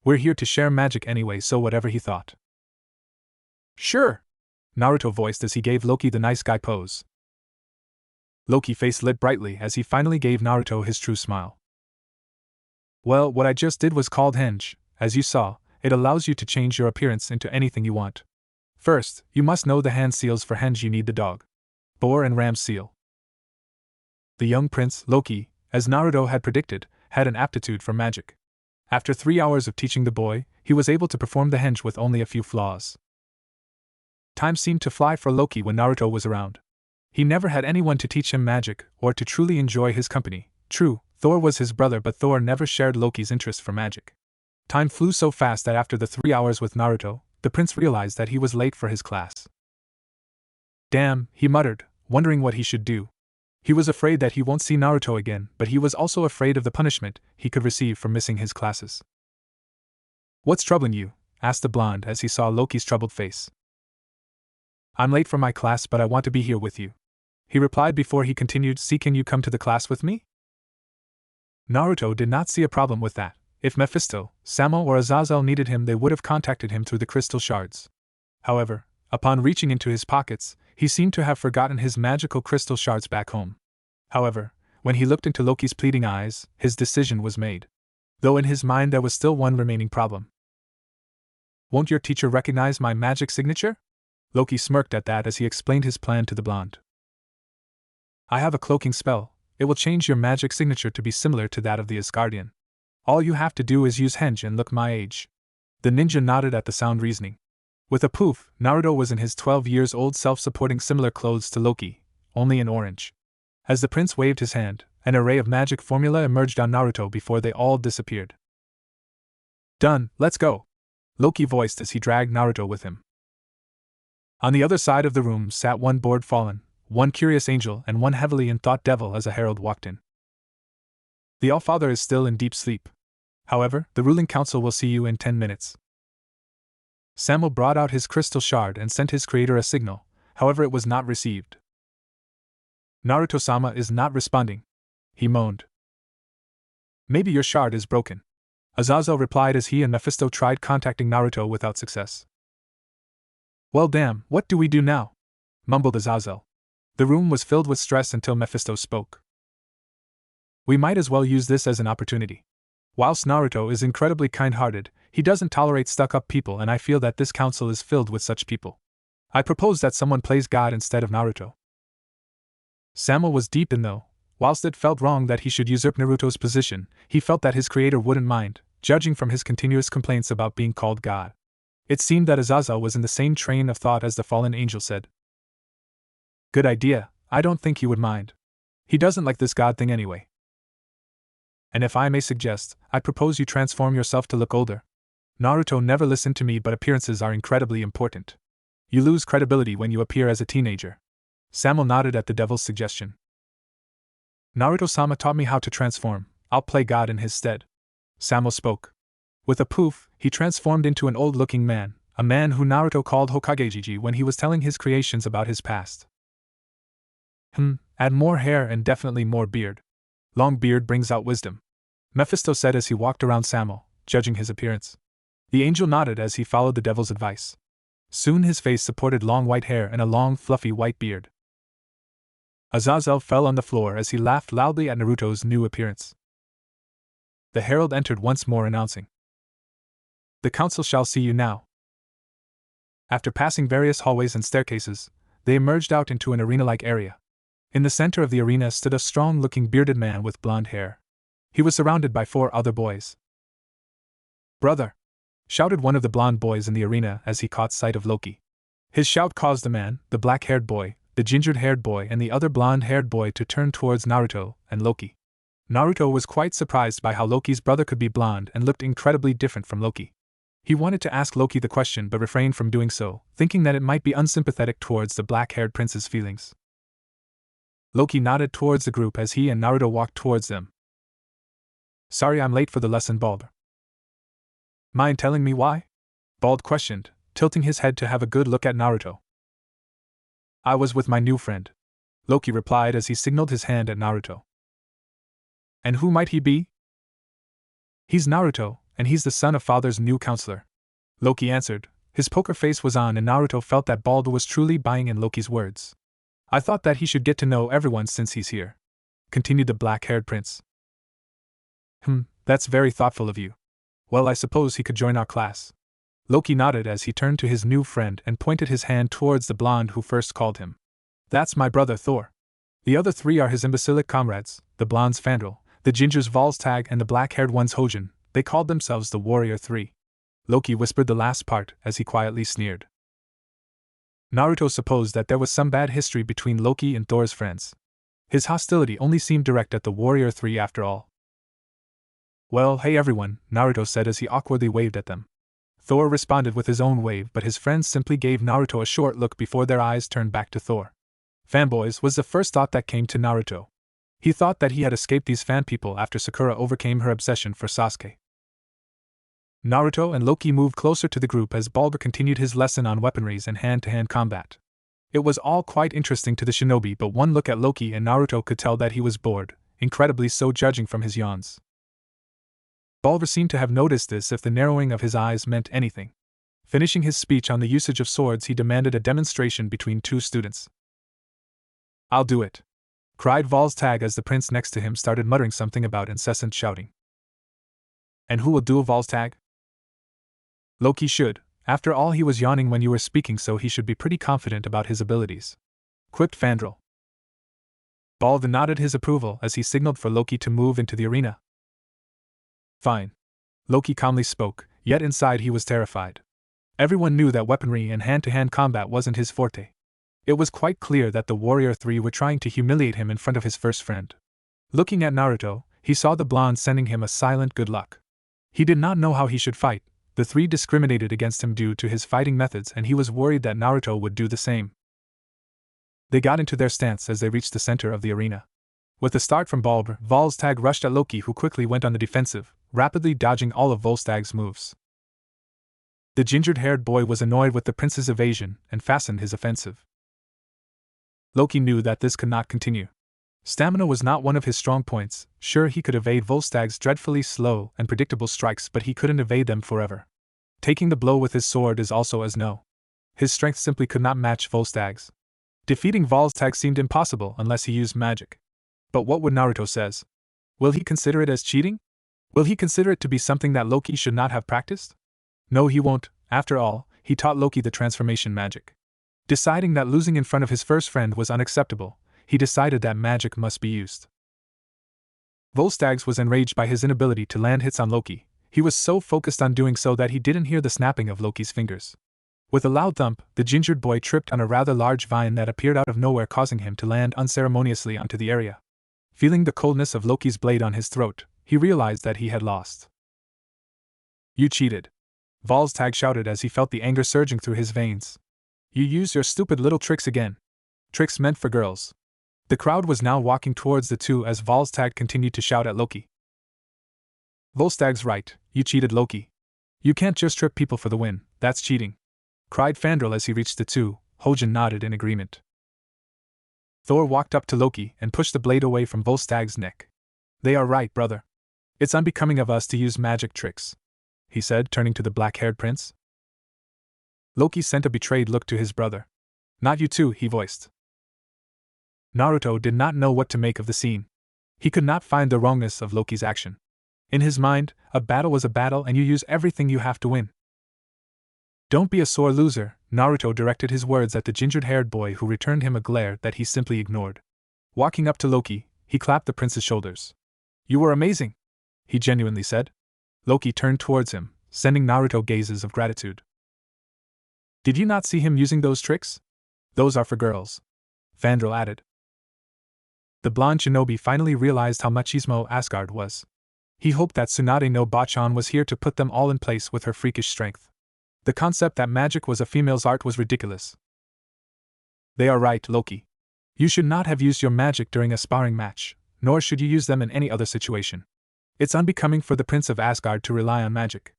We're here to share magic anyway, so whatever he thought. Sure, Naruto voiced as he gave Loki the nice guy pose. Loki's face lit brightly as he finally gave Naruto his true smile. Well, what I just did was called henge. As you saw, it allows you to change your appearance into anything you want. First, you must know the hand seals for henge. You need the dog, boar and ram seal. The young prince, Loki, as Naruto had predicted, had an aptitude for magic. After 3 hours of teaching the boy, he was able to perform the henge with only a few flaws. Time seemed to fly for Loki when Naruto was around. He never had anyone to teach him magic, or to truly enjoy his company. True, Thor was his brother, but Thor never shared Loki's interest for magic. Time flew so fast that after the 3 hours with Naruto, the prince realized that he was late for his class. Damn, he muttered, wondering what he should do. He was afraid that he won't see Naruto again, but he was also afraid of the punishment he could receive for missing his classes. What's troubling you? Asked the blonde as he saw Loki's troubled face. I'm late for my class, but I want to be here with you, he replied before he continued. See, can you come to the class with me? Naruto did not see a problem with that. If Mephisto, Samo or Azazel needed him, they would have contacted him through the crystal shards. However, upon reaching into his pockets, he seemed to have forgotten his magical crystal shards back home. However, when he looked into Loki's pleading eyes, his decision was made. Though in his mind there was still one remaining problem. Won't your teacher recognize my magic signature? Loki smirked at that as he explained his plan to the blonde. I have a cloaking spell. It will change your magic signature to be similar to that of the Asgardian. All you have to do is use henge and look my age. The ninja nodded at the sound reasoning. With a poof, Naruto was in his 12-years-old self supporting similar clothes to Loki, only in orange. As the prince waved his hand, an array of magic formula emerged on Naruto before they all disappeared. Done, let's go, Loki voiced as he dragged Naruto with him. On the other side of the room sat one bored fallen, one curious angel, and one heavily in thought devil as a herald walked in. The Allfather is still in deep sleep. However, the ruling council will see you in 10 minutes. Samo brought out his crystal shard and sent his creator a signal, however it was not received. Naruto-sama is not responding, he moaned. Maybe your shard is broken, Azazel replied as he and Mephisto tried contacting Naruto without success. Well damn, what do we do now? Mumbled Azazel. The room was filled with stress until Mephisto spoke. We might as well use this as an opportunity. Whilst Naruto is incredibly kind-hearted, he doesn't tolerate stuck-up people, and I feel that this council is filled with such people. I propose that someone plays God instead of Naruto. Samo was deep in though. Whilst it felt wrong that he should usurp Naruto's position, he felt that his creator wouldn't mind, judging from his continuous complaints about being called God. It seemed that Azazel was in the same train of thought as the fallen angel said. Good idea, I don't think he would mind. He doesn't like this God thing anyway. And if I may suggest, I propose you transform yourself to look older. Naruto never listened to me, but appearances are incredibly important. You lose credibility when you appear as a teenager. Samo nodded at the devil's suggestion. Naruto-sama taught me how to transform. I'll play God in his stead. Samo spoke. With a poof, he transformed into an old-looking man, a man who Naruto called Hokagejiji when he was telling his creations about his past. Add more hair and definitely more beard. Long beard brings out wisdom, Mephisto said as he walked around Samo, judging his appearance. The angel nodded as he followed the devil's advice. Soon his face supported long white hair and a long fluffy white beard. Azazel fell on the floor as he laughed loudly at Naruto's new appearance. The herald entered once more, announcing, "The council shall see you now." After passing various hallways and staircases, they emerged out into an arena-like area. In the center of the arena stood a strong-looking bearded man with blonde hair. He was surrounded by 4 other boys. "Brother!" shouted one of the blonde boys in the arena as he caught sight of Loki. His shout caused the man, the black-haired boy, the ginger-haired boy and the other blonde-haired boy to turn towards Naruto and Loki. Naruto was quite surprised by how Loki's brother could be blonde and looked incredibly different from Loki. He wanted to ask Loki the question but refrained from doing so, thinking that it might be unsympathetic towards the black-haired prince's feelings. Loki nodded towards the group as he and Naruto walked towards them. "Sorry I'm late for the lesson, Bald. Mind telling me why?" Bald questioned, tilting his head to have a good look at Naruto. "I was with my new friend," Loki replied as he signaled his hand at Naruto. "And who might he be?" "He's Naruto, and he's the son of father's new counselor," Loki answered. His poker face was on and Naruto felt that Bald was truly buying in Loki's words. "I thought that he should get to know everyone since he's here," continued the black-haired prince. That's very thoughtful of you. Well, I suppose he could join our class." Loki nodded as he turned to his new friend and pointed his hand towards the blonde who first called him. "That's my brother Thor. The other 3 are his imbecilic comrades, the blonde's Fandral, the ginger's Volstagg and the black-haired one's Hojin. They called themselves the Warrior 3. Loki whispered the last part as he quietly sneered. Naruto supposed that there was some bad history between Loki and Thor's friends. His hostility only seemed direct at the Warrior 3 after all. "Well, hey everyone," Naruto said as he awkwardly waved at them. Thor responded with his own wave, but his friends simply gave Naruto a short look before their eyes turned back to Thor. Fanboys was the first thought that came to Naruto. He thought that he had escaped these fan people after Sakura overcame her obsession for Sasuke. Naruto and Loki moved closer to the group as Balder continued his lesson on weaponries and hand-to-hand combat. It was all quite interesting to the shinobi, but one look at Loki and Naruto could tell that he was bored, incredibly so judging from his yawns. Balder seemed to have noticed this if the narrowing of his eyes meant anything. Finishing his speech on the usage of swords, he demanded a demonstration between 2 students. "I'll do it," cried Volstagg as the prince next to him started muttering something about incessant shouting. "And who will duel Volstagg?" "Loki should. After all, he was yawning when you were speaking, so he should be pretty confident about his abilities," quipped Fandral. Balder nodded his approval as he signaled for Loki to move into the arena. "Fine," Loki calmly spoke, yet inside he was terrified. Everyone knew that weaponry and hand-to-hand combat wasn't his forte. It was quite clear that the Warrior 3 were trying to humiliate him in front of his first friend. Looking at Naruto, he saw the blonde sending him a silent good luck. He did not know how he should fight. The 3 discriminated against him due to his fighting methods, and he was worried that Naruto would do the same. They got into their stance as they reached the center of the arena. With a start from Balder, Volstagg rushed at Loki, who quickly went on the defensive, rapidly dodging all of Volstagg's moves. The ginger-haired boy was annoyed with the prince's evasion and fastened his offensive. Loki knew that this could not continue. Stamina was not one of his strong points. Sure, he could evade Volstagg's dreadfully slow and predictable strikes, but he couldn't evade them forever. Taking the blow with his sword is also as no. His strength simply could not match Volstagg's. Defeating Volstagg seemed impossible unless he used magic. But what would Naruto says? Will he consider it as cheating? Will he consider it to be something that Loki should not have practiced? No, he won't. After all, he taught Loki the transformation magic. Deciding that losing in front of his first friend was unacceptable, he decided that magic must be used. Volstagg was enraged by his inability to land hits on Loki. He was so focused on doing so that he didn't hear the snapping of Loki's fingers. With a loud thump, the gingered boy tripped on a rather large vine that appeared out of nowhere, causing him to land unceremoniously onto the area. Feeling the coldness of Loki's blade on his throat, he realized that he had lost. "You cheated!" Volstagg shouted as he felt the anger surging through his veins. "You use your stupid little tricks again. Tricks meant for girls." The crowd was now walking towards the 2 as Volstagg continued to shout at Loki. "Volstagg's right, you cheated, Loki. You can't just trip people for the win, that's cheating," cried Fandral as he reached the 2. Hojin nodded in agreement. Thor walked up to Loki and pushed the blade away from Volstagg's neck. "They are right, brother. It's unbecoming of us to use magic tricks," he said, turning to the black-haired prince. Loki sent a betrayed look to his brother. "Not you too," he voiced. Naruto did not know what to make of the scene. He could not find the wrongness of Loki's action. In his mind, a battle was a battle and you use everything you have to win. "Don't be a sore loser," Naruto directed his words at the ginger-haired boy, who returned him a glare that he simply ignored. Walking up to Loki, he clapped the prince's shoulders. "You were amazing," he genuinely said. Loki turned towards him, sending Naruto gazes of gratitude. "Did you not see him using those tricks? Those are for girls," Fandral added. The blonde shinobi finally realized how machismo Asgard was. He hoped that Tsunade no Bachan was here to put them all in place with her freakish strength. The concept that magic was a female's art was ridiculous. "They are right, Loki. You should not have used your magic during a sparring match, nor should you use them in any other situation. It's unbecoming for the Prince of Asgard to rely on magic."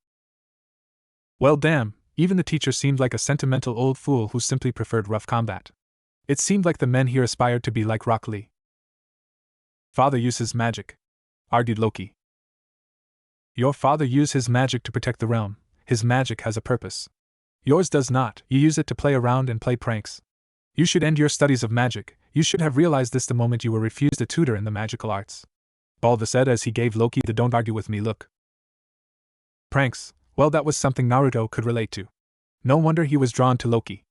Well, damn, even the teacher seemed like a sentimental old fool who simply preferred rough combat. It seemed like the men here aspired to be like Rock Lee. "Father uses magic," argued Loki. "Your father used his magic to protect the realm. His magic has a purpose. Yours does not. You use it to play around and play pranks. You should end your studies of magic. You should have realized this the moment you were refused a tutor in the magical arts," Balder said as he gave Loki the "don't argue with me" look. Pranks, well, that was something Naruto could relate to. No wonder he was drawn to Loki.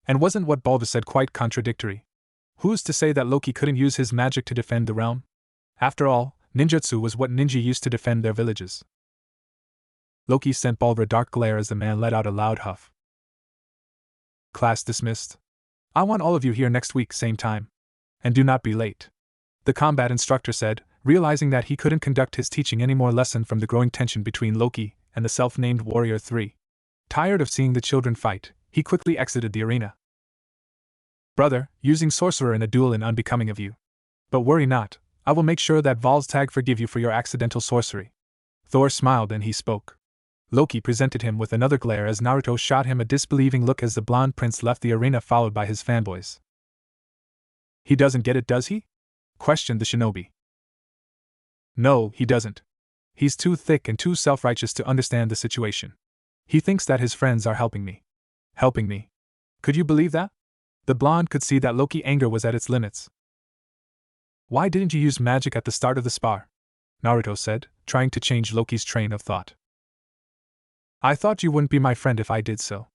And wasn't what Balder said quite contradictory? Who's to say that Loki couldn't use his magic to defend the realm? After all, ninjutsu was what ninja used to defend their villages. Loki sent Balder a dark glare as the man let out a loud huff. "Class dismissed. I want all of you here next week, same time. And do not be late," the combat instructor said, realizing that he couldn't conduct his teaching any more lesson from the growing tension between Loki and the self-named Warrior 3. Tired of seeing the children fight, he quickly exited the arena. "Brother, using sorcerer in a duel is unbecoming of you. But worry not, I will make sure that Volstagg forgive you for your accidental sorcery." Thor smiled and he spoke. Loki presented him with another glare as Naruto shot him a disbelieving look as the blonde prince left the arena followed by his fanboys. "He doesn't get it, does he?" questioned the shinobi. "No, he doesn't. He's too thick and too self-righteous to understand the situation. He thinks that his friends are helping me. Helping me? Could you believe that?" The blonde could see that Loki's anger was at its limits. "Why didn't you use magic at the start of the spar?" Naruto said, trying to change Loki's train of thought. "I thought you wouldn't be my friend if I did so.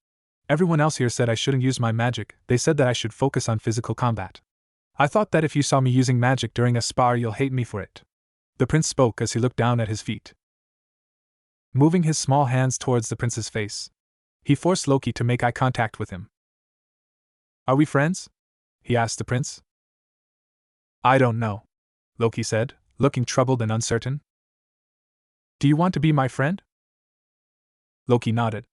Everyone else here said I shouldn't use my magic. They said that I should focus on physical combat. I thought that if you saw me using magic during a spar, you'll hate me for it." The prince spoke as he looked down at his feet. Moving his small hands towards the prince's face, he forced Loki to make eye contact with him. "Are we friends?" he asked the prince. "I don't know," Loki said, looking troubled and uncertain. "Do you want to be my friend?" Loki nodded.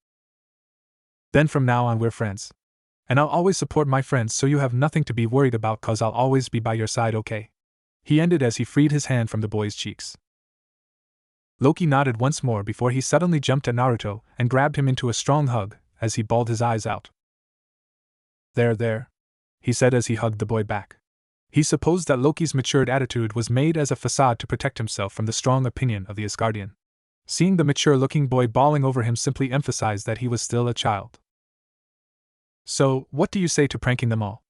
"Then from now on we're friends. And I'll always support my friends, so you have nothing to be worried about, 'cause I'll always be by your side, okay?" He ended as he freed his hand from the boy's cheeks. Loki nodded once more before he suddenly jumped at Naruto and grabbed him into a strong hug as he bawled his eyes out. There, he said as he hugged the boy back. He supposed that Loki's matured attitude was made as a facade to protect himself from the strong opinion of the Asgardian. Seeing the mature-looking boy bawling over him simply emphasized that he was still a child. "So, what do you say to pranking them all?"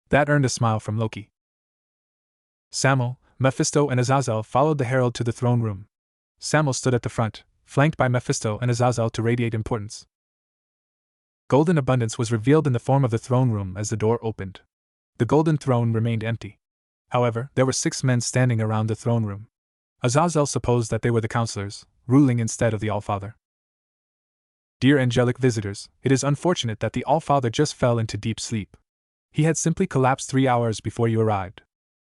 That earned a smile from Loki. Samuel, Mephisto and Azazel followed the herald to the throne room. Samuel stood at the front, flanked by Mephisto and Azazel to radiate importance. Golden abundance was revealed in the form of the throne room as the door opened. The golden throne remained empty. However, there were 6 men standing around the throne room. Azazel supposed that they were the counselors, ruling instead of the Allfather. "Dear angelic visitors, it is unfortunate that the Allfather just fell into deep sleep. He had simply collapsed 3 hours before you arrived.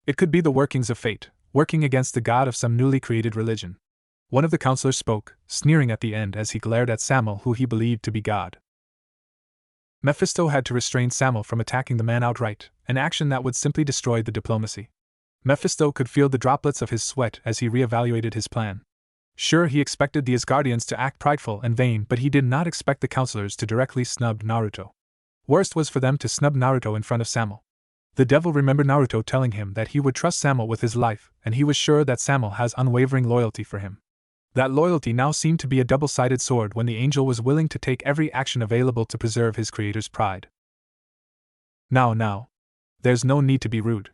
It could be the workings of fate, working against the god of some newly created religion." One of the counselors spoke, sneering at the end as he glared at Samuel, who he believed to be God. Mephisto had to restrain Samuel from attacking the man outright, an action that would simply destroy the diplomacy. Mephisto could feel the droplets of his sweat as he reevaluated his plan. Sure, he expected the Asgardians to act prideful and vain, but he did not expect the counselors to directly snub Naruto. Worst was for them to snub Naruto in front of Samuel. The devil remembered Naruto telling him that he would trust Samuel with his life, and he was sure that Samuel has unwavering loyalty for him. That loyalty now seemed to be a double-sided sword when the angel was willing to take every action available to preserve his creator's pride. Now. There's no need to be rude.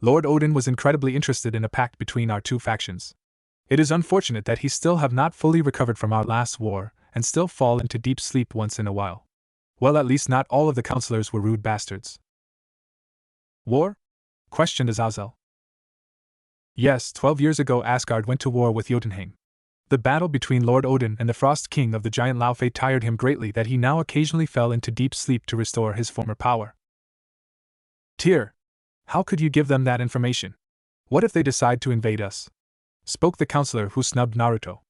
Lord Odin was incredibly interested in a pact between our two factions. It is unfortunate that he still have not fully recovered from our last war, and still fall into deep sleep once in a while. Well, at least not all of the counselors were rude bastards. "War?" questioned Azazel. Yes, 12 years ago Asgard went to war with Jotunheim. The battle between Lord Odin and the Frost King of the giant Laufey tired him greatly that he now occasionally fell into deep sleep to restore his former power. Tyr, how could you give them that information? What if they decide to invade us? Spoke the counselor who snubbed Naruto.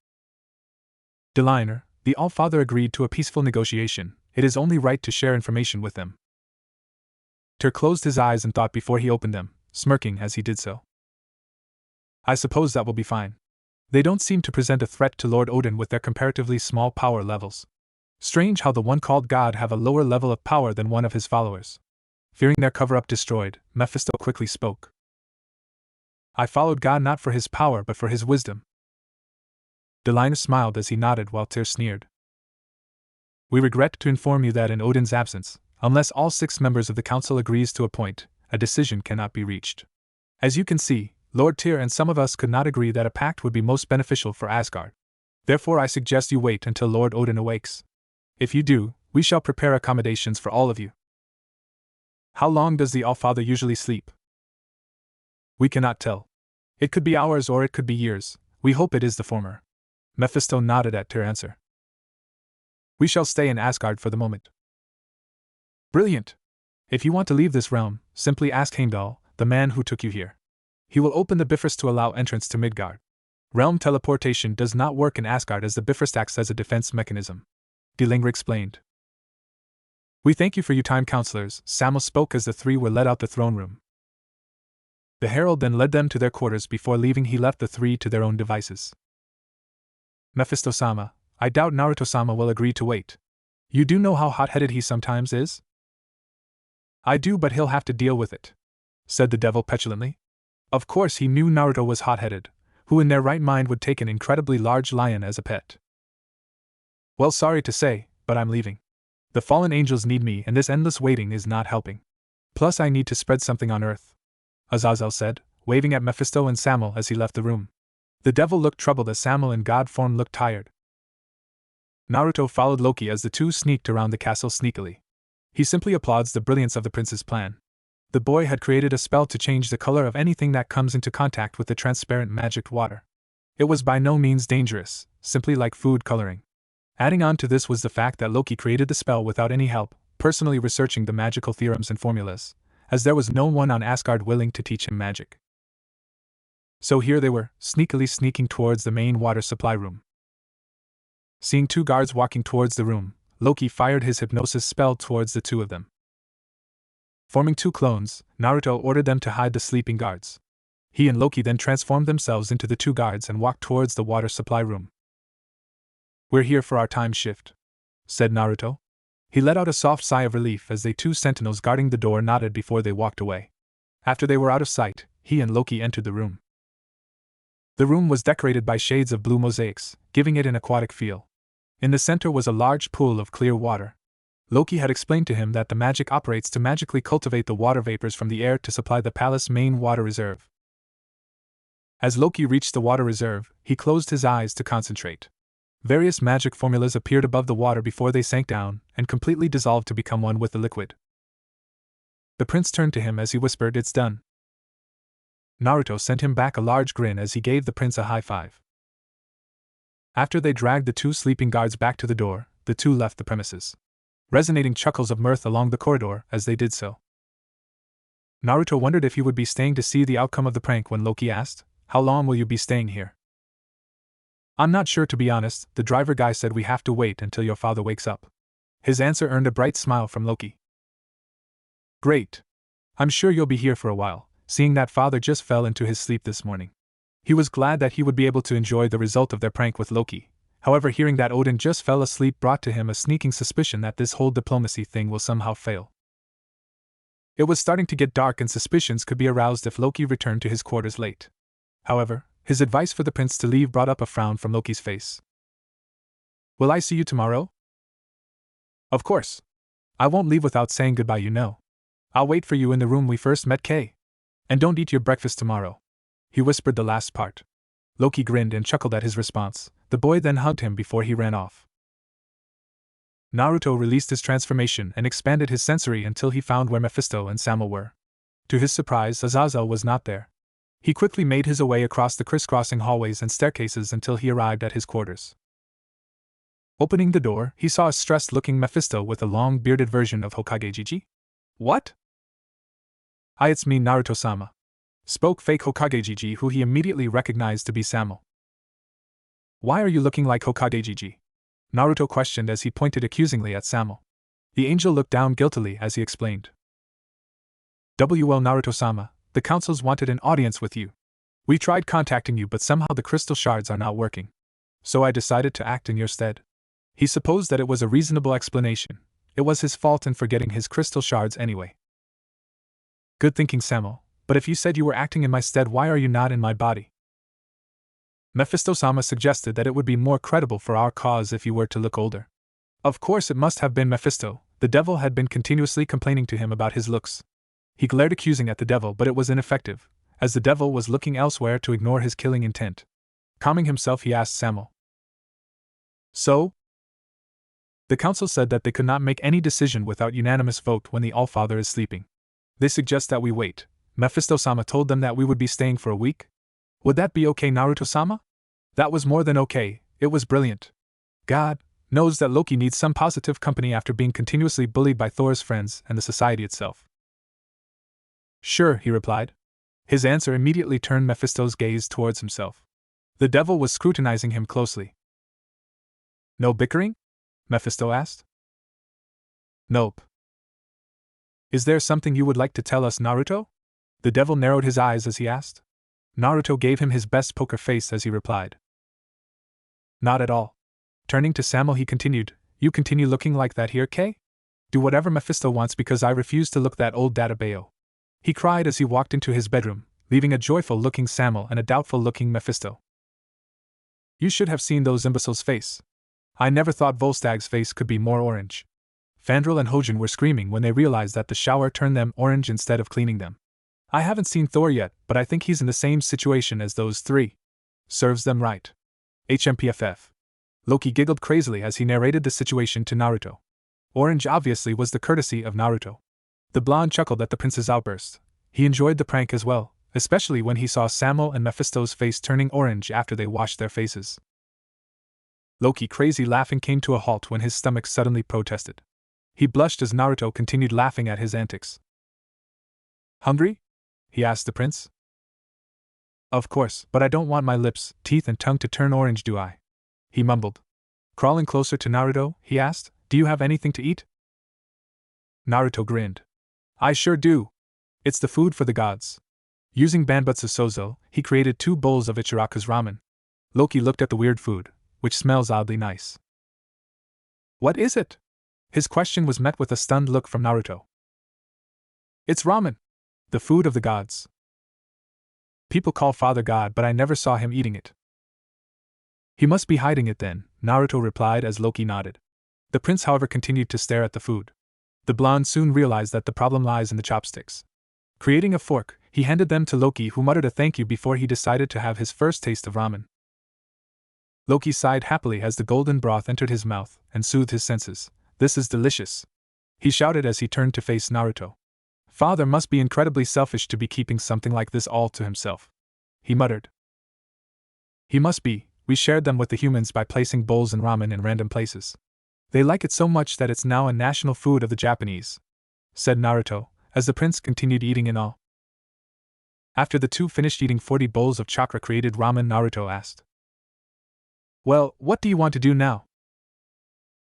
Delinar, the All-Father agreed to a peaceful negotiation. It is only right to share information with them. Tyr closed his eyes and thought before he opened them, smirking as he did so. I suppose that will be fine. They don't seem to present a threat to Lord Odin with their comparatively small power levels. Strange how the one called God have a lower level of power than one of his followers. Fearing their cover-up destroyed, Mephisto quickly spoke. I followed God not for his power but for his wisdom. Delinar smiled as he nodded while Tyr sneered. We regret to inform you that in Odin's absence, unless all 6 members of the council agrees to a point, a decision cannot be reached. As you can see, Lord Tyr and some of us could not agree that a pact would be most beneficial for Asgard. Therefore I suggest you wait until Lord Odin awakes. If you do, we shall prepare accommodations for all of you. How long does the All-Father usually sleep? We cannot tell. It could be hours or it could be years. We hope it is the former. Mephisto nodded at Tyr's answer. We shall stay in Asgard for the moment. Brilliant! If you want to leave this realm, simply ask Heimdall, the man who took you here. He will open the Bifrost to allow entrance to Midgard. Realm teleportation does not work in Asgard as the Bifrost acts as a defense mechanism. Delinar explained. We thank you for your time, counselors, Samuel spoke as the 3 were led out the throne room. The herald then led them to their quarters. Before leaving he left the 3 to their own devices. Mephisto-sama, I doubt Naruto-sama will agree to wait. You do know how hot-headed he sometimes is? I do, but he'll have to deal with it, said the devil petulantly. Of course he knew Naruto was hot-headed. Who in their right mind would take an incredibly large lion as a pet? Well, sorry to say, but I'm leaving. The fallen angels need me and this endless waiting is not helping. Plus I need to spread something on Earth, Azazel said, waving at Mephisto and Samuel as he left the room. The devil looked troubled as Samuel in god form looked tired. Naruto followed Loki as the 2 sneaked around the castle sneakily. He simply applauds the brilliance of the prince's plan. The boy had created a spell to change the color of anything that comes into contact with the transparent magic water. It was by no means dangerous, simply like food coloring. Adding on to this was the fact that Loki created the spell without any help, personally researching the magical theorems and formulas, as there was no one on Asgard willing to teach him magic. So here they were, sneakily sneaking towards the main water supply room. Seeing 2 guards walking towards the room, Loki fired his hypnosis spell towards the 2 of them. Forming 2 clones, Naruto ordered them to hide the sleeping guards. He and Loki then transformed themselves into the 2 guards and walked towards the water supply room. We're here for our time shift, said Naruto. He let out a soft sigh of relief as the 2 sentinels guarding the door nodded before they walked away. After they were out of sight, he and Loki entered the room. The room was decorated by shades of blue mosaics, giving it an aquatic feel. In the center was a large pool of clear water. Loki had explained to him that the magic operates to magically cultivate the water vapors from the air to supply the palace main water reserve. As Loki reached the water reserve, he closed his eyes to concentrate. Various magic formulas appeared above the water before they sank down and completely dissolved to become one with the liquid. The prince turned to him as he whispered, "It's done." Naruto sent him back a large grin as he gave the prince a high five. After they dragged the 2 sleeping guards back to the door, the 2 left the premises. Resonating chuckles of mirth along the corridor as they did so. Naruto wondered if he would be staying to see the outcome of the prank when Loki asked, "How long will you be staying here?" "I'm not sure, to be honest. The driver guy said we have to wait until your father wakes up." His answer earned a bright smile from Loki. "Great. I'm sure you'll be here for a while, seeing that father just fell into his sleep this morning." He was glad that he would be able to enjoy the result of their prank with Loki. However, hearing that Odin just fell asleep brought to him a sneaking suspicion that this whole diplomacy thing will somehow fail. It was starting to get dark and suspicions could be aroused if Loki returned to his quarters late. However, his advice for the prince to leave brought up a frown from Loki's face. "Will I see you tomorrow?" "Of course. I won't leave without saying goodbye, you know. I'll wait for you in the room we first met, Kay. And don't eat your breakfast tomorrow." He whispered the last part. Loki grinned and chuckled at his response. The boy then hugged him before he ran off. Naruto released his transformation and expanded his sensory until he found where Mephisto and Samuel were. To his surprise, Azazel was not there. He quickly made his way across the crisscrossing hallways and staircases until he arrived at his quarters. Opening the door, he saw a stressed-looking Mephisto with a long bearded version of Hokage Gigi. What? It's me, Naruto-sama, spoke fake Hokage Gigi, who he immediately recognized to be Samo. Why are you looking like Hokage Gigi? Naruto questioned as he pointed accusingly at Samo. The angel looked down guiltily as he explained. Well, Naruto-sama, the councils wanted an audience with you. We tried contacting you, but somehow the crystal shards are not working. So I decided to act in your stead. He supposed that it was a reasonable explanation. It was his fault in forgetting his crystal shards anyway. Good thinking, Samo, but if you said you were acting in my stead, why are you not in my body? Mephisto-sama suggested that it would be more credible for our cause if you were to look older. Of course it must have been Mephisto. The devil had been continuously complaining to him about his looks. He glared accusing at the devil, but it was ineffective, as the devil was looking elsewhere to ignore his killing intent. Calming himself, he asked Samo. So? The council said that they could not make any decision without unanimous vote when the Allfather is sleeping. They suggest that we wait. Mephisto-sama told them that we would be staying for a week. Would that be okay, Naruto-sama? That was more than okay, it was brilliant. God knows that Loki needs some positive company after being continuously bullied by Thor's friends and the society itself. Sure, he replied. His answer immediately turned Mephisto's gaze towards himself. The devil was scrutinizing him closely. No bickering? Mephisto asked. Nope. Is there something you would like to tell us, Naruto? The devil narrowed his eyes as he asked. Naruto gave him his best poker face as he replied. Not at all. Turning to Samo, he continued, You continue looking like that here, Kay? Do whatever Mephisto wants because I refuse to look that old Databayo. He cried as he walked into his bedroom, leaving a joyful-looking Samo and a doubtful-looking Mephisto. You should have seen those imbeciles' face. I never thought Volstag's face could be more orange. Fandral and Hojin were screaming when they realized that the shower turned them orange instead of cleaning them. I haven't seen Thor yet, but I think he's in the same situation as those three. Serves them right. HMPFF. Loki giggled crazily as he narrated the situation to Naruto. Orange obviously was the courtesy of Naruto. The blonde chuckled at the prince's outburst. He enjoyed the prank as well, especially when he saw Samo and Mephisto's face turning orange after they washed their faces. Loki crazy laughing came to a halt when his stomach suddenly protested. He blushed as Naruto continued laughing at his antics. Hungry? He asked the prince. Of course, but I don't want my lips, teeth and tongue to turn orange, do I? He mumbled. Crawling closer to Naruto, he asked, Do you have anything to eat? Naruto grinned. I sure do. It's the food for the gods. Using Banbutsu Sozo, he created 2 bowls of Ichiraku's ramen. Loki looked at the weird food, which smells oddly nice. What is it? His question was met with a stunned look from Naruto. It's ramen. The food of the gods. People call Father God, but I never saw him eating it. He must be hiding it then, Naruto replied as Loki nodded. The prince, however, continued to stare at the food. The blonde soon realized that the problem lies in the chopsticks. Creating a fork, he handed them to Loki, who muttered a thank you before he decided to have his first taste of ramen. Loki sighed happily as the golden broth entered his mouth and soothed his senses. This is delicious, he shouted as he turned to face Naruto. Father must be incredibly selfish to be keeping something like this all to himself, he muttered. He must be. We shared them with the humans by placing bowls and ramen in random places. They like it so much that it's now a national food of the Japanese, said Naruto, as the prince continued eating in awe. After the two finished eating 40 bowls of chakra-created ramen, Naruto asked, Well, what do you want to do now?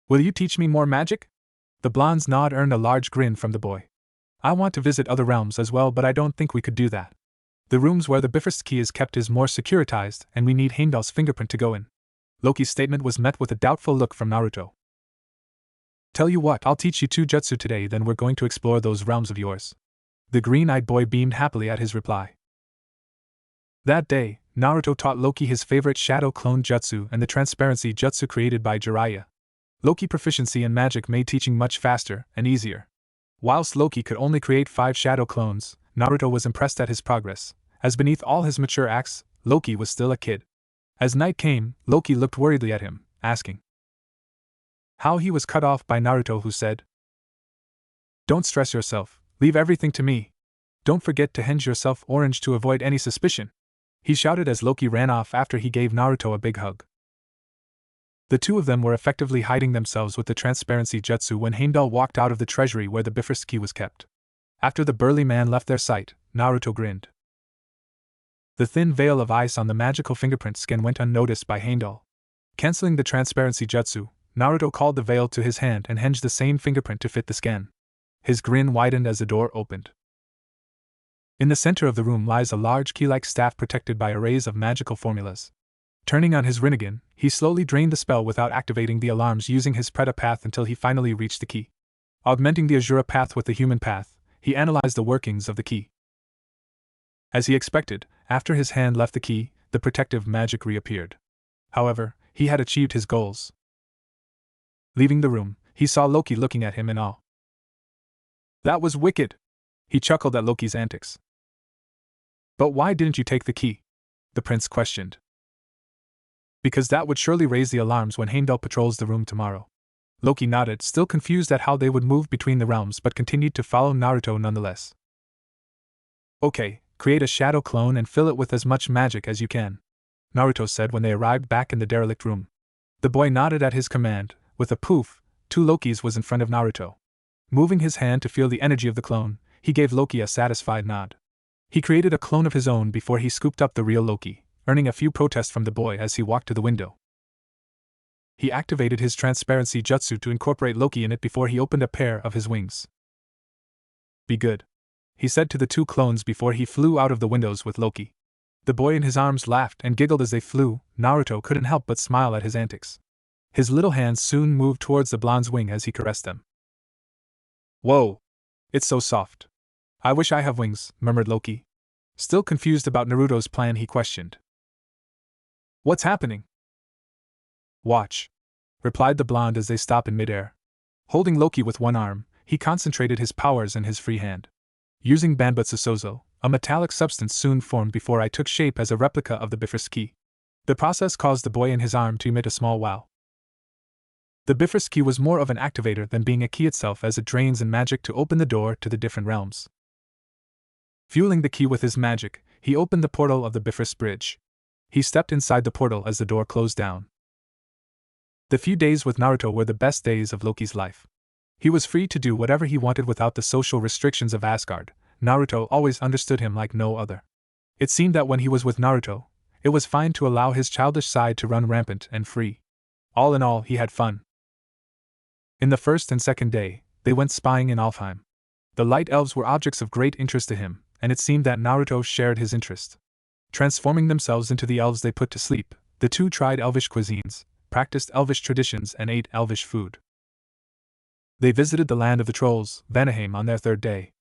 Will you teach me more magic? The blonde's nod earned a large grin from the boy. I want to visit other realms as well, but I don't think we could do that. The rooms where the Bifrost key is kept is more securitized, and we need Heimdall's fingerprint to go in. Loki's statement was met with a doubtful look from Naruto. Tell you what, I'll teach you 2 jutsu today, then we're going to explore those realms of yours. The green-eyed boy beamed happily at his reply. That day, Naruto taught Loki his favorite shadow clone jutsu and the transparency jutsu created by Jiraiya. Loki proficiency in magic made teaching much faster and easier. Whilst Loki could only create 5 shadow clones, Naruto was impressed at his progress, as beneath all his mature acts, Loki was still a kid. As night came, Loki looked worriedly at him, asking how he was cut off by Naruto, who said, Don't stress yourself, leave everything to me. Don't forget to hinge yourself orange to avoid any suspicion," he shouted as Loki ran off after he gave Naruto a big hug. The two of them were effectively hiding themselves with the transparency jutsu when Heimdall walked out of the treasury where the Bifrost key was kept. After the burly man left their sight, Naruto grinned. The thin veil of ice on the magical fingerprint skin went unnoticed by Heimdall. Canceling the transparency jutsu, Naruto called the veil to his hand and hinged the same fingerprint to fit the skin. His grin widened as the door opened. In the center of the room lies a large key-like staff protected by arrays of magical formulas. Turning on his Rinnegan, he slowly drained the spell without activating the alarms using his Preta path until he finally reached the key. Augmenting the Azura path with the human path, he analyzed the workings of the key. As he expected, after his hand left the key, the protective magic reappeared. However, he had achieved his goals. Leaving the room, he saw Loki looking at him in awe. "That was wicked!" He chuckled at Loki's antics. "But why didn't you take the key?" the prince questioned. "Because that would surely raise the alarms when Heimdall patrols the room tomorrow." Loki nodded, still confused at how they would move between the realms, but continued to follow Naruto nonetheless. "Okay, create a shadow clone and fill it with as much magic as you can," Naruto said when they arrived back in the derelict room. The boy nodded at his command. With a poof, two Lokis was in front of Naruto. Moving his hand to feel the energy of the clone, he gave Loki a satisfied nod. He created a clone of his own before he scooped up the real Loki, earning a few protests from the boy as he walked to the window. He activated his transparency jutsu to incorporate Loki in it before he opened a pair of his wings. "Be good," he said to the two clones before he flew out of the windows with Loki. The boy in his arms laughed and giggled as they flew. Naruto couldn't help but smile at his antics. His little hands soon moved towards the blonde's wing as he caressed them. "Whoa! It's so soft. I wish I have wings," murmured Loki. Still confused about Naruto's plan, he questioned. "What's happening?" "Watch," replied the blonde as they stopped in midair. Holding Loki with one arm, he concentrated his powers in his free hand. Using Banbutsu Sozo, a metallic substance soon formed before I took shape as a replica of the Bifrost key. The process caused the boy in his arm to emit a small wow. The Bifrost key was more of an activator than being a key itself, as it drains in magic to open the door to the different realms. Fueling the key with his magic, he opened the portal of the Bifrost bridge. He stepped inside the portal as the door closed down. The few days with Naruto were the best days of Loki's life. He was free to do whatever he wanted without the social restrictions of Asgard. Naruto always understood him like no other. It seemed that when he was with Naruto, it was fine to allow his childish side to run rampant and free. All in all, he had fun. In the first and second day, they went spying in Alfheim. The light elves were objects of great interest to him, and it seemed that Naruto shared his interest. Transforming themselves into the elves they put to sleep, the two tried elvish cuisines, practiced elvish traditions, and ate elvish food. They visited the land of the trolls, Vanaheim, on their third day.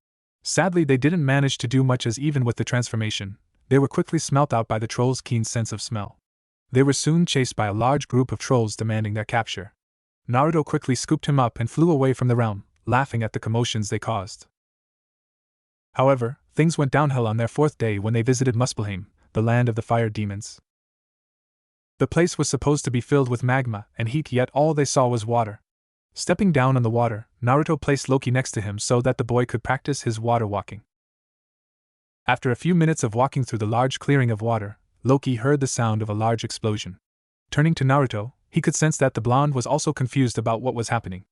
Sadly, they didn't manage to do much, as even with the transformation, they were quickly smelt out by the trolls' keen sense of smell. They were soon chased by a large group of trolls demanding their capture. Naruto quickly scooped him up and flew away from the realm, laughing at the commotions they caused. However, things went downhill on their fourth day when they visited Muspelheim, the land of the fire demons. The place was supposed to be filled with magma and heat, yet all they saw was water. Stepping down on the water, Naruto placed Loki next to him so that the boy could practice his water walking. After a few minutes of walking through the large clearing of water, Loki heard the sound of a large explosion. Turning to Naruto, he could sense that the blonde was also confused about what was happening.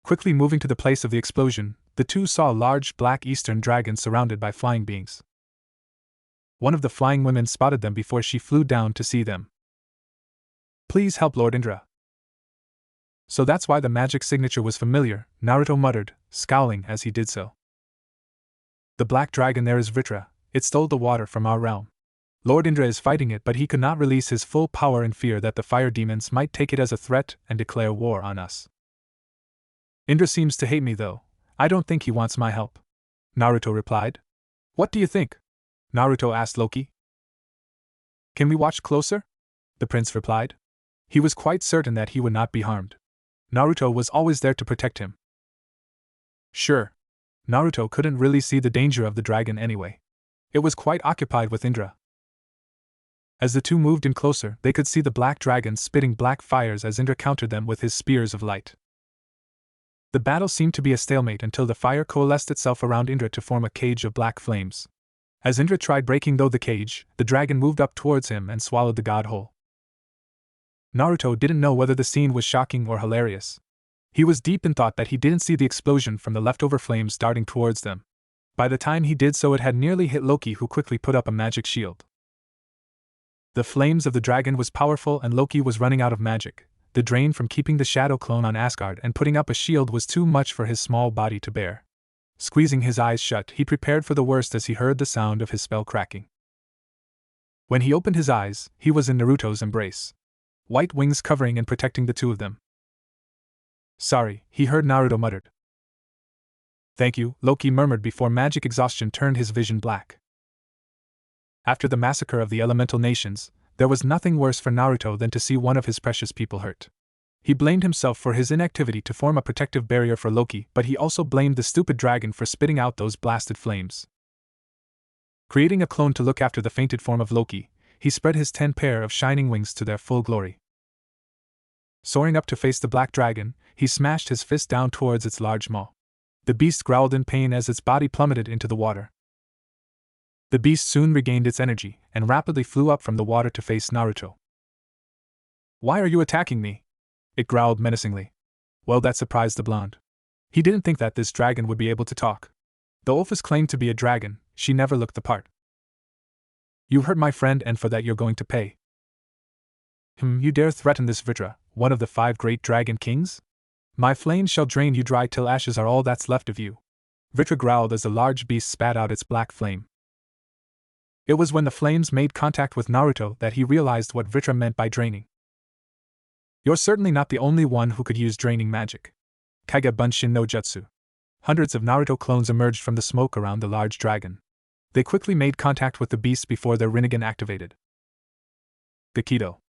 Quickly moving to the place of the explosion, the two saw a large black eastern dragon surrounded by flying beings. One of the flying women spotted them before she flew down to see them. "Please help Lord Indra." "So that's why the magic signature was familiar," Naruto muttered, scowling as he did so. "The black dragon there is Vritra. It stole the water from our realm. Lord Indra is fighting it, but he could not release his full power in fear that the fire demons might take it as a threat and declare war on us. Indra seems to hate me, though. I don't think he wants my help," Naruto replied. "What do you think?" Naruto asked Loki. "Can we watch closer?" the prince replied. He was quite certain that he would not be harmed. Naruto was always there to protect him. Sure. Naruto couldn't really see the danger of the dragon anyway. It was quite occupied with Indra. As the two moved in closer, they could see the black dragon spitting black fires as Indra countered them with his spears of light. The battle seemed to be a stalemate until the fire coalesced itself around Indra to form a cage of black flames. As Indra tried breaking the cage, the dragon moved up towards him and swallowed the god whole. Naruto didn't know whether the scene was shocking or hilarious. He was deep in thought that he didn't see the explosion from the leftover flames darting towards them. By the time he did so, it had nearly hit Loki, who quickly put up a magic shield. The flames of the dragon was powerful and Loki was running out of magic. The drain from keeping the shadow clone on Asgard and putting up a shield was too much for his small body to bear. Squeezing his eyes shut, he prepared for the worst as he heard the sound of his spell cracking. When he opened his eyes, he was in Naruto's embrace. White wings covering and protecting the two of them. "Sorry," he heard Naruto muttered. "Thank you," Loki murmured before magic exhaustion turned his vision black. After the massacre of the elemental nations, there was nothing worse for Naruto than to see one of his precious people hurt. He blamed himself for his inactivity to form a protective barrier for Loki, but he also blamed the stupid dragon for spitting out those blasted flames. Creating a clone to look after the fainted form of Loki, he spread his 10 pair of shining wings to their full glory. Soaring up to face the black dragon, he smashed his fist down towards its large maw. The beast growled in pain as its body plummeted into the water. The beast soon regained its energy and rapidly flew up from the water to face Naruto. "Why are you attacking me?" it growled menacingly. Well, that surprised the blonde. He didn't think that this dragon would be able to talk. Though Ophice claimed to be a dragon, she never looked the part. "You hurt my friend and for that you're going to pay." You dare threaten this Vritra, one of the 5 great dragon kings? My flames shall drain you dry till ashes are all that's left of you." Vritra growled as the large beast spat out its black flame. It was when the flames made contact with Naruto that he realized what Vritra meant by draining. "You're certainly not the only one who could use draining magic. Kage Bunshin no Jutsu." Hundreds of Naruto clones emerged from the smoke around the large dragon. They quickly made contact with the beast before their Rinnegan activated. "Gakido.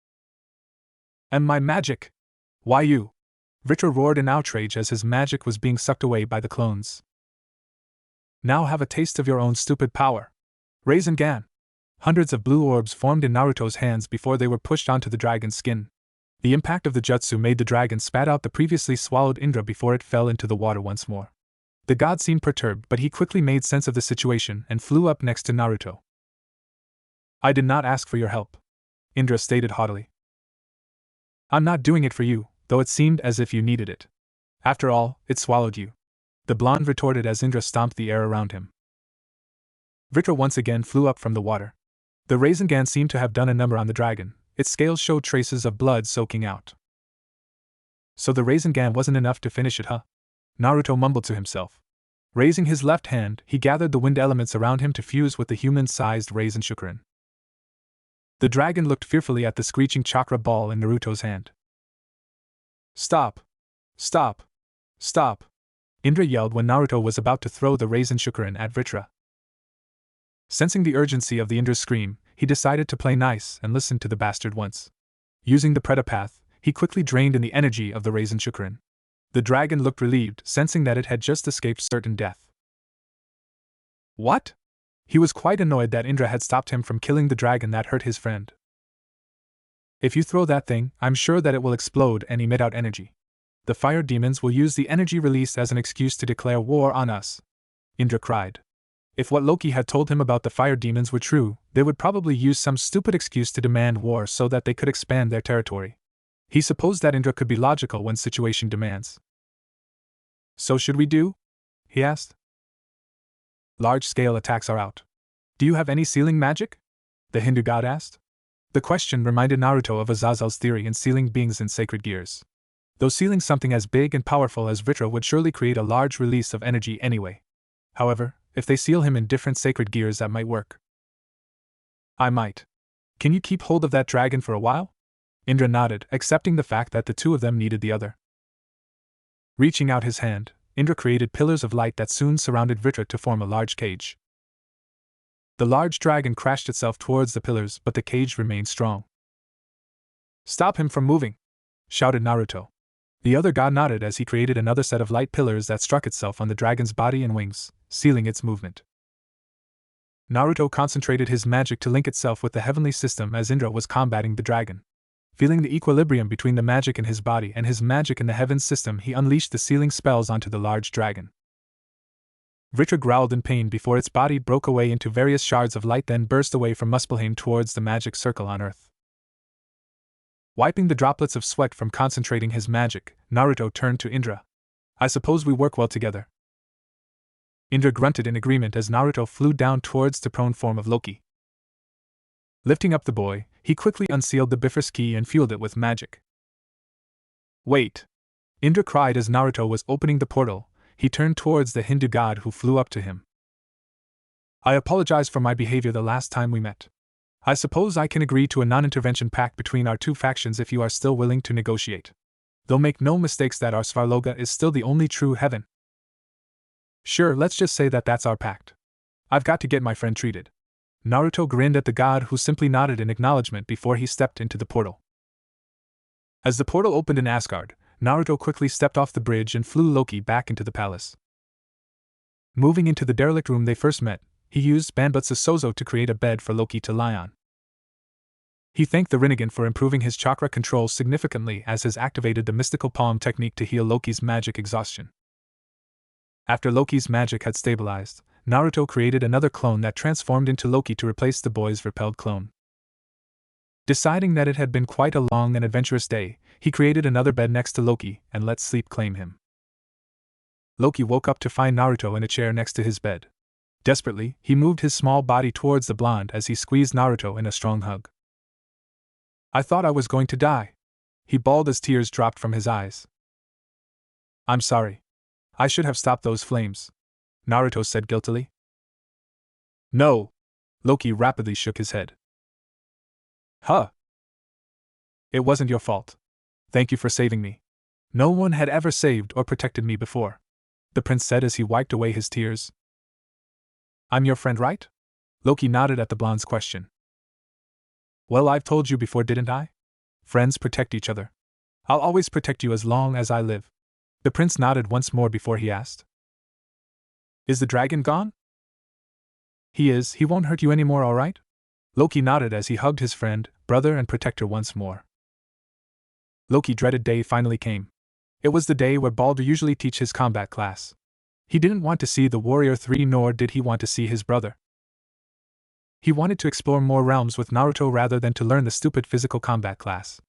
And my magic! Why you?" Vritra roared in outrage as his magic was being sucked away by the clones. "Now have a taste of your own stupid power. Rasengan!" Hundreds of blue orbs formed in Naruto's hands before they were pushed onto the dragon's skin. The impact of the jutsu made the dragon spat out the previously swallowed Indra before it fell into the water once more. The god seemed perturbed, but he quickly made sense of the situation and flew up next to Naruto. "I did not ask for your help," Indra stated haughtily. "I'm not doing it for you, though it seemed as if you needed it. After all, it swallowed you," the blonde retorted as Indra stomped the air around him. Vritra once again flew up from the water. The Rasengan seemed to have done a number on the dragon. Its scales showed traces of blood soaking out. "So the Rasengan wasn't enough to finish it, huh?" Naruto mumbled to himself. Raising his left hand, he gathered the wind elements around him to fuse with the human-sized Rasen Shukurin. The dragon looked fearfully at the screeching chakra ball in Naruto's hand. "Stop! Stop! Stop!" Indra yelled when Naruto was about to throw the Rasen Shukurin at Vritra. Sensing the urgency of the Indra's scream, he decided to play nice and listen to the bastard once. Using the Predapath, he quickly drained in the energy of the Rasen Shukurin. The dragon looked relieved, sensing that it had just escaped certain death. "What?" He was quite annoyed that Indra had stopped him from killing the dragon that hurt his friend. "If you throw that thing, I'm sure that it will explode and emit out energy. The fire demons will use the energy released as an excuse to declare war on us," Indra cried. If what Loki had told him about the fire demons were true, they would probably use some stupid excuse to demand war so that they could expand their territory. He supposed that Indra could be logical when situation demands. "So should we do?" he asked. "Large-scale attacks are out. Do you have any sealing magic?" the Hindu god asked. The question reminded Naruto of Azazel's theory in sealing beings in sacred gears. Though sealing something as big and powerful as Vritra would surely create a large release of energy anyway. However, if they seal him in different sacred gears, that might work. "I might. Can you keep hold of that dragon for a while?" Indra nodded, accepting the fact that the two of them needed the other. Reaching out his hand, Indra created pillars of light that soon surrounded Vritra to form a large cage. The large dragon crashed itself towards the pillars, but the cage remained strong. "Stop him from moving!" shouted Naruto. The other god nodded as he created another set of light pillars that struck itself on the dragon's body and wings, sealing its movement. Naruto concentrated his magic to link itself with the heavenly system as Indra was combating the dragon. Feeling the equilibrium between the magic in his body and his magic in the heavens system, he unleashed the sealing spells onto the large dragon. Vritra growled in pain before its body broke away into various shards of light, then burst away from Muspelheim towards the magic circle on Earth. Wiping the droplets of sweat from concentrating his magic, Naruto turned to Indra. I suppose we work well together. Indra grunted in agreement as Naruto flew down towards the prone form of Loki. Lifting up the boy, he quickly unsealed the Bifrost key and fueled it with magic. Wait! Indra cried as Naruto was opening the portal. He turned towards the Hindu god who flew up to him. I apologize for my behavior the last time we met. I suppose I can agree to a non-intervention pact between our two factions if you are still willing to negotiate. Though make no mistakes that our Svarloga is still the only true heaven. Sure, let's just say that that's our pact. I've got to get my friend treated. Naruto grinned at the god who simply nodded in acknowledgement before he stepped into the portal. As the portal opened in Asgard, Naruto quickly stepped off the bridge and flew Loki back into the palace. Moving into the derelict room they first met, he used Banbutsu Sozo to create a bed for Loki to lie on. He thanked the Rinnegan for improving his chakra control significantly as has activated the mystical palm technique to heal Loki's magic exhaustion. After Loki's magic had stabilized, Naruto created another clone that transformed into Loki to replace the boy's repelled clone. Deciding that it had been quite a long and adventurous day, he created another bed next to Loki and let sleep claim him. Loki woke up to find Naruto in a chair next to his bed. Desperately, he moved his small body towards the blonde as he squeezed Naruto in a strong hug. I thought I was going to die. He bawled as tears dropped from his eyes. I'm sorry. I should have stopped those flames, Naruto said guiltily. No. Loki rapidly shook his head. Huh. It wasn't your fault. Thank you for saving me. No one had ever saved or protected me before, the prince said as he wiped away his tears. I'm your friend, right? Loki nodded at the blonde's question. Well, I've told you before, didn't I? Friends protect each other. I'll always protect you as long as I live. The prince nodded once more before he asked. Is the dragon gone? He is. He won't hurt you anymore, all right? Loki nodded as he hugged his friend, brother, and protector once more. Loki's dreaded day finally came. It was the day where Balder usually teach his combat class. He didn't want to see the Warrior 3, nor did he want to see his brother. He wanted to explore more realms with Naruto rather than to learn the stupid physical combat class.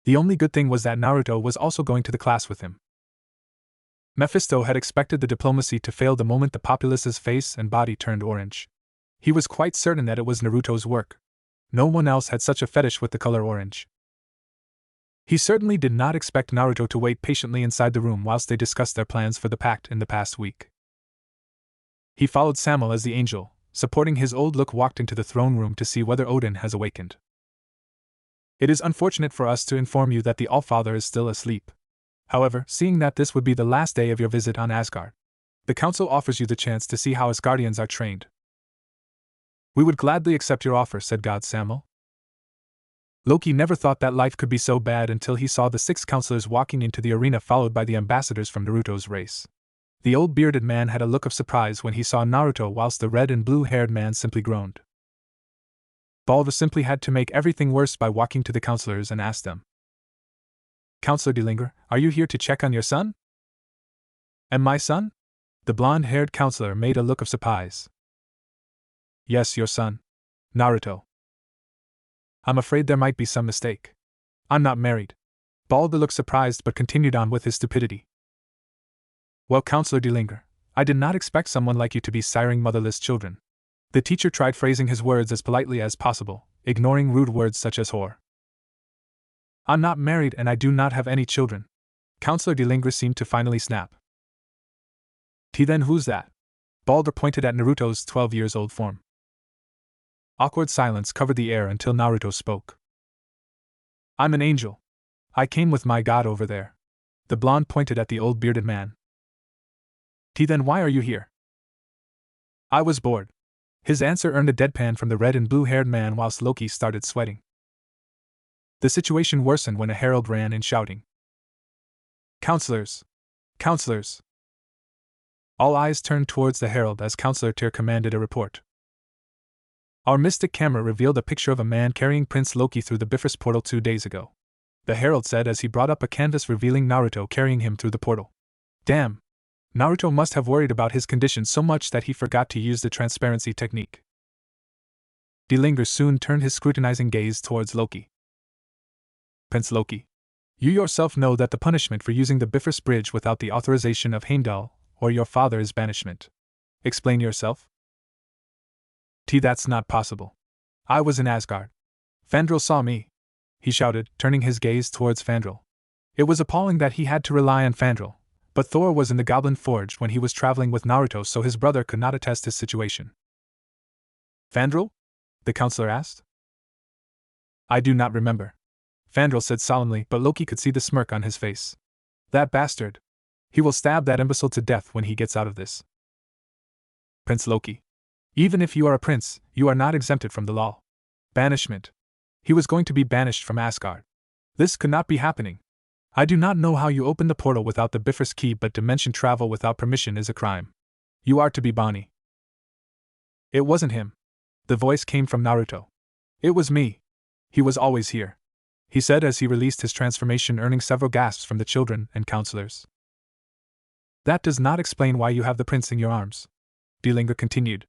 The only good thing was that Naruto was also going to the class with him. Mephisto had expected the diplomacy to fail the moment the populace's face and body turned orange. He was quite certain that it was Naruto's work. No one else had such a fetish with the color orange. He certainly did not expect Naruto to wait patiently inside the room whilst they discussed their plans for the pact in the past week. He followed Samuel as the angel, supporting his old look, walked into the throne room to see whether Odin has awakened. It is unfortunate for us to inform you that the Allfather is still asleep. However, seeing that this would be the last day of your visit on Asgard, the council offers you the chance to see how Asgardians are trained. We would gladly accept your offer, said God Samuel. Loki never thought that life could be so bad until he saw the 6 counselors walking into the arena followed by the ambassadors from Naruto's race. The old bearded man had a look of surprise when he saw Naruto, whilst the red and blue-haired man simply groaned. Balder simply had to make everything worse by walking to the counselors and ask them. Counselor Delinger, are you here to check on your son? And my son? The blonde-haired counselor made a look of surprise. Yes, your son, Naruto. I'm afraid there might be some mistake. I'm not married. Balder looked surprised but continued on with his stupidity. Well, Counselor Delinger, I did not expect someone like you to be siring motherless children. The teacher tried phrasing his words as politely as possible, ignoring rude words such as whore. I'm not married and I do not have any children. Counselor Delinger seemed to finally snap. Then who's that? Balder pointed at Naruto's 12-years-old form. Awkward silence covered the air until Naruto spoke. I'm an angel. I came with my god over there. The blonde pointed at the old bearded man. Then why are you here? I was bored. His answer earned a deadpan from the red and blue-haired man whilst Loki started sweating. The situation worsened when a herald ran in shouting. Counselors! Counselors! All eyes turned towards the herald as Counselor Tyr commanded a report. Our mystic camera revealed a picture of a man carrying Prince Loki through the Bifrost portal 2 days ago. The herald said as he brought up a canvas revealing Naruto carrying him through the portal. Damn! Naruto must have worried about his condition so much that he forgot to use the transparency technique. Dlinger soon turned his scrutinizing gaze towards Loki. Prince Loki, you yourself know that the punishment for using the Bifrost Bridge without the authorization of Heimdall or your father is banishment. Explain yourself? That's not possible. I was in Asgard. Fandral saw me, he shouted, turning his gaze towards Fandral. It was appalling that he had to rely on Fandral, but Thor was in the Goblin Forge when he was traveling with Naruto, so his brother could not attest his situation. Fandral? The counselor asked. I do not remember, Fandral said solemnly, but Loki could see the smirk on his face. That bastard. He will stab that imbecile to death when he gets out of this. Prince Loki. Even if you are a prince, you are not exempted from the law. Banishment. He was going to be banished from Asgard. This could not be happening. I do not know how you opened the portal without the Bifrost key, but dimension travel without permission is a crime. You are to be Bonnie. It wasn't him. The voice came from Naruto. It was me. He was always here, he said as he released his transformation, earning several gasps from the children and counselors. That does not explain why you have the prince in your arms, Dlinger continued.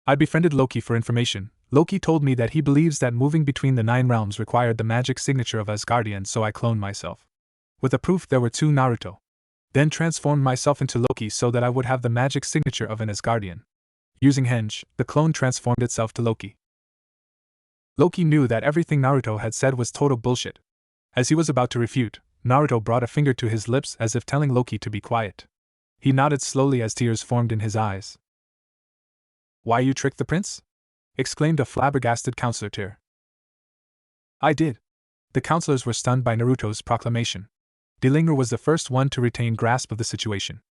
I befriended Loki for information. Loki told me that he believes that moving between the 9 realms required the magic signature of Asgardian, so I cloned myself. With a proof there were 2 Naruto. Then transformed myself into Loki so that I would have the magic signature of an Asgardian. Using Henge, the clone transformed itself to Loki. Loki knew that everything Naruto had said was total bullshit. As he was about to refute, Naruto brought a finger to his lips as if telling Loki to be quiet. He nodded slowly as tears formed in his eyes. Why you tricked the prince? Exclaimed a flabbergasted counselor Tyr. I did. The counselors were stunned by Naruto's proclamation. Dlinger was the first one to retain grasp of the situation.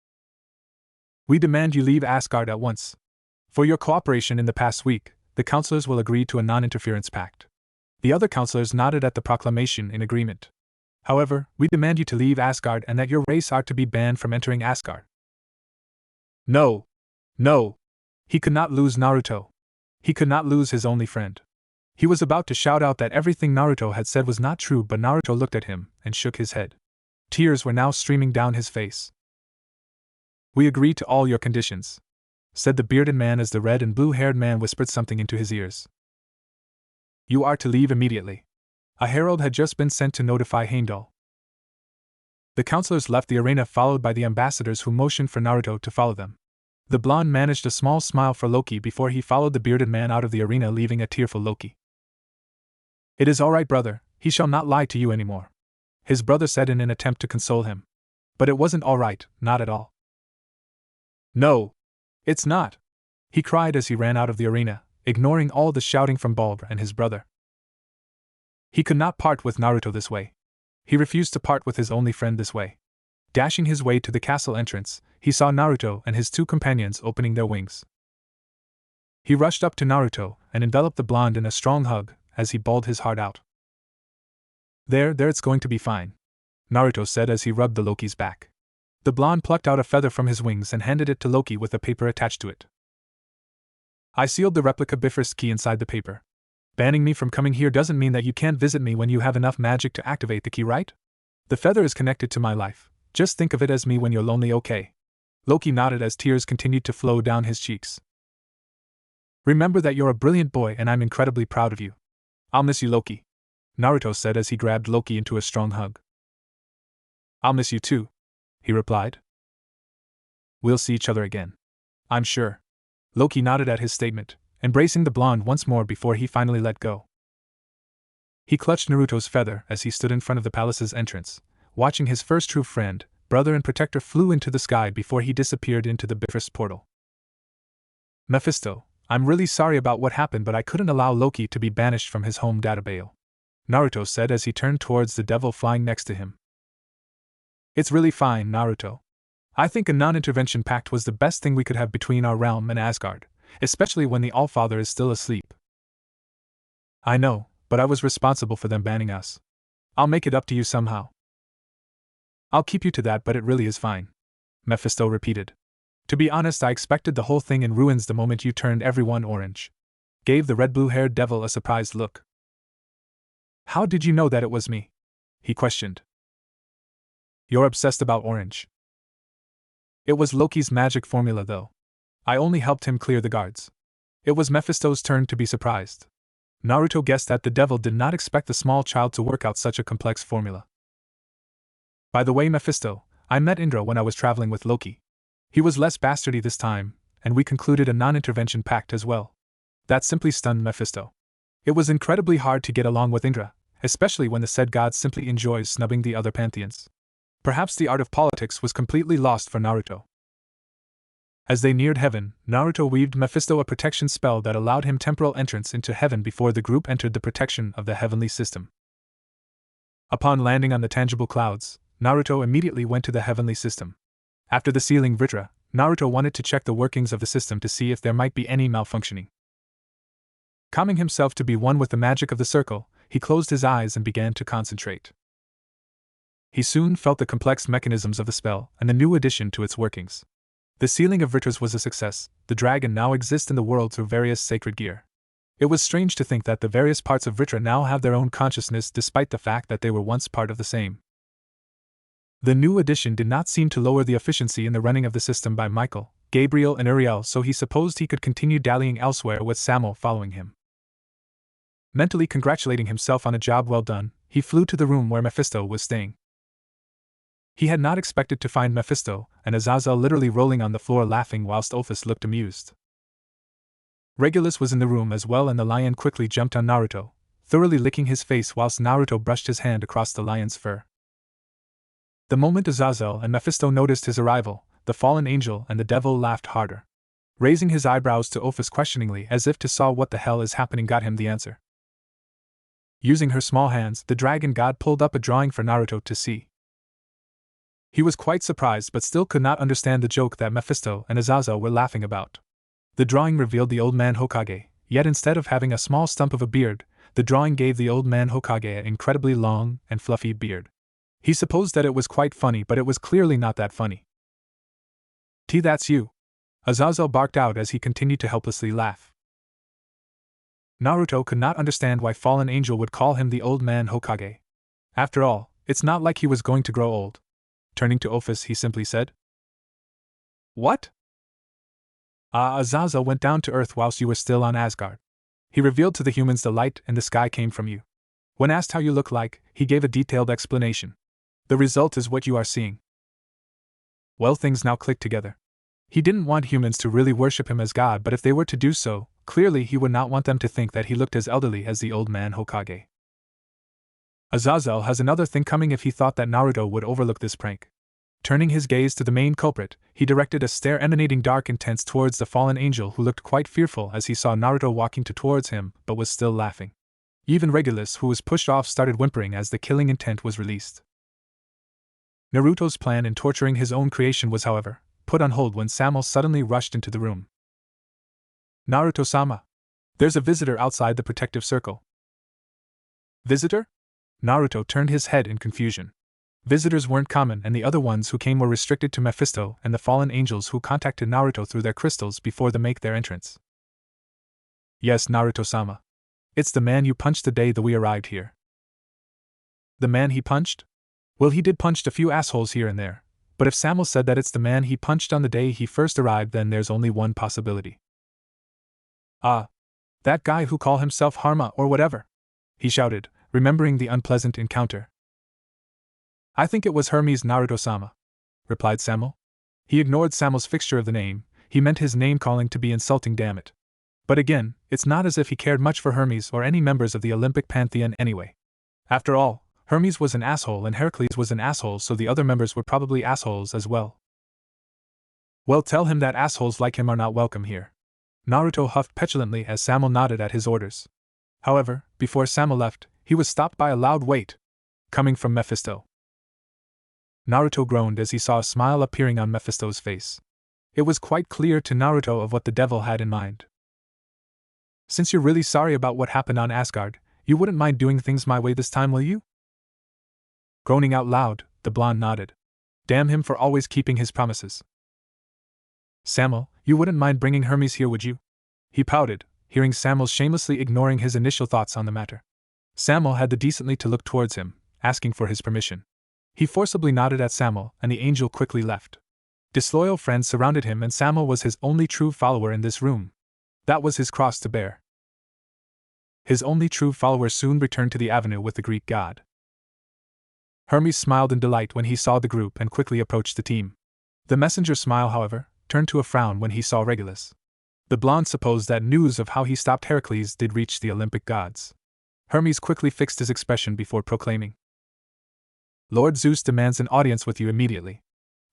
We demand you leave Asgard at once. For your cooperation in the past week, the counselors will agree to a non-interference pact. The other counselors nodded at the proclamation in agreement. However, we demand you to leave Asgard and that your race are to be banned from entering Asgard. No! No! He could not lose Naruto. He could not lose his only friend. He was about to shout out that everything Naruto had said was not true, but Naruto looked at him and shook his head. Tears were now streaming down his face. We agree to all your conditions, said the bearded man as the red and blue-haired man whispered something into his ears. You are to leave immediately. A herald had just been sent to notify Heimdall. The counselors left the arena, followed by the ambassadors who motioned for Naruto to follow them. The blonde managed a small smile for Loki before he followed the bearded man out of the arena, leaving a tearful Loki. It is all right, brother, he shall not lie to you anymore, his brother said in an attempt to console him. But it wasn't all right, not at all. No, it's not, he cried as he ran out of the arena, ignoring all the shouting from Balder and his brother. He could not part with Naruto this way. He refused to part with his only friend this way. Dashing his way to the castle entrance, he saw Naruto and his 2 companions opening their wings. He rushed up to Naruto and enveloped the blonde in a strong hug as he bawled his heart out. There, it's going to be fine, Naruto said as he rubbed the Loki's back. The blonde plucked out a feather from his wings and handed it to Loki with a paper attached to it. I sealed the replica Bifrost key inside the paper. Banning me from coming here doesn't mean that you can't visit me when you have enough magic to activate the key, right? The feather is connected to my life. Just think of it as me when you're lonely, okay? Loki nodded as tears continued to flow down his cheeks. Remember that you're a brilliant boy and I'm incredibly proud of you. I'll miss you, Loki, Naruto said as he grabbed Loki into a strong hug. I'll miss you too, he replied. We'll see each other again, I'm sure. Loki nodded at his statement, embracing the blonde once more before he finally let go. He clutched Naruto's feather as he stood in front of the palace's entrance, watching his first true friend, brother and protector flew into the sky before he disappeared into the Bifrost portal. Mephisto, I'm really sorry about what happened, but I couldn't allow Loki to be banished from his home database, Naruto said as he turned towards the devil flying next to him. It's really fine, Naruto. I think a non-intervention pact was the best thing we could have between our realm and Asgard, especially when the Allfather is still asleep. I know, but I was responsible for them banning us. I'll make it up to you somehow. I'll keep you to that, but it really is fine, Mephisto repeated. To be honest, I expected the whole thing in ruins the moment you turned everyone orange. gave the red-blue-haired devil a surprised look. How did you know that it was me? He questioned. You're obsessed about orange. It was Loki's magic formula, though. I only helped him clear the guards. It was Mephisto's turn to be surprised. Naruto guessed that the devil did not expect the small child to work out such a complex formula. By the way, Mephisto, I met Indra when I was traveling with Loki. He was less bastardy this time, and we concluded a non-intervention pact as well. That simply stunned Mephisto. It was incredibly hard to get along with Indra, especially when the said god simply enjoys snubbing the other pantheons. Perhaps the art of politics was completely lost for Naruto. As they neared heaven, Naruto weaved Mephisto a protection spell that allowed him temporal entrance into heaven before the group entered the protection of the heavenly system. Upon landing on the tangible clouds, Naruto immediately went to the heavenly system. After the sealing Vritra, Naruto wanted to check the workings of the system to see if there might be any malfunctioning. Calming himself to be one with the magic of the circle, he closed his eyes and began to concentrate. He soon felt the complex mechanisms of the spell and the new addition to its workings. The sealing of Vritras was a success. The dragon now exists in the world through various sacred gear. It was strange to think that the various parts of Vritra now have their own consciousness despite the fact that they were once part of the same. The new addition did not seem to lower the efficiency in the running of the system by Michael, Gabriel and Uriel, so he supposed he could continue dallying elsewhere with Samuel following him. Mentally congratulating himself on a job well done, he flew to the room where Mephisto was staying. He had not expected to find Mephisto and Azazel literally rolling on the floor laughing whilst Ophis looked amused. Regulus was in the room as well, and the lion quickly jumped on Naruto, thoroughly licking his face whilst Naruto brushed his hand across the lion's fur. The moment Azazel and Mephisto noticed his arrival, the fallen angel and the devil laughed harder. Raising his eyebrows to Ophis questioningly as if to saw what the hell is happening got him the answer. Using her small hands, the dragon god pulled up a drawing for Naruto to see. He was quite surprised but still could not understand the joke that Mephisto and Azazel were laughing about. The drawing revealed the old man Hokage, yet instead of having a small stump of a beard, the drawing gave the old man Hokage an incredibly long and fluffy beard. He supposed that it was quite funny, but it was clearly not that funny. That's you," Azazel barked out as he continued to helplessly laugh. Naruto could not understand why Fallen Angel would call him the old man Hokage. After all, it's not like he was going to grow old. Turning to Ophis, he simply said, "What?" Azazel went down to Earth whilst you were still on Asgard. He revealed to the humans the light and the sky came from you. When asked how you look like, he gave a detailed explanation. The result is what you are seeing. Well, things now click together. He didn't want humans to really worship him as God, but if they were to do so, clearly he would not want them to think that he looked as elderly as the old man Hokage. Azazel has another thing coming if he thought that Naruto would overlook this prank. Turning his gaze to the main culprit, he directed a stare emanating dark intense towards the fallen angel, who looked quite fearful as he saw Naruto walking towards him, but was still laughing. Even Regulus, who was pushed off, started whimpering as the killing intent was released. Naruto's plan in torturing his own creation was, however, put on hold when Samuel suddenly rushed into the room. "Naruto-sama, there's a visitor outside the protective circle." "Visitor?" Naruto turned his head in confusion. Visitors weren't common, and the other ones who came were restricted to Mephisto and the fallen angels who contacted Naruto through their crystals before they make their entrance. "Yes, Naruto-sama. It's the man you punched the day that we arrived here." "The man he punched?" "Well, he did punch a few assholes here and there, but if Samuel said that it's the man he punched on the day he first arrived, then there's only one possibility." That guy who called himself Harma or whatever," he shouted, remembering the unpleasant encounter. "I think it was Hermes, Naruto-sama," replied Samuel. He ignored Samuel's fixture of the name. He meant his name-calling to be insulting, damn it. But again, it's not as if he cared much for Hermes or any members of the Olympic pantheon anyway. After all, Hermes was an asshole and Heracles was an asshole, so the other members were probably assholes as well. "Well, tell him that assholes like him are not welcome here." Naruto huffed petulantly as Samuel nodded at his orders. However, before Samuel left, he was stopped by a loud "wait!" coming from Mephisto. Naruto groaned as he saw a smile appearing on Mephisto's face. It was quite clear to Naruto of what the devil had in mind. "Since you're really sorry about what happened on Asgard, you wouldn't mind doing things my way this time, will you?" Groaning out loud, the blonde nodded. Damn him for always keeping his promises. "Samuel, you wouldn't mind bringing Hermes here, would you?" He pouted, hearing Samuel shamelessly ignoring his initial thoughts on the matter. Samuel had the decency to look towards him, asking for his permission. He forcibly nodded at Samuel, and the angel quickly left. Disloyal friends surrounded him, and Samuel was his only true follower in this room. That was his cross to bear. His only true follower soon returned to the avenue with the Greek god. Hermes smiled in delight when he saw the group and quickly approached the team. The messenger's smile, however, turned to a frown when he saw Regulus. The blonde supposed that news of how he stopped Heracles did reach the Olympic gods. Hermes quickly fixed his expression before proclaiming, "Lord Zeus demands an audience with you immediately.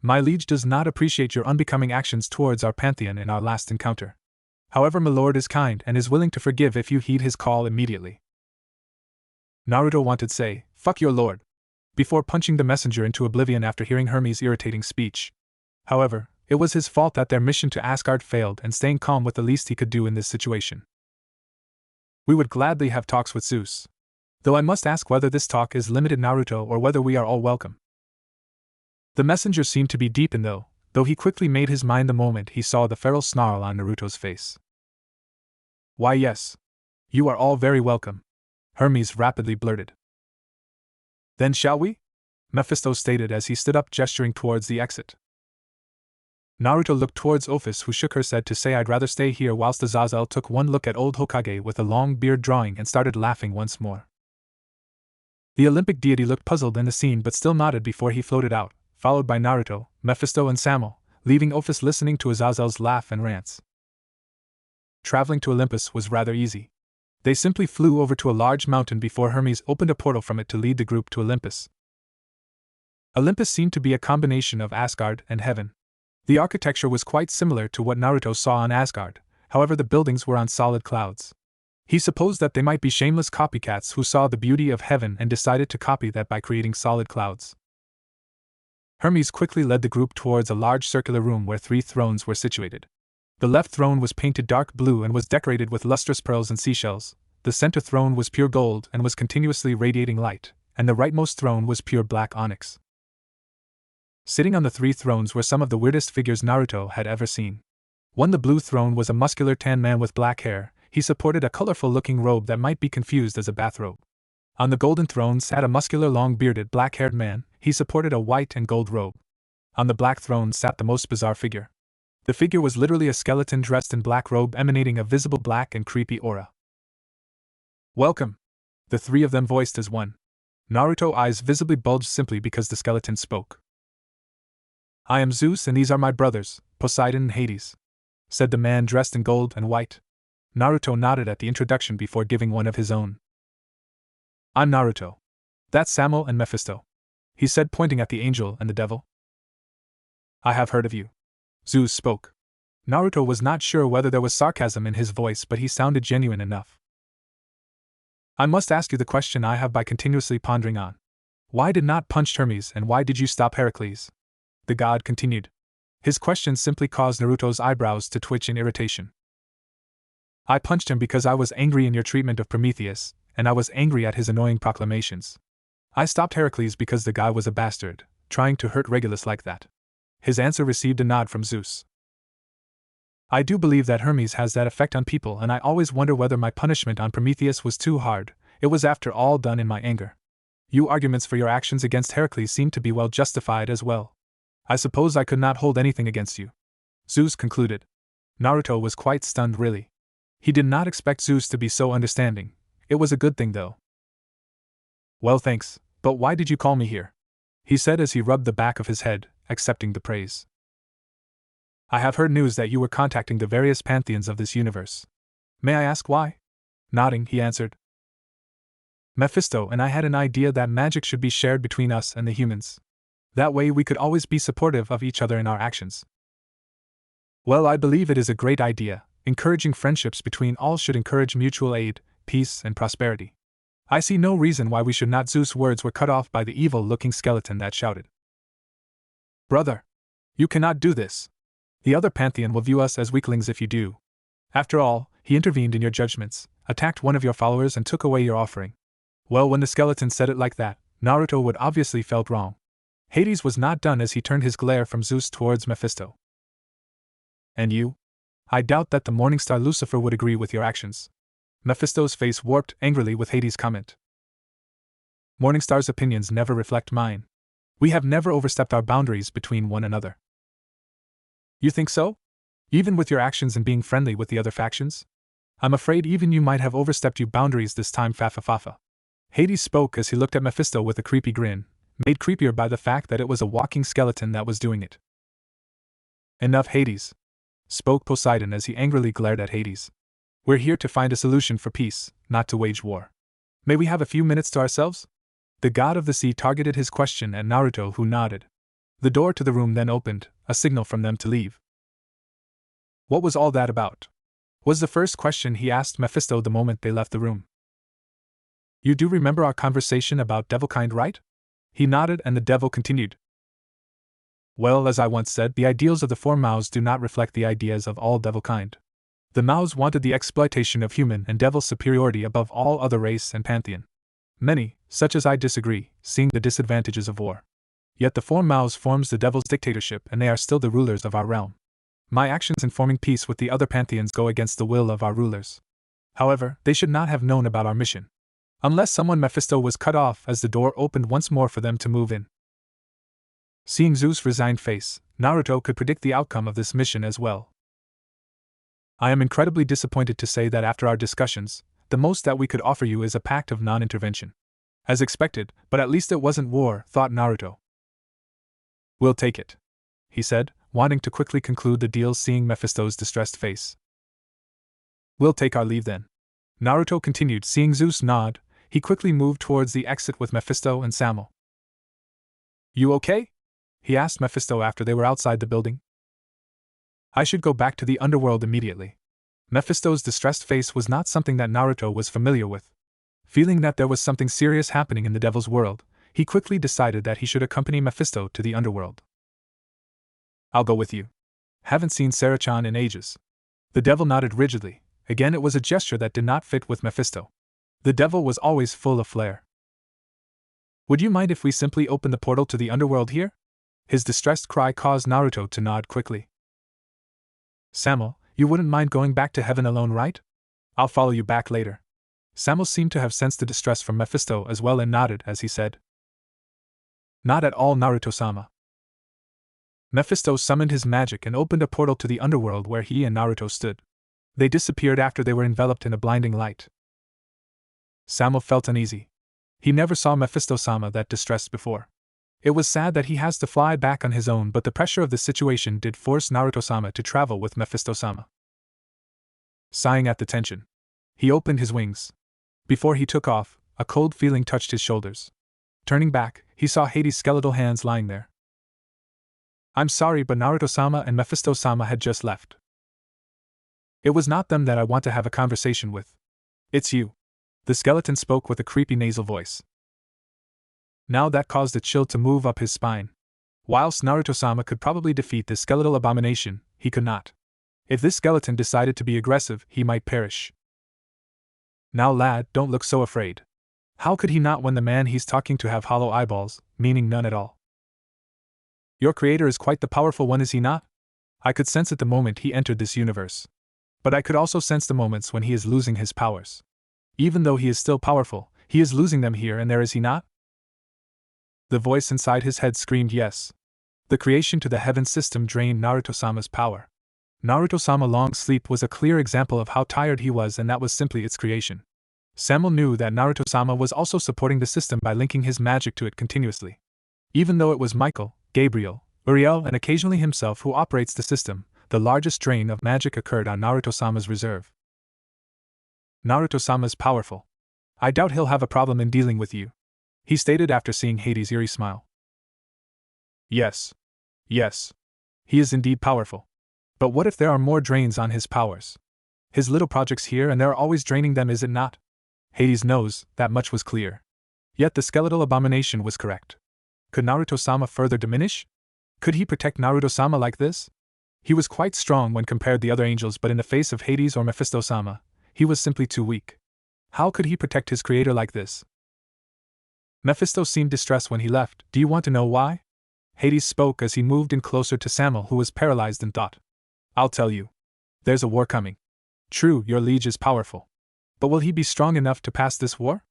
My liege does not appreciate your unbecoming actions towards our pantheon in our last encounter. However, my lord is kind and is willing to forgive if you heed his call immediately." Naruto wanted to say, "Fuck your lord," before punching the messenger into oblivion after hearing Hermes' irritating speech. However, it was his fault that their mission to Asgard failed, and staying calm was the least he could do in this situation. "We would gladly have talks with Zeus. Though I must ask whether this talk is limited Naruto or whether we are all welcome." The messenger seemed to be deep in though he quickly made his mind the moment he saw the feral snarl on Naruto's face. "Why yes. You are all very welcome," Hermes rapidly blurted. "Then shall we?" Mephisto stated as he stood up, gesturing towards the exit. Naruto looked towards Ophis, who shook her head to say, "I'd rather stay here," whilst Azazel took one look at old Hokage with a long beard drawing and started laughing once more. The Olympic deity looked puzzled in the scene but still nodded before he floated out, followed by Naruto, Mephisto and Samuel, leaving Ophis listening to Azazel's laugh and rants. Traveling to Olympus was rather easy. They simply flew over to a large mountain before Hermes opened a portal from it to lead the group to Olympus. Olympus seemed to be a combination of Asgard and heaven. The architecture was quite similar to what Naruto saw on Asgard, however the buildings were on solid clouds. He supposed that they might be shameless copycats who saw the beauty of heaven and decided to copy that by creating solid clouds. Hermes quickly led the group towards a large circular room where 3 thrones were situated. The left throne was painted dark blue and was decorated with lustrous pearls and seashells, the center throne was pure gold and was continuously radiating light, and the rightmost throne was pure black onyx. Sitting on the 3 thrones were some of the weirdest figures Naruto had ever seen. The blue throne was a muscular tan man with black hair. He supported a colorful-looking robe that might be confused as a bathrobe. On the golden throne sat a muscular long-bearded black-haired man. He supported a white and gold robe. On the black throne sat the most bizarre figure. The figure was literally a skeleton dressed in black robe emanating a visible black and creepy aura. "Welcome!" the 3 of them voiced as one. Naruto's eyes visibly bulged simply because the skeleton spoke. "I am Zeus and these are my brothers, Poseidon and Hades," said the man dressed in gold and white. Naruto nodded at the introduction before giving one of his own. "I'm Naruto. That's Samuel and Mephisto," he said, pointing at the angel and the devil. "I have heard of you." Zeus spoke. Naruto was not sure whether there was sarcasm in his voice, but he sounded genuine enough. "I must ask you the question I have been continuously pondering on. Why did not punch Hermes and why did you stop Heracles?" the god continued. His question simply caused Naruto's eyebrows to twitch in irritation. "I punched him because I was angry in your treatment of Prometheus, and I was angry at his annoying proclamations. I stopped Heracles because the guy was a bastard, trying to hurt Regulus like that." His answer received a nod from Zeus. "I do believe that Hermes has that effect on people, and I always wonder whether my punishment on Prometheus was too hard. It was after all done in my anger. Your arguments for your actions against Heracles seem to be well justified as well. I suppose I could not hold anything against you," Zeus concluded. Naruto was quite stunned, really. He did not expect Zeus to be so understanding. It was a good thing though. "Well, thanks, but why did you call me here?" he said as he rubbed the back of his head, accepting the praise. "I have heard news that you were contacting the various pantheons of this universe. May I ask why?" Nodding, he answered. "Mephisto and I had an idea that magic should be shared between us and the humans. That way we could always be supportive of each other in our actions." "Well, I believe it is a great idea. Encouraging friendships between all should encourage mutual aid, peace, and prosperity. I see no reason why we should not." Zeus' words were cut off by the evil-looking skeleton that shouted, "Brother! You cannot do this. The other pantheon will view us as weaklings if you do. After all, he intervened in your judgments, attacked one of your followers and took away your offering." Well, when the skeleton said it like that, Naruto would obviously felt wrong. Hades was not done as he turned his glare from Zeus towards Mephisto. "And you?" I doubt that the Morningstar Lucifer would agree with your actions. Mephisto's face warped angrily with Hades' comment. Morningstar's opinions never reflect mine. We have never overstepped our boundaries between one another. You think so? Even with your actions and being friendly with the other factions? I'm afraid even you might have overstepped your boundaries this time, Fafa. Hades spoke as he looked at Mephisto with a creepy grin, made creepier by the fact that it was a walking skeleton that was doing it. Enough, Hades, spoke Poseidon as he angrily glared at Hades. We're here to find a solution for peace, not to wage war. May we have a few minutes to ourselves? The god of the sea targeted his question at Naruto, who nodded. The door to the room then opened, a signal from them to leave. What was all that about? Was the first question he asked Mephisto the moment they left the room. You do remember our conversation about devilkind, right? He nodded and the devil continued. Well, as I once said, the ideals of the four Maos do not reflect the ideas of all devilkind. The Maos wanted the exploitation of human and devil superiority above all other race and pantheon. Many, such as I, disagree, seeing the disadvantages of war. Yet the four Maos forms the devil's dictatorship and they are still the rulers of our realm. My actions in forming peace with the other pantheons go against the will of our rulers. However, they should not have known about our mission. Unless someone, Mephisto was cut off as the door opened once more for them to move in. Seeing Zeus' resigned face, Naruto could predict the outcome of this mission as well. I am incredibly disappointed to say that after our discussions, the most that we could offer you is a pact of non-intervention. As expected, but at least it wasn't war, thought Naruto. We'll take it, he said, wanting to quickly conclude the deal seeing Mephisto's distressed face. We'll take our leave then. Naruto continued, seeing Zeus nod, he quickly moved towards the exit with Mephisto and Samuel. You okay? He asked Mephisto after they were outside the building. I should go back to the underworld immediately. Mephisto's distressed face was not something that Naruto was familiar with. Feeling that there was something serious happening in the devil's world, he quickly decided that he should accompany Mephisto to the underworld. I'll go with you. Haven't seen Sarah-chan in ages. The devil nodded rigidly. Again, it was a gesture that did not fit with Mephisto. The devil was always full of flair. Would you mind if we simply open the portal to the underworld here? His distressed cry caused Naruto to nod quickly. Samuel, you wouldn't mind going back to heaven alone, right? I'll follow you back later. Samuel seemed to have sensed the distress from Mephisto as well and nodded as he said. Not at all, Naruto-sama. Mephisto summoned his magic and opened a portal to the underworld where he and Naruto stood. They disappeared after they were enveloped in a blinding light. Samuel felt uneasy. He never saw Mephisto-sama that distressed before. It was sad that he has to fly back on his own, but the pressure of the situation did force Naruto-sama to travel with Mephisto-sama. Sighing at the tension, he opened his wings. Before he took off, a cold feeling touched his shoulders. Turning back, he saw Hades' skeletal hands lying there. I'm sorry, but Naruto-sama and Mephisto-sama had just left. It was not them that I want to have a conversation with. It's you. The skeleton spoke with a creepy nasal voice. Now that caused a chill to move up his spine. Whilst Naruto-sama could probably defeat this skeletal abomination, he could not. If this skeleton decided to be aggressive, he might perish. Now lad, don't look so afraid. How could he not when the man he's talking to have hollow eyeballs, meaning none at all? Your creator is quite the powerful one, is he not? I could sense it the moment he entered this universe. But I could also sense the moments when he is losing his powers. Even though he is still powerful, he is losing them here and there, is he not? The voice inside his head screamed yes. The creation to the heaven system drained Naruto-sama's power. Naruto-sama's long sleep was a clear example of how tired he was, and that was simply its creation. Samuel knew that Naruto-sama was also supporting the system by linking his magic to it continuously. Even though it was Michael, Gabriel, Uriel and occasionally himself who operates the system, the largest drain of magic occurred on Naruto-sama's reserve. Naruto-sama's powerful. I doubt he'll have a problem in dealing with you, he stated after seeing Hades' eerie smile. Yes. He is indeed powerful. But what if there are more drains on his powers? His little projects here and there are always draining them, is it not? Hades knows, that much was clear. Yet the skeletal abomination was correct. Could Naruto-sama further diminish? Could he protect Naruto-sama like this? He was quite strong when compared to the other angels, but in the face of Hades or Mephisto-sama, he was simply too weak. How could he protect his creator like this? Mephisto seemed distressed when he left. Do you want to know why? Hades spoke as he moved in closer to Samuel, who was paralyzed in thought. I'll tell you. There's a war coming. True, your liege is powerful. But will he be strong enough to pass this war?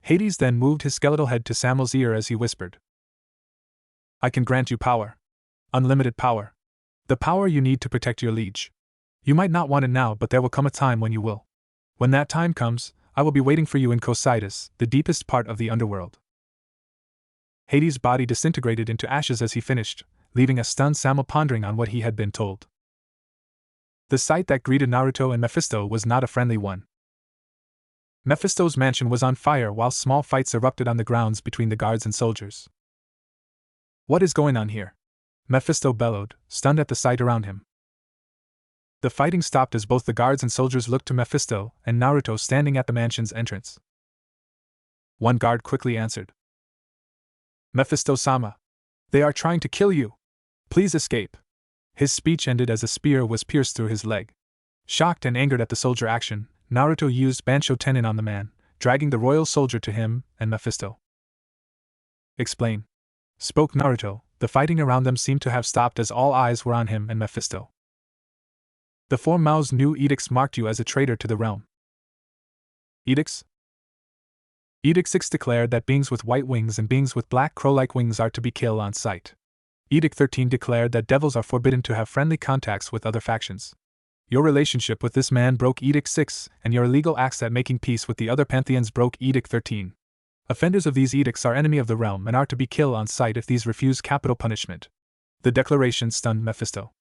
Hades then moved his skeletal head to Samuel's ear as he whispered. I can grant you power. Unlimited power. The power you need to protect your liege. You might not want it now, but there will come a time when you will. When that time comes, I will be waiting for you in Cocytus, the deepest part of the underworld. Hades' body disintegrated into ashes as he finished, leaving a stunned Samuel pondering on what he had been told. The sight that greeted Naruto and Mephisto was not a friendly one. Mephisto's mansion was on fire while small fights erupted on the grounds between the guards and soldiers. What is going on here? Mephisto bellowed, stunned at the sight around him. The fighting stopped as both the guards and soldiers looked to Mephisto and Naruto standing at the mansion's entrance. One guard quickly answered. Mephisto-sama. They are trying to kill you. Please escape. His speech ended as a spear was pierced through his leg. Shocked and angered at the soldier action, Naruto used Bansho Tenin on the man, dragging the royal soldier to him and Mephisto. Explain. Spoke Naruto. The fighting around them seemed to have stopped as all eyes were on him and Mephisto. The Four Mao's new edicts marked you as a traitor to the realm. Edicts? Edict 6 declared that beings with white wings and beings with black crow-like wings are to be killed on sight. Edict 13 declared that devils are forbidden to have friendly contacts with other factions. Your relationship with this man broke Edict 6, and your illegal acts at making peace with the other pantheons broke Edict 13. Offenders of these edicts are enemy of the realm and are to be killed on sight if these refuse capital punishment. The declaration stunned Mephisto.